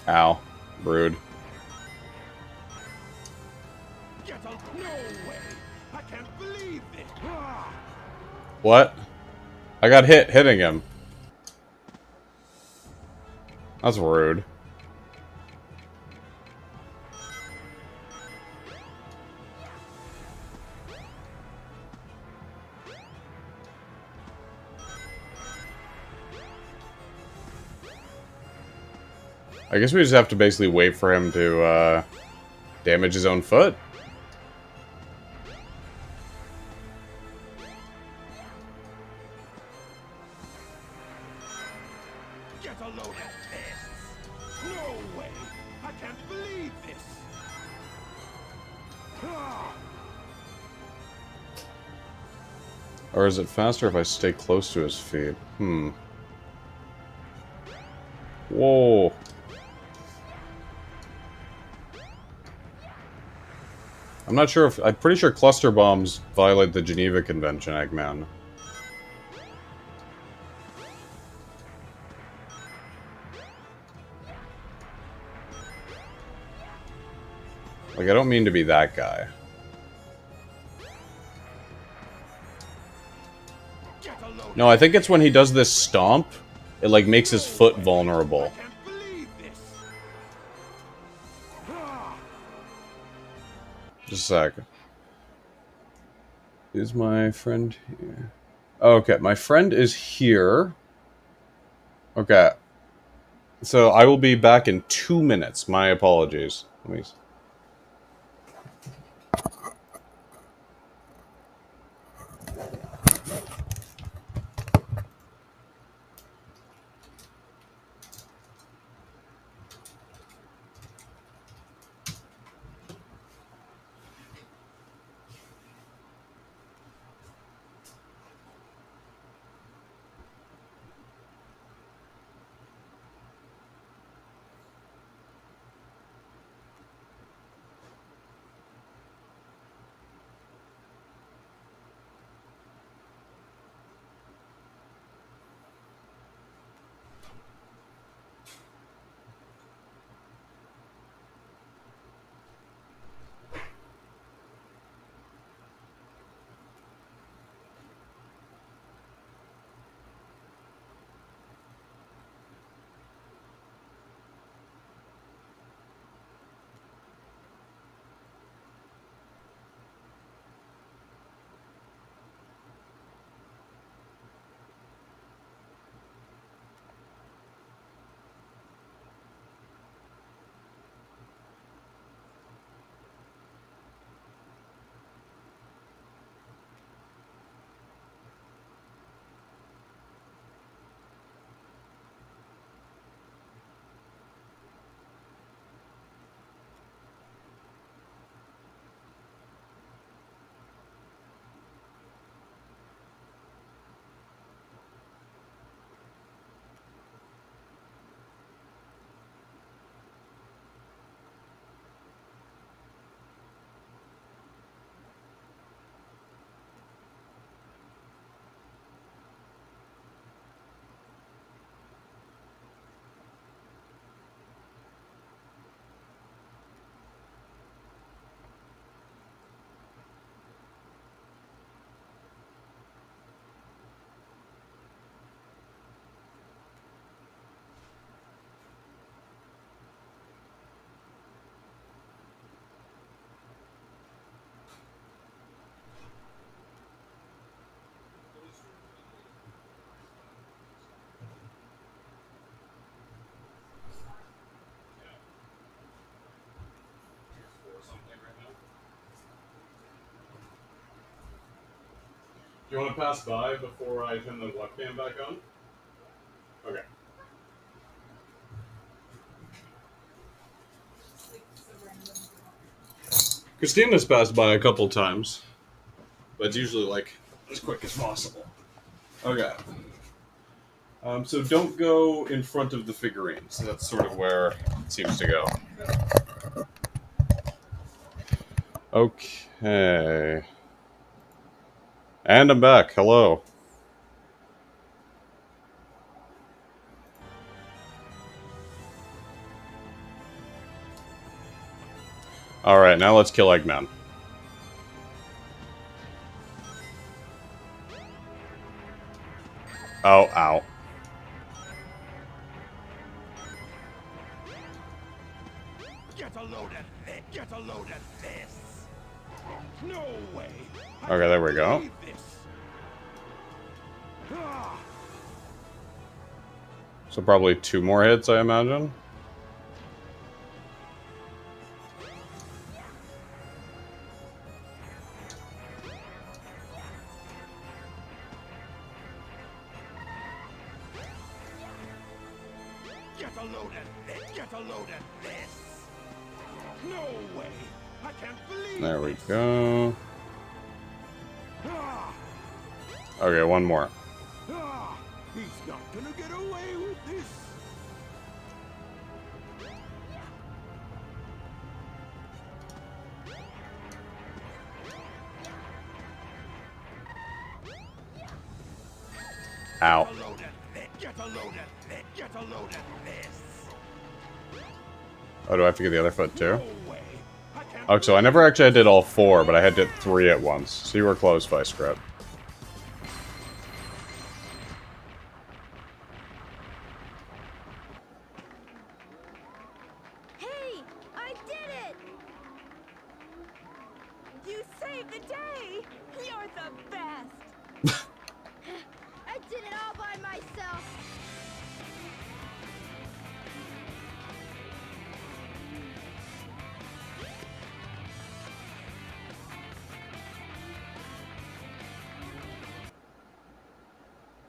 Ow. Rude.
Get a... No way. I can't believe this. Ah!
What? I got hit hitting him. That's rude. I guess we just have to basically wait for him to, damage his own foot.
Get a load of this. No way. I can't believe this. Ah!
Or is it faster if I stay close to his feet? Whoa. I'm not sure if... I'm pretty sure cluster bombs violate the Geneva Convention, Eggman. Like, I don't mean to be that guy.
Get a load
No, I think it's when he does this stomp, it, like, makes his foot vulnerable.
I can't believe this. Ah!
Just a sec. Is my friend here? Okay, my friend is here. Okay. So, I will be back in 2 minutes. My apologies. Let me... You want to pass by before I turn the webcam back on? Okay. Christina's passed by a couple times, but it's usually like as quick as possible. Okay. So don't go in front of the figurines. That's sort of where it seems to go. Okay. And I'm back. Hello. Alright, now let's kill Eggman. Oh, ow.
Get a load of this! Get a load of this! No way!
Okay, there we go.
Believe this. Ah!
So probably 2 more hits, I imagine.
Get a load of this! Get a load of this! No way! I can't believe
There we
this.
go.
Ah!
Okay, 1 more.
Ah! He's not gonna get away with this!
Ow.
Get a load of this! Get a load of this! Get a load of this!
Oh, do I have to get the other foot too?
No way! I can't
Oh, so I never actually did all 4, but I had to hit 3 at once. So you were close, Vice Grip.
Hey, I did it!
You saved the day! You're the best!
I did it all by myself.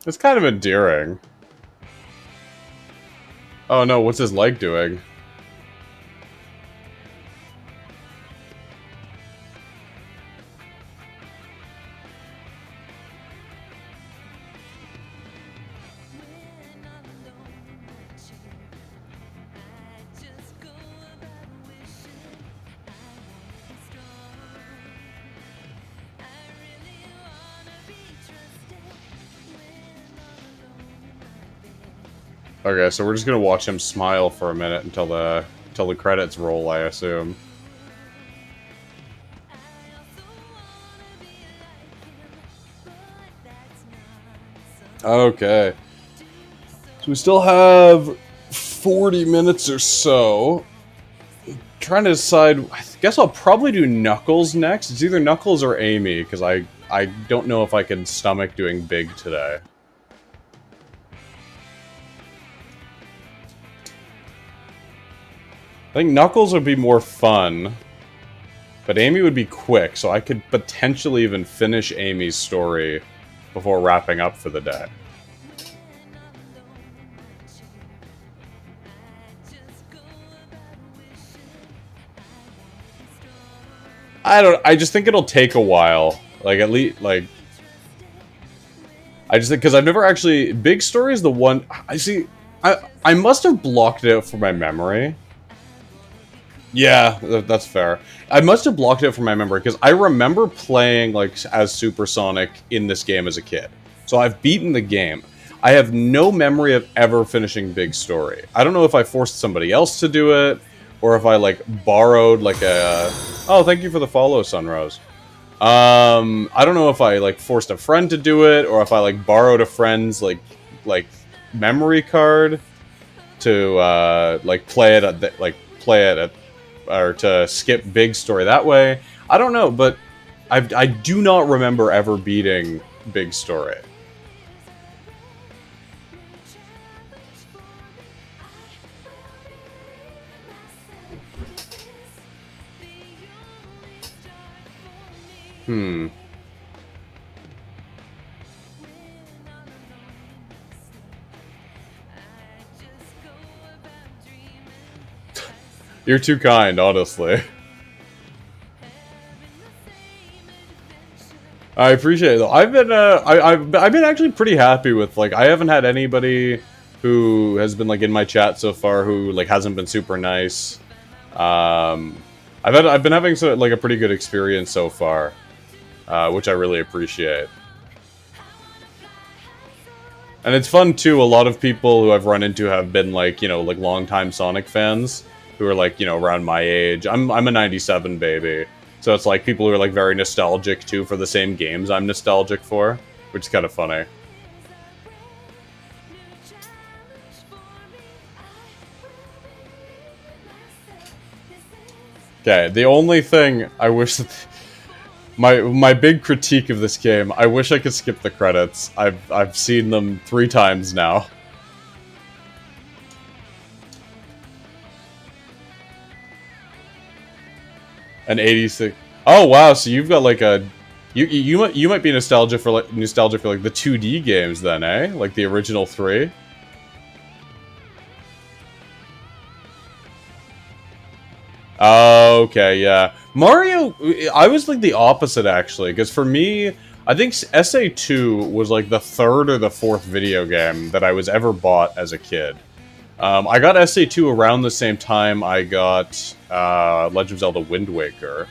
It's kind of endearing. Oh no, what's his leg doing? Okay, so we're just gonna watch him smile for a minute until the credits roll, I assume. Okay. So we still have 40 minutes or so. Trying to decide, I guess I'll probably do Knuckles next. It's either Knuckles or Amy, because I don't know if I can stomach doing Big today. I think Knuckles would be more fun, but Amy would be quick, so I could potentially even finish Amy's story before wrapping up for the day. I just think it'll take a while. Like, at least, like... I just think, because I've never actually... Big Story is the one... I must have blocked it out for my memory. Yeah, that's fair. I must have blocked it from my memory, because I remember playing, like, as Supersonic in this game as a kid. So I've beaten the game. I have no memory of ever finishing Big Story. I don't know if I forced somebody else to do it, or if I, like, borrowed, like, a... Oh, thank you for the follow, Sunrose. I don't know if I, like, forced a friend to do it, or if I, like, borrowed a friend's, like memory card to, like, play it at, or to skip Big Story that way. I don't know, but I do not remember ever beating Big Story. You're too kind, honestly. I appreciate it though. I've been actually pretty happy with, like, I haven't had anybody who has been like in my chat so far who like hasn't been super nice. I've been having like a pretty good experience so far, which I really appreciate. And it's fun too. A lot of people who I've run into have been like, you know, like longtime Sonic fans who are like, you know, around my age. I'm a '97 baby. So it's like people who are like very nostalgic too for the same games I'm nostalgic for, which is kind of funny. Okay, the only thing I wish that my big critique of this game, I wish I could skip the credits. I've seen them 3 times now. An 86. Oh wow, so you've got like a you might be nostalgic for like the 2D games then, eh? Like the original 3. Okay, yeah. Mario, I was like the opposite actually, because for me, I think SA2 was like the 3rd or the 4th video game that I was ever bought as a kid. I got SA2 around the same time I got Legend of Zelda Wind Waker.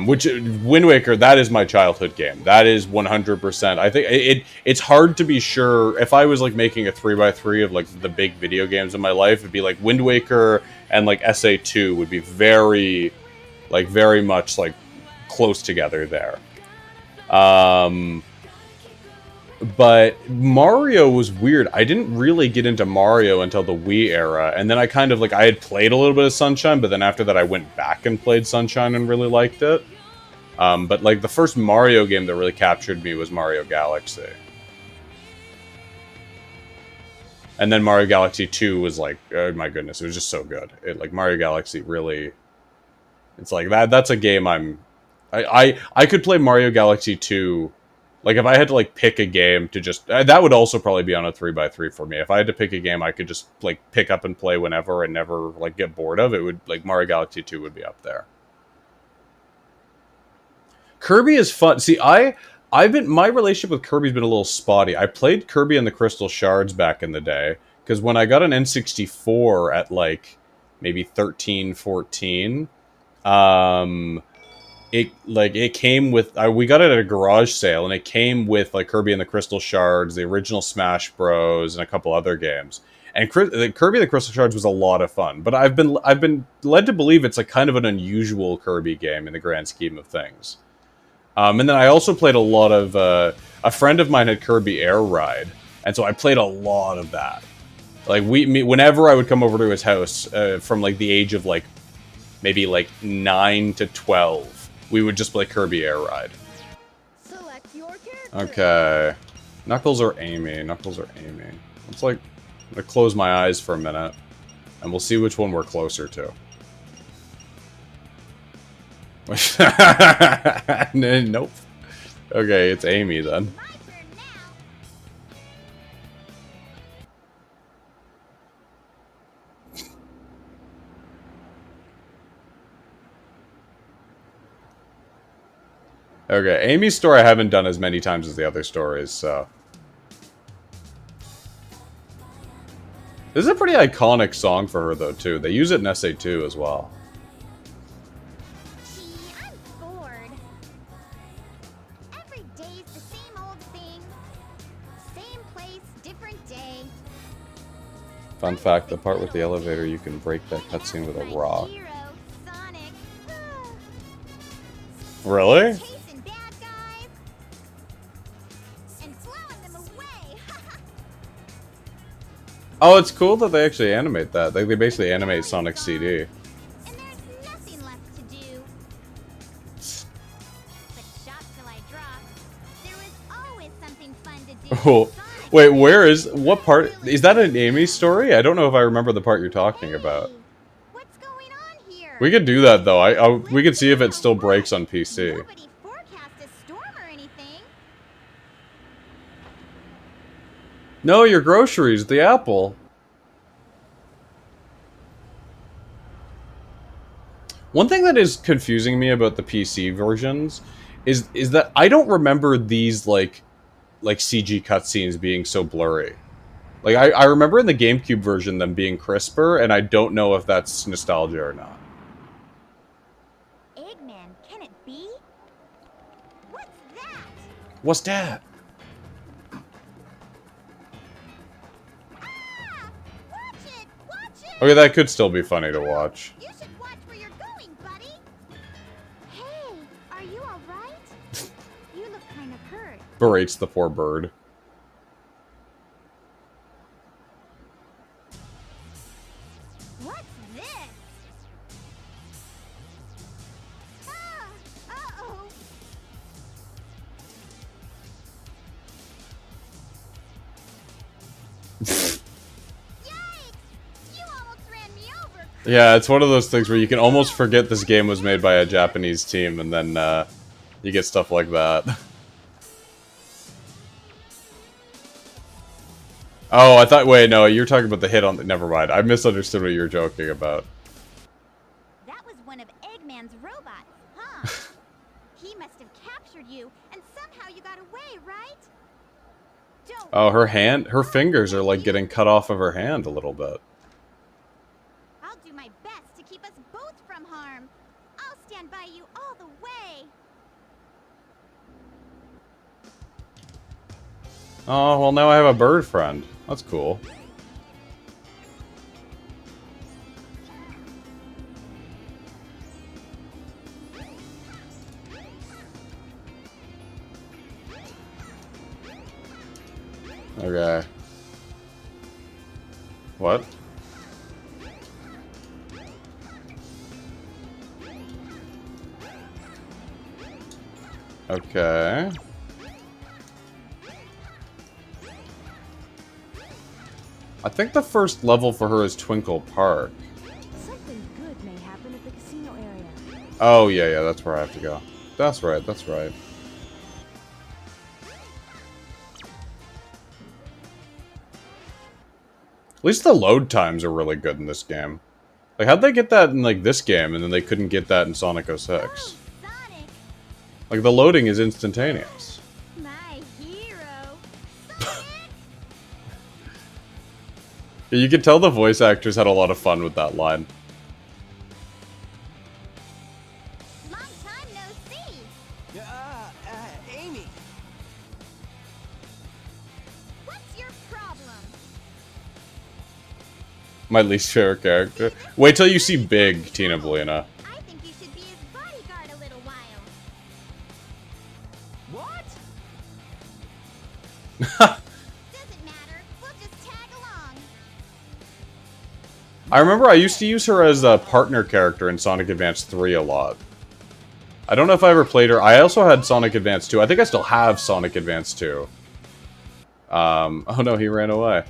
Which, Wind Waker, that is my childhood game. That is 100%. I think it's hard to be sure. If I was like making a 3x3 of like the big video games in my life, it'd be like Wind Waker and like SA2 would be very much like close together there. But Mario was weird. I didn't really get into Mario until the Wii era, and then I kind of like, I had played a little bit of Sunshine, but then after that I went back and played Sunshine and really liked it. But like the first Mario game that really captured me was Mario Galaxy. And then Mario Galaxy 2 was like, oh my goodness, it was just so good. Like Mario Galaxy really, it's like that's a game I could play Mario Galaxy 2. Like, if I had to, like, pick a game to just... that would also probably be on a 3x3 for me. If I had to pick a game I could just, like, pick up and play whenever and never, like, get bored of, it would... Like, Mario Galaxy 2 would be up there. Kirby is fun. See, my relationship with Kirby's been a little spotty. I played Kirby and the Crystal Shards back in the day, because when I got an N64 at, like, maybe 13, 14... It came with we got it at a garage sale, and it came with like Kirby and the Crystal Shards, the original Smash Bros, and a couple other games. And Kirby and the Crystal Shards was a lot of fun, but I've been led to believe it's like kind of an unusual Kirby game in the grand scheme of things. And then I also played a lot of a friend of mine had Kirby Air Ride, and so I played a lot of that. Like whenever I would come over to his house from like the age of like maybe like 9 to 12. We would just play Kirby Air Ride.
Select your character.
Okay. Knuckles or Amy? Knuckles or Amy? Let's like... I'm gonna close my eyes for a minute. And we'll see which one we're closer to. Nope. Okay, it's Amy then.
My turn now.
Okay, Amy's story I haven't done as many times as the other stories, so... This is a pretty iconic song for her, though, too. They use it in SA2 as well.
Gee, I'm bored. Every day's the same old thing. Same place, different day.
Fun fact, the part with the elevator, you can break that cutscene with a rock.
Hero, Sonic.
Really?
Chasing bad guys and blowing them away.
Oh, it's cool that they actually animate that. Like, they basically animate Sonic CD.
And there's nothing left to do. But shot till I drop. There was always something fun to do.
Oh, wait, what part? Is that an Amy story? I don't know if I remember the part you're talking about.
What's going on here?
We could do that, though. We could see if it still breaks on PC.
Nobody forecast a storm or anything.
No, your groceries, the apple. One thing that is confusing me about the PC versions is that I don't remember these like CG cutscenes being so blurry. Like I remember in the GameCube version them being crisper, and I don't know if that's nostalgia or not.
Eggman, can it be? What's that?
What's that?
Ah! Watch it! Watch it!
Okay, that could still be funny to watch.
You should watch where you're going, buddy. Hey, are you all right? You look kind of hurt.
Berates the poor bird.
What's this? Ah! Uh-oh! Yikes! You almost ran me over.
Yeah, it's one of those things where you can almost forget this game was made by a Japanese team, and then you get stuff like that. Oh, I thought. Wait, no, you're talking about the hit on. Never mind. I misunderstood what you were joking about.
That was one of Eggman's robots, huh? He must have captured you, and somehow you got away, right? Don't
Oh, her fingers are like getting cut off of her hand a little bit.
I'll do my best to keep us both from harm. I'll stand by you all the way.
Oh, well, now I have a bird friend. That's cool. Okay. What? Okay. I think the first level for her is Twinkle Park.
Something good may happen at the casino area.
Oh, yeah, that's where I have to go. That's right, that's right. At least the load times are really good in this game. Like, how'd they get that in, like, this game, and then they couldn't get that in Sonic 06?
Sonic,
Like, the loading is instantaneous.
my hero. Sonic!
You could tell the voice actors had a lot of fun with that line.
Long time no see.
Amy.
What's your problem?
My least favorite character. Wait till you see Big Tina Belina.
I think you should be his bodyguard a little while.
What?
Doesn't matter. We'll just tag along.
I remember I used to use her as a partner character in Sonic Advance 3 a lot. I don't know if I ever played her. I also had Sonic Advance 2. I think I still have Sonic Advance 2. Oh no, he ran away.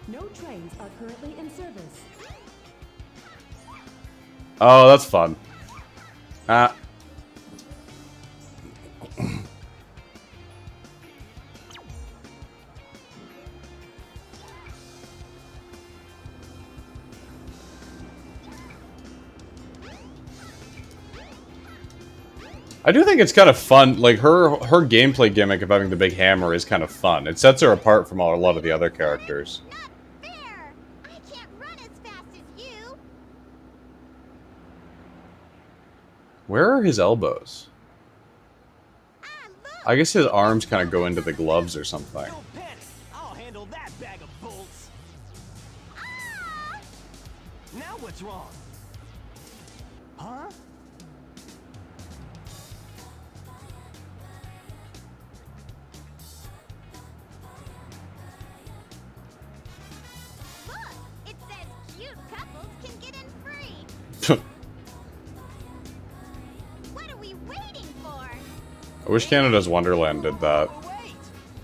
No trains are currently in service.
Oh, that's fun. Ah. I do think it's kind of fun. Like, her gameplay gimmick of having the big hammer is kind of fun. It sets her apart from a lot of the other characters.
Not fair. I can't run as fast as you.
Where are his elbows?
Ah, look.
I guess his arms kind of go into the gloves or something.
Don't panic. I'll handle that bag of bolts.
Ah!
Now what's wrong? Huh?
Look, it says cute couples can get in free. What are we waiting for?
I wish Canada's Wonderland did that.
Wait.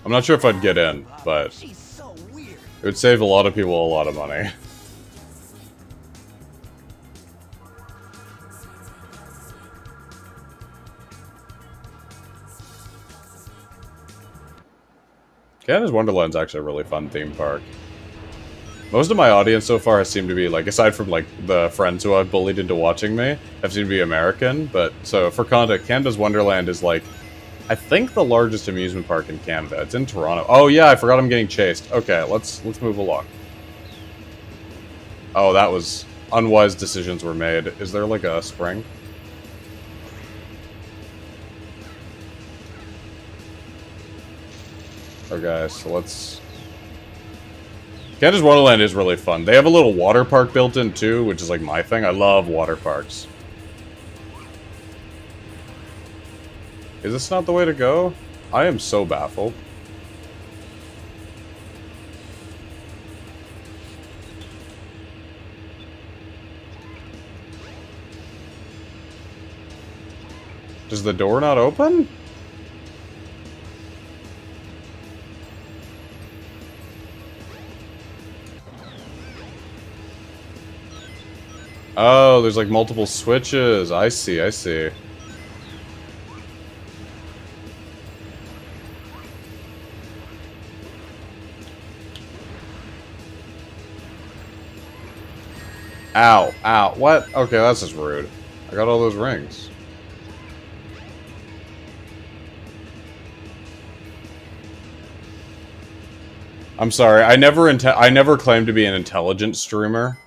I'm not sure if I'd get in, but
She's so weird.
it would save a lot of people a lot of money. Canada's Wonderland's actually a really fun theme park. Most of my audience so far has seemed to be, like, aside from, like, the friends who I've bullied into watching me, have seemed to be American. But, so, for context, Canada's Wonderland is, like, I think the largest amusement park in Canada. It's in Toronto. Oh, yeah, I forgot I'm getting chased. Okay, let's move along. Oh, that was... unwise decisions were made. Is there, like, a spring? Okay, so let's... Canada's Wonderland is really fun. They have a little water park built in, too, which is, like, my thing. I love water parks. Is this not the way to go? I am so baffled. Does the door not open? Oh, there's like multiple switches. I see, I see. Ow, ow, what? Okay, that's just rude. I got all those rings. I'm sorry, I never claimed to be an intelligent streamer.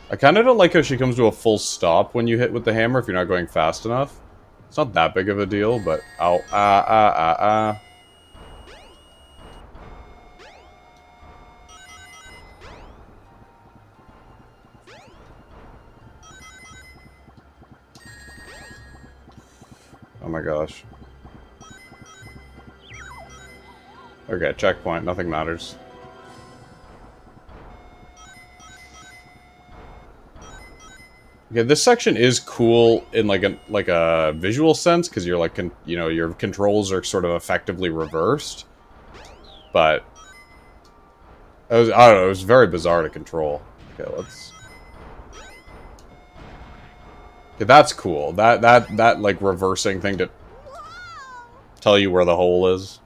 I kind of don't like how she comes to a full stop when you hit with the hammer if you're not going fast enough. It's not that big of a deal, but... Ow, Oh my gosh. Okay, checkpoint. Nothing matters. Okay, this section is cool in like a visual sense because you're like you know, your controls are sort of effectively reversed. But I don't know, it was very bizarre to control. Okay, let's. Okay, that's cool. That like reversing thing to tell you where the hole is.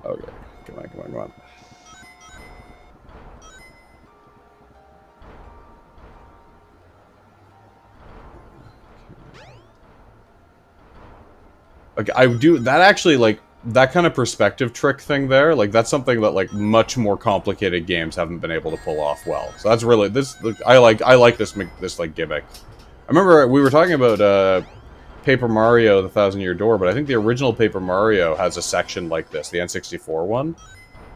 Okay, come on, come on, come on. Like, I do, that actually, like, that kind of perspective trick thing there, like, that's something that, like, much more complicated games haven't been able to pull off well. So that's really, this, I like this, like, gimmick. I remember we were talking about, Paper Mario, The Thousand-Year Door, but I think the original Paper Mario has a section like this, the N64 one,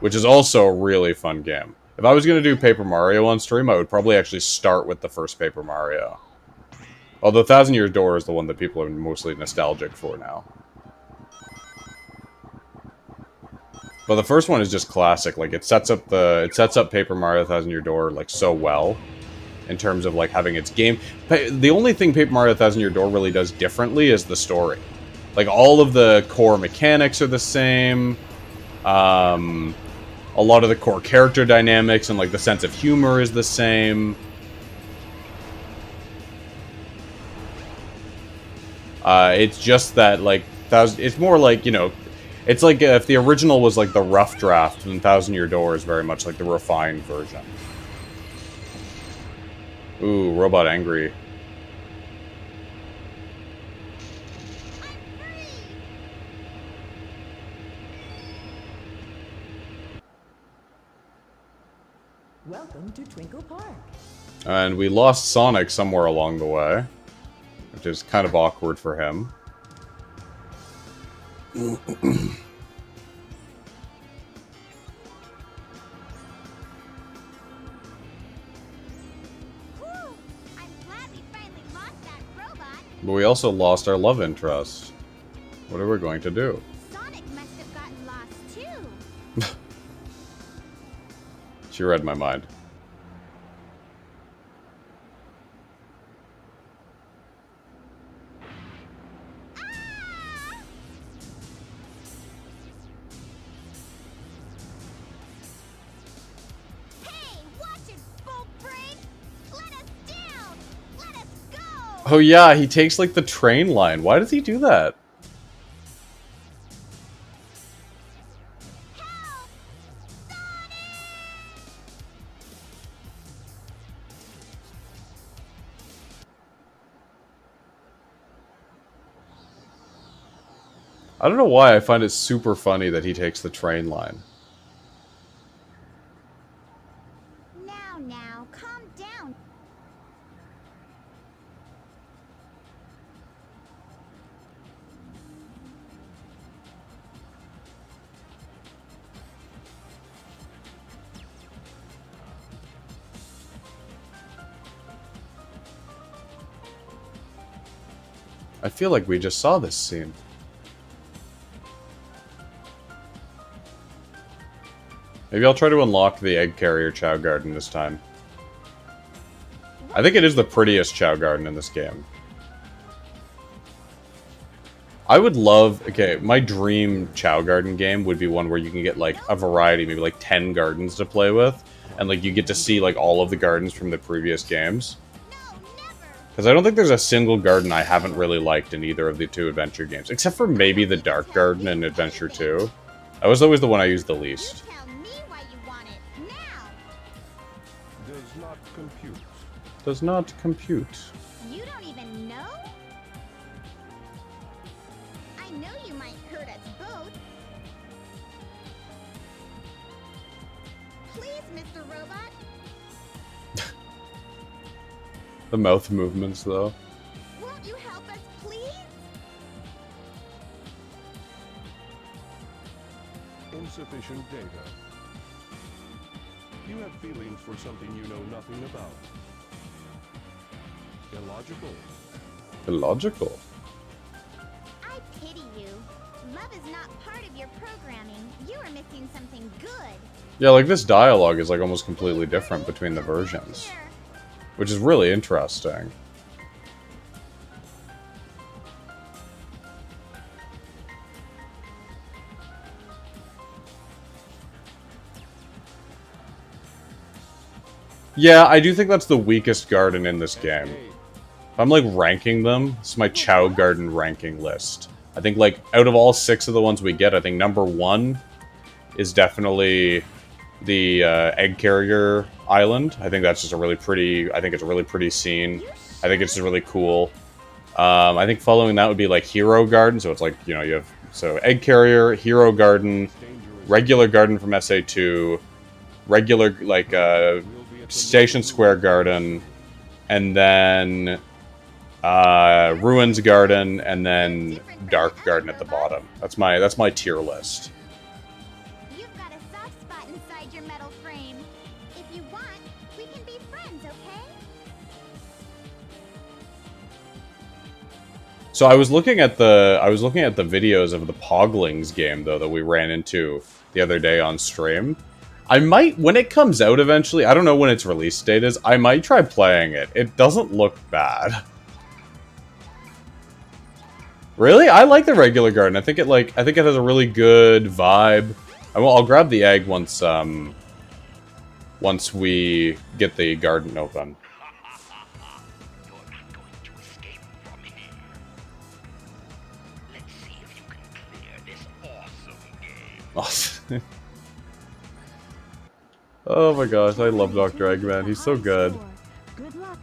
which is also a really fun game. If I was going to do Paper Mario on stream, I would probably actually start with the first Paper Mario. Although Thousand-Year Door is the one that people are mostly nostalgic for now. But the first one is just classic. Like, it sets up Paper Mario Thousand Year Door like so well in terms of like having its game. The only thing Paper Mario Thousand Year Door really does differently is the story. Like, all of the core mechanics are the same. A lot of the core character dynamics and like the sense of humor is the same. It's just that like it's more like, you know, it's like if the original was like the rough draft, then Thousand Year Door is very much like the refined version. Ooh, robot angry.
Welcome to Twinkle Park.
And we lost Sonic somewhere along the way, which is kind of awkward for him.
Whew, I'm glad we finally lost that robot.
But we also lost our love interest. What are we going to do?
Sonic must have gotten lost too.
She read my mind. Oh yeah, he takes like the train line. Why does he do that? I don't know why I find it super funny that he takes the train line.
Now, calm down.
I feel like we just saw this scene. Maybe I'll try to unlock the egg carrier Chow Garden this time. I think it is the prettiest Chow Garden in this game. I would love... Okay, my dream Chow Garden game would be one where you can get, like, a variety, maybe, like, 10 gardens to play with. And, like, you get to see, like, all of the gardens from the previous games. Because I don't think there's a single garden I haven't really liked in either of the two adventure games. Except for maybe the Dark Garden in Adventure 2. That was always the one I used the least.
Tell me why you want it now.
Does not compute.
Does not compute.
You don't even know? I know you might hurt us both. Please, Mr. Robot.
The mouth movements, though.
Won't you help us, please?
Insufficient data. You have feelings for something you know nothing about. Illogical.
Illogical.
I pity you. Love is not part of your programming. You are missing something good.
Yeah, like this dialogue is like almost completely different between the versions.
Here.
Which is really interesting. Yeah, I do think that's the weakest garden in this game. If I'm like ranking them, it's my Chow Garden ranking list. I think like out of all 6 of the ones we get, I think number 1 is definitely the egg carrier island. I think that's just a really pretty, I think it's a really pretty scene. I think it's just really cool. I think following that would be like Hero Garden. So it's like, you know, you have, so egg carrier, Hero Garden, regular garden from SA2, regular like Station Square Garden, and then Ruins Garden, and then Dark Garden at the bottom. That's my tier list.
You've got a soft spot inside your metal frame. If you want, we can be friends, okay?
So I was looking at the videos of the Poglings game though that we ran into the other day on stream. I might, when it comes out eventually, I don't know when its release date is, I might try playing it. It doesn't look bad. Really? I like the regular garden. I think it has a really good vibe. I'll grab the egg once we get the garden open.
You're not going to escape from here. Let's see if you can clear this awesome game.
Awesome. Oh my gosh, I love Dr. Eggman. He's so good.
Good luck.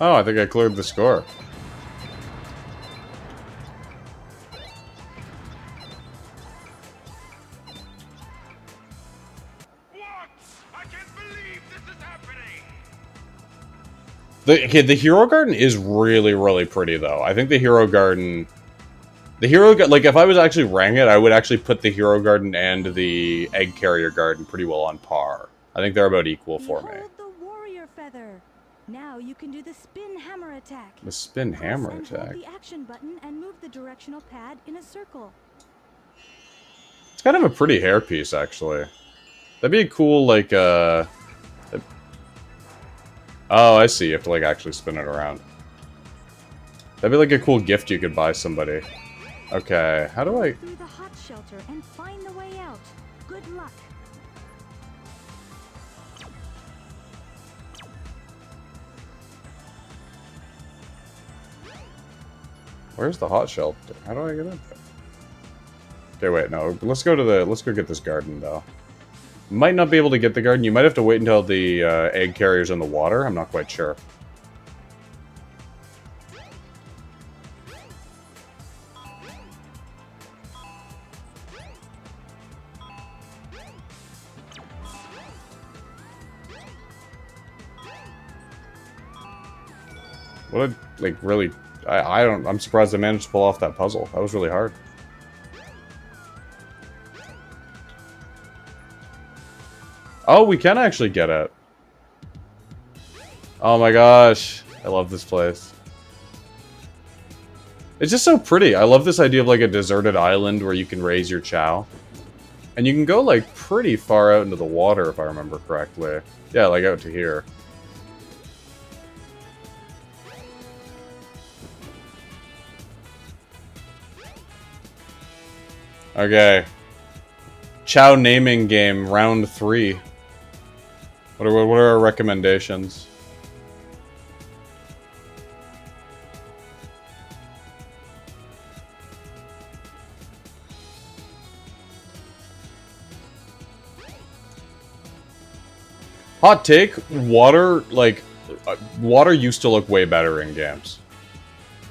Oh, I think I cleared the score.
What? I can't believe this is happening!
The Hero Garden is really, really pretty, though. I think the Hero Garden... like, if I was actually ranking it, I would actually put the Hero Garden and the Egg Carrier Garden pretty well on par. I think they're about equal for me.
Behold the warrior feather.
Now you can do the spin hammer attack.
The spin hammer
Press and
attack.
hold the action button and move the directional pad in a circle.
It's kind of a pretty hairpiece, actually. That'd be a cool, like, Oh, I see. You have to, like, actually spin it around. That'd be, like, a cool gift you could buy somebody. Okay, how do I...
Through the hot shelter and find the way out. Good luck.
Where's the hot shelter? How do I get in there? Okay, wait, no. Let's go get this garden, though. Might not be able to get the garden. You might have to wait until the egg carrier's in the water. I'm not quite sure. What a, like, really... I'm surprised I managed to pull off that puzzle. That was really hard. Oh, we can actually get it. Oh my gosh. I love this place. It's just so pretty. I love this idea of, like, a deserted island where you can raise your chow. And you can go, like, pretty far out into the water, if I remember correctly. Yeah, like, out to here. Okay. Chow naming game, round 3. What are our recommendations? Hot take, water, like, water used to look way better in games.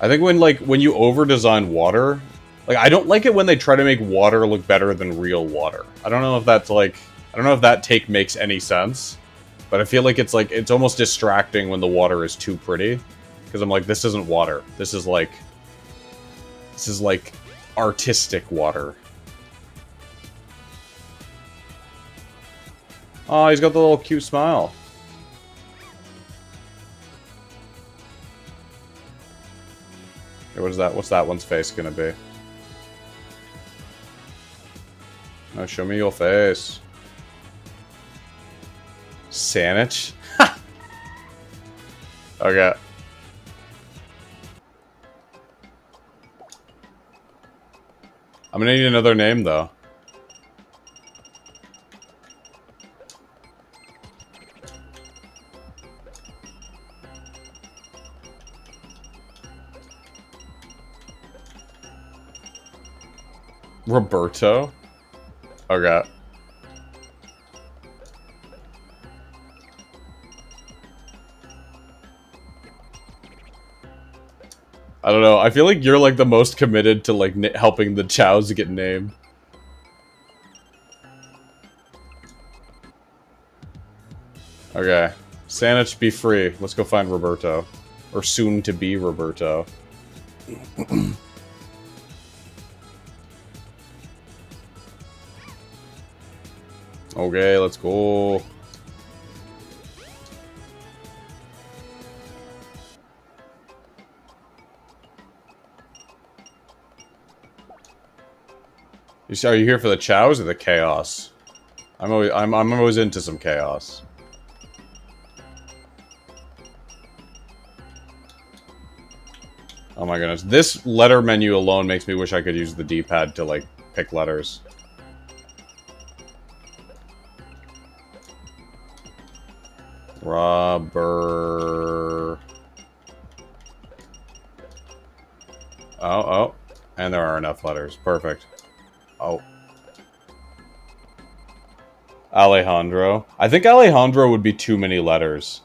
I think when you over-design water, like, I don't like it when they try to make water look better than real water. I don't know if that's, like, I don't know if that take makes any sense, but I feel like, it's almost distracting when the water is too pretty. Because I'm like, this isn't water. This is, like, artistic water. Oh, he's got the little cute smile. Okay, what is that? What's that one's face gonna be? Oh, show me your face. Saanich? Okay. I'm gonna need another name, though. Roberto? Okay. I don't know. I feel like you're, like, the most committed to, like, helping the chows get named. Okay. Saanich, be free. Let's go find Roberto. Or soon-to-be Roberto. Okay, let's go. Are you here for the chows or the chaos? I'm always into some chaos. Oh my goodness. This letter menu alone makes me wish I could use the D-pad to, like, pick letters. Rubber. Oh. And there are enough letters. Perfect. Oh. Alejandro. I think Alejandro would be too many letters.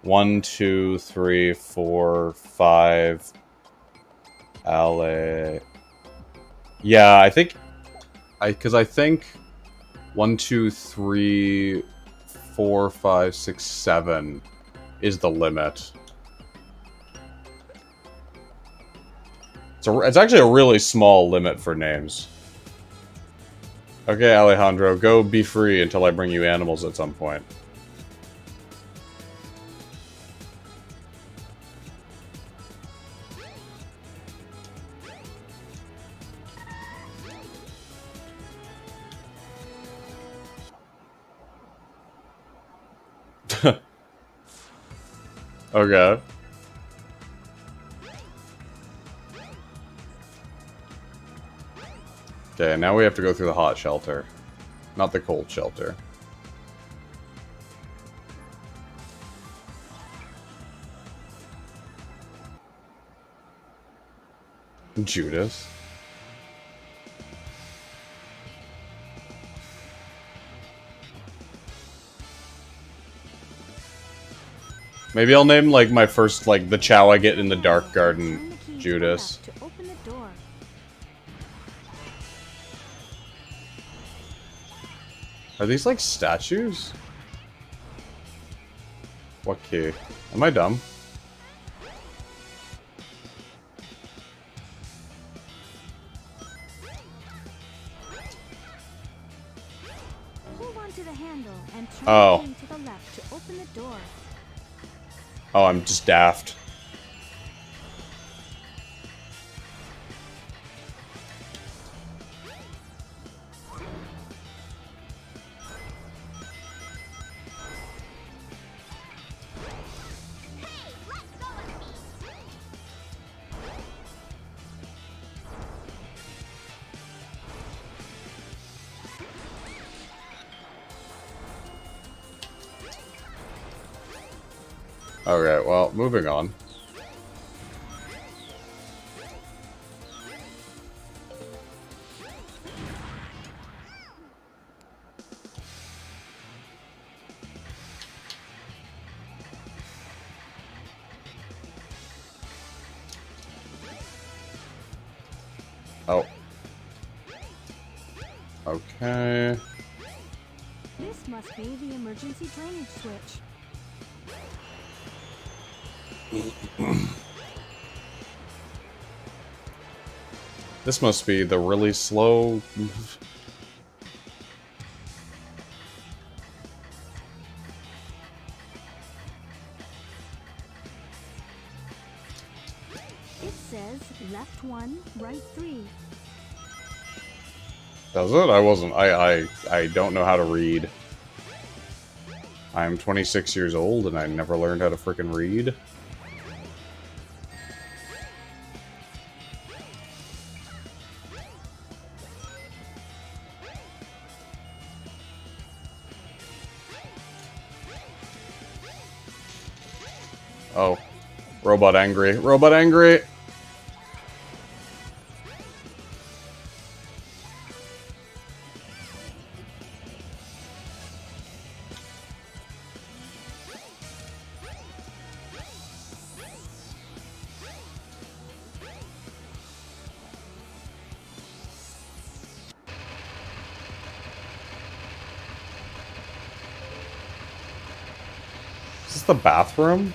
1, 2, 3, 4, 5. Yeah, I think... Because I think 1, 2, 3, 4, 5, 6, 7 is the limit. It's actually a really small limit for names. Okay, Alejandro, go be free until I bring you animals at some point. Okay. Okay, now we have to go through the hot shelter. Not the cold shelter. Judas. Maybe I'll name, like, my first, like, the chow I get in the Dark Garden,
Turn the key to the
Judas.
left to open the door.
Are these, like, statues? What key? Am I dumb?
Hold on to the handle and turn
Oh.
the key to the left to open the door.
Oh, I'm just daft. Okay, well, moving on. Oh. Okay.
This must be the emergency drainage switch.
This must be the really slow...
It says left 1, right 3.
Does it? I don't know how to read. I'm 26 years old and I never learned how to frickin' read. Oh. Robot angry. Robot angry! Is this the bathroom?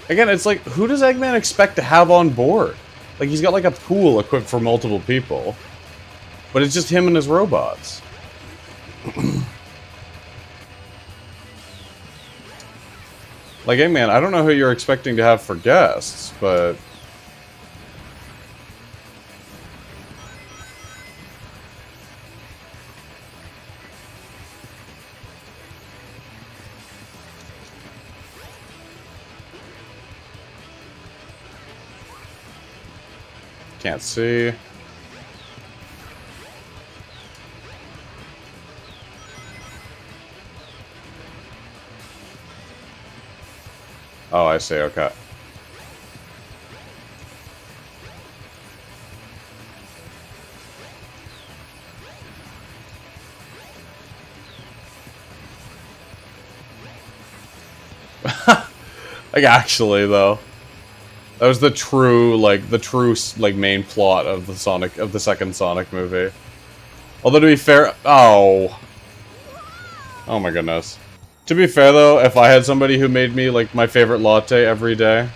Again, it's like, who does Eggman expect to have on board? Like, he's got like a pool equipped for multiple people. But it's just him and his robots. Like, Eggman, I don't know who you're expecting to have for guests, but... Can't see. Oh, I see, okay. Like, actually, though. That was the true, like, main plot of the second Sonic movie. Although, to be fair... Oh. Oh my goodness. To be fair, though, if I had somebody who made me, like, my favorite latte every day...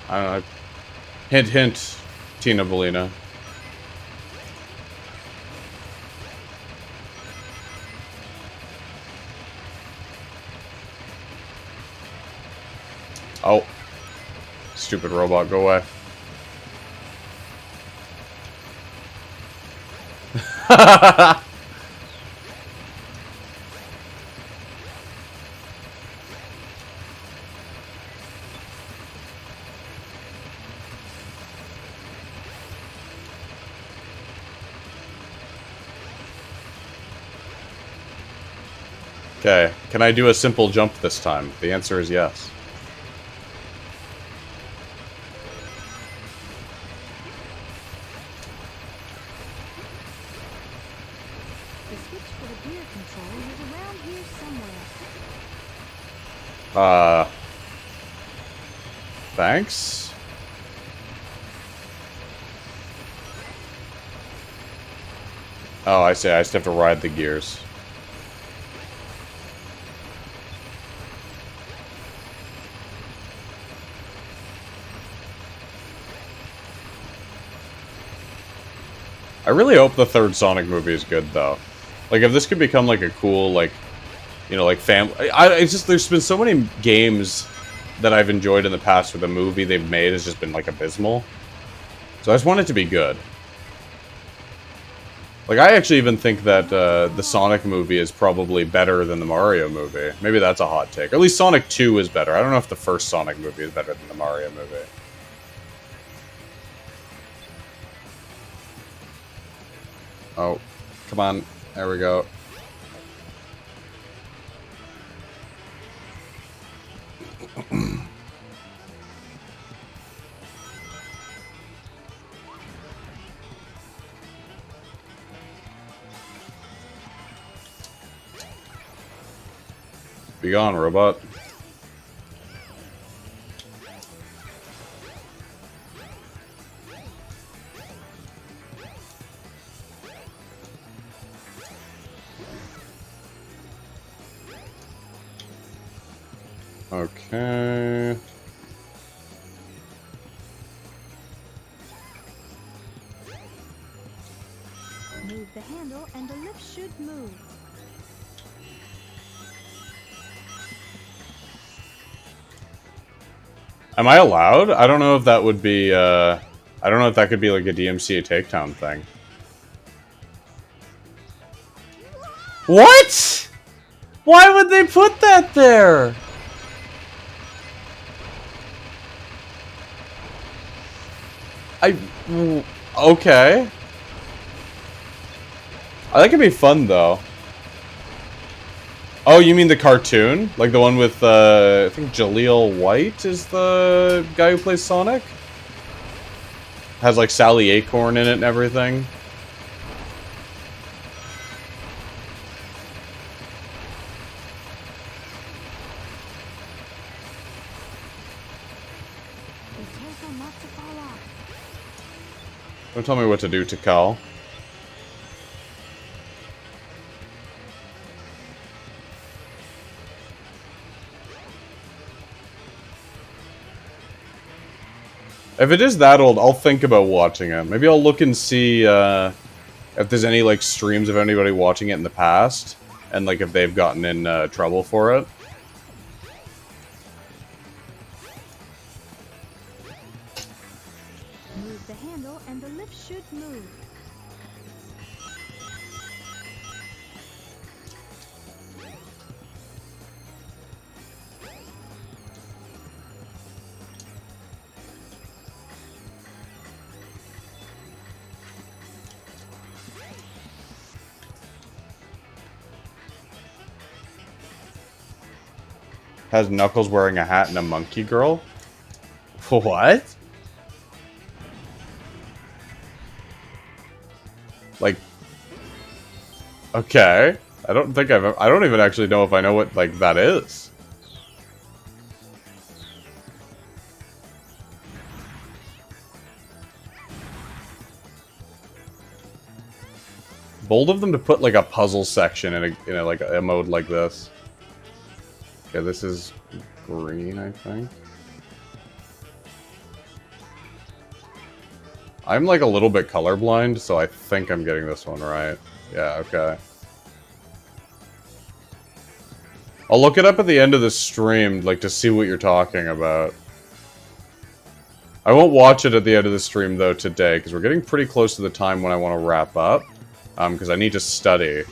I don't know. Hint, hint, Tina Bellina. Oh. Stupid robot, go away. Okay, can I do a simple jump this time? The answer is yes.
The switch for the gear control is around here somewhere.
Thanks? Oh, I see. I just have to ride the gears. I really hope the third Sonic movie is good, though. Like, if this could become, like, a cool, like, you know, like, it's just, there's been so many games that I've enjoyed in the past where the movie they've made has just been, like, abysmal. So I just want it to be good. Like, I actually even think that the Sonic movie is probably better than the Mario movie. Maybe that's a hot take. Or at least Sonic 2 is better. I don't know if the first Sonic movie is better than the Mario movie. Oh, come on. There we go. Be gone, robot. Okay.
Move the handle and the lift should move.
Am I allowed? I don't know if that would be, I don't know if that could be like a DMCA takedown thing. What? Why would they put that there? Okay. That could be fun, though. Oh, you mean the cartoon? Like the one with, I think Jaleel White is the guy who plays Sonic? Has, like, Sally Acorn in it and everything.
Be careful not to fall off.
Don't tell me what to do, Takal. If it is that old, I'll think about watching it. Maybe I'll look and see if there's any like streams of anybody watching it in the past, and like if they've gotten in trouble for it.
Move the handle and the lift should move.
Has Knuckles wearing a hat and a monkey girl? What? Like, okay. I don't think I don't even actually know if I know what, like, that is. Bold of them to put, like, a puzzle section in a like, a mode like this. Okay, this is green, I think. I'm, like, a little bit colorblind, so I think I'm getting this one right. Yeah, okay. I'll look it up at the end of the stream, like, to see what you're talking about. I won't watch it at the end of the stream, though, today, because we're getting pretty close to the time when I want to wrap up. Because I need to study.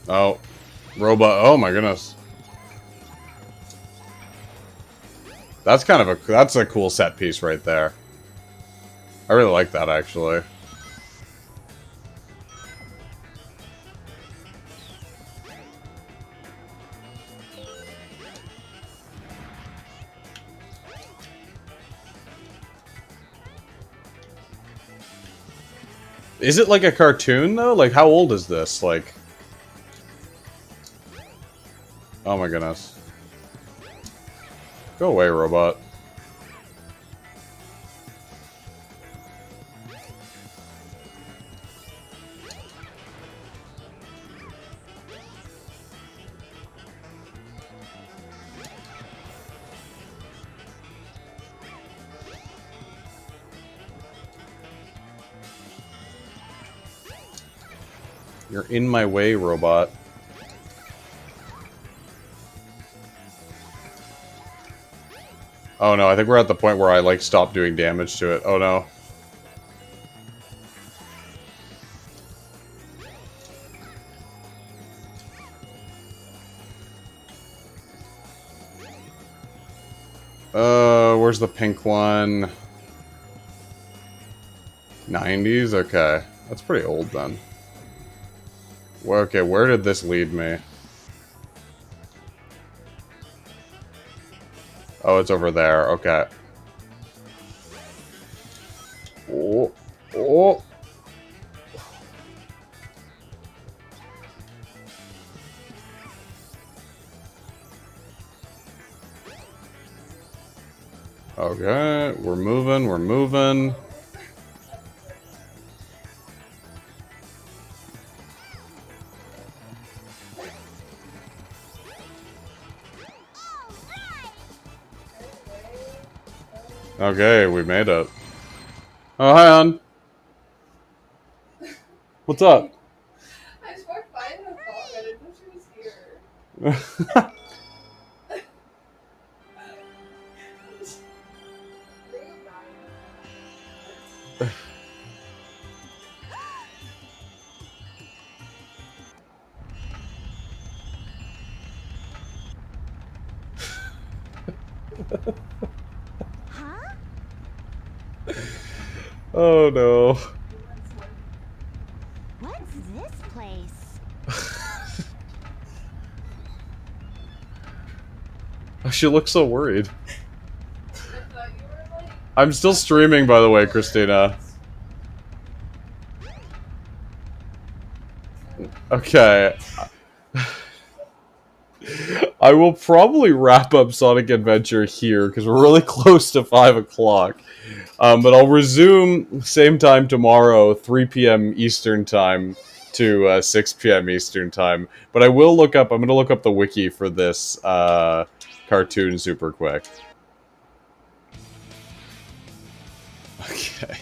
Oh. Robot. Oh, my goodness. That's kind of that's a cool set piece right there. I really like that, actually. Is it like a cartoon, though? Like, how old is this? Like... Oh my goodness. Go away, robot. You're in my way, robot. Oh no, I think we're at the point where I, like, stopped doing damage to it. Oh no. Where's the pink one? 90s? Okay. That's pretty old then. Well, okay, where did this lead me? Oh, it's over there. Okay. Oh. Oh. Okay, we're moving, we're moving. Okay, we made it. Oh, hi, hon. What's up?
I just walked by and I thought I didn't know she was here.
Huh?
Oh no.
What's this place?
Oh, she looks so worried. I'm still streaming, by the way, Christina. Okay. I will probably wrap up Sonic Adventure here, because we're really close to 5 o'clock. But I'll resume same time tomorrow, 3 p.m. Eastern Time to 6 p.m. Eastern Time. But I will look up, I'm going to look up the wiki for this cartoon super quick. Okay.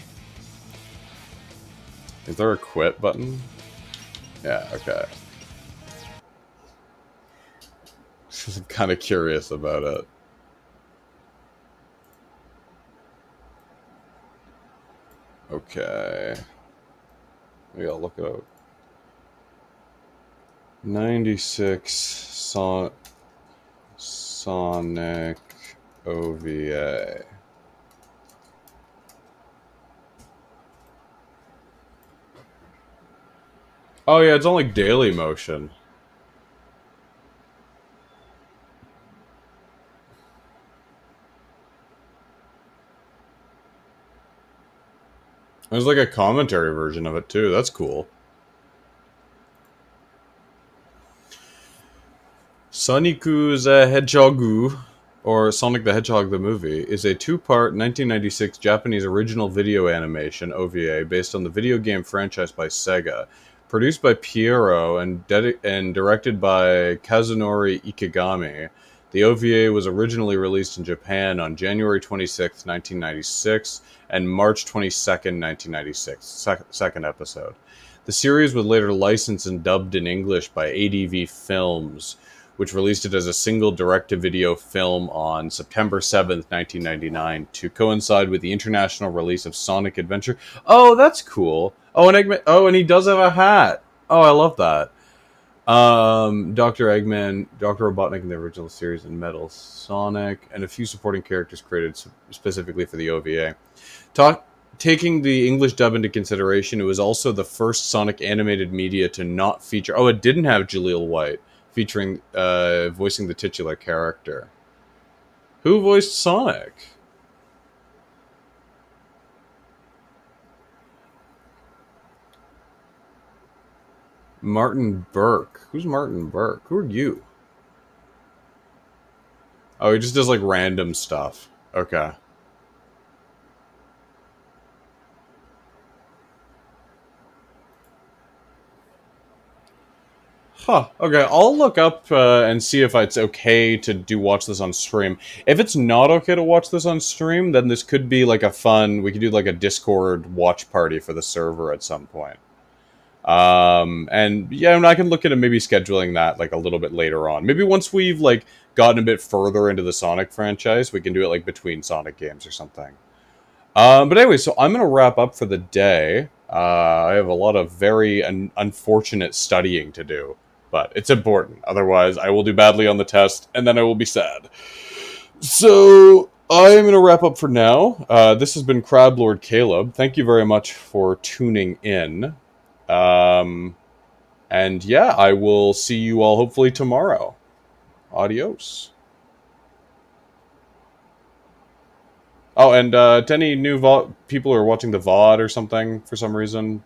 Is there a quit button? Yeah, okay. I'm kind of curious about it. Okay. Maybe I'll look it up. 96 Sonic OVA. Oh yeah, it's on like Daily Motion. There's like a commentary version of it too. That's cool. Sonic the Hedgehog, or Sonic the Hedgehog the movie, is a two-part 1996 Japanese original video animation OVA based on the video game franchise by Sega. Produced by Pierrot and directed by Kazunori Ikegami, the OVA was originally released in Japan on January 26, 1996 and March 22nd, 1996, second episode. The series was later licensed and dubbed in English by ADV Films, which released it as a single direct-to-video film on September 7th, 1999, to coincide with the international release of Sonic Adventure. Oh, that's cool. Oh, and Eggman. Oh, and he does have a hat. Oh, I love that. Dr. Eggman, Dr. Robotnik in the original series, and Metal Sonic, and a few supporting characters created specifically for the OVA. taking the English dub into consideration, it was also the first Sonic animated media to not feature... Oh, it didn't have Jaleel White featuring, voicing the titular character. Who voiced Sonic? Martin Burke. Who's Martin Burke? Who are you? Oh, he just does, like, random stuff. Okay. Huh. Okay, I'll look up and see if it's okay to watch this on stream. If it's not okay to watch this on stream, then this could be like a fun... We could do like a Discord watch party for the server at some point. And yeah, and I can look into maybe scheduling that like a little bit later on. Maybe once we've like gotten a bit further into the Sonic franchise, we can do it like between Sonic games or something. But anyway, so I'm going to wrap up for the day. I have a lot of very unfortunate studying to do, but it's important. Otherwise, I will do badly on the test, and then I will be sad. So, I'm going to wrap up for now. This has been Crab Lord Caleb. Thank you very much for tuning in. And yeah, I will see you all hopefully tomorrow. Adios. Oh, and to any new people who are watching the VOD or something for some reason,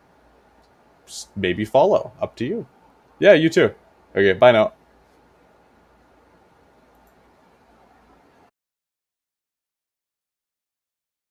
maybe follow. Up to you. Yeah, you too. Okay, bye now.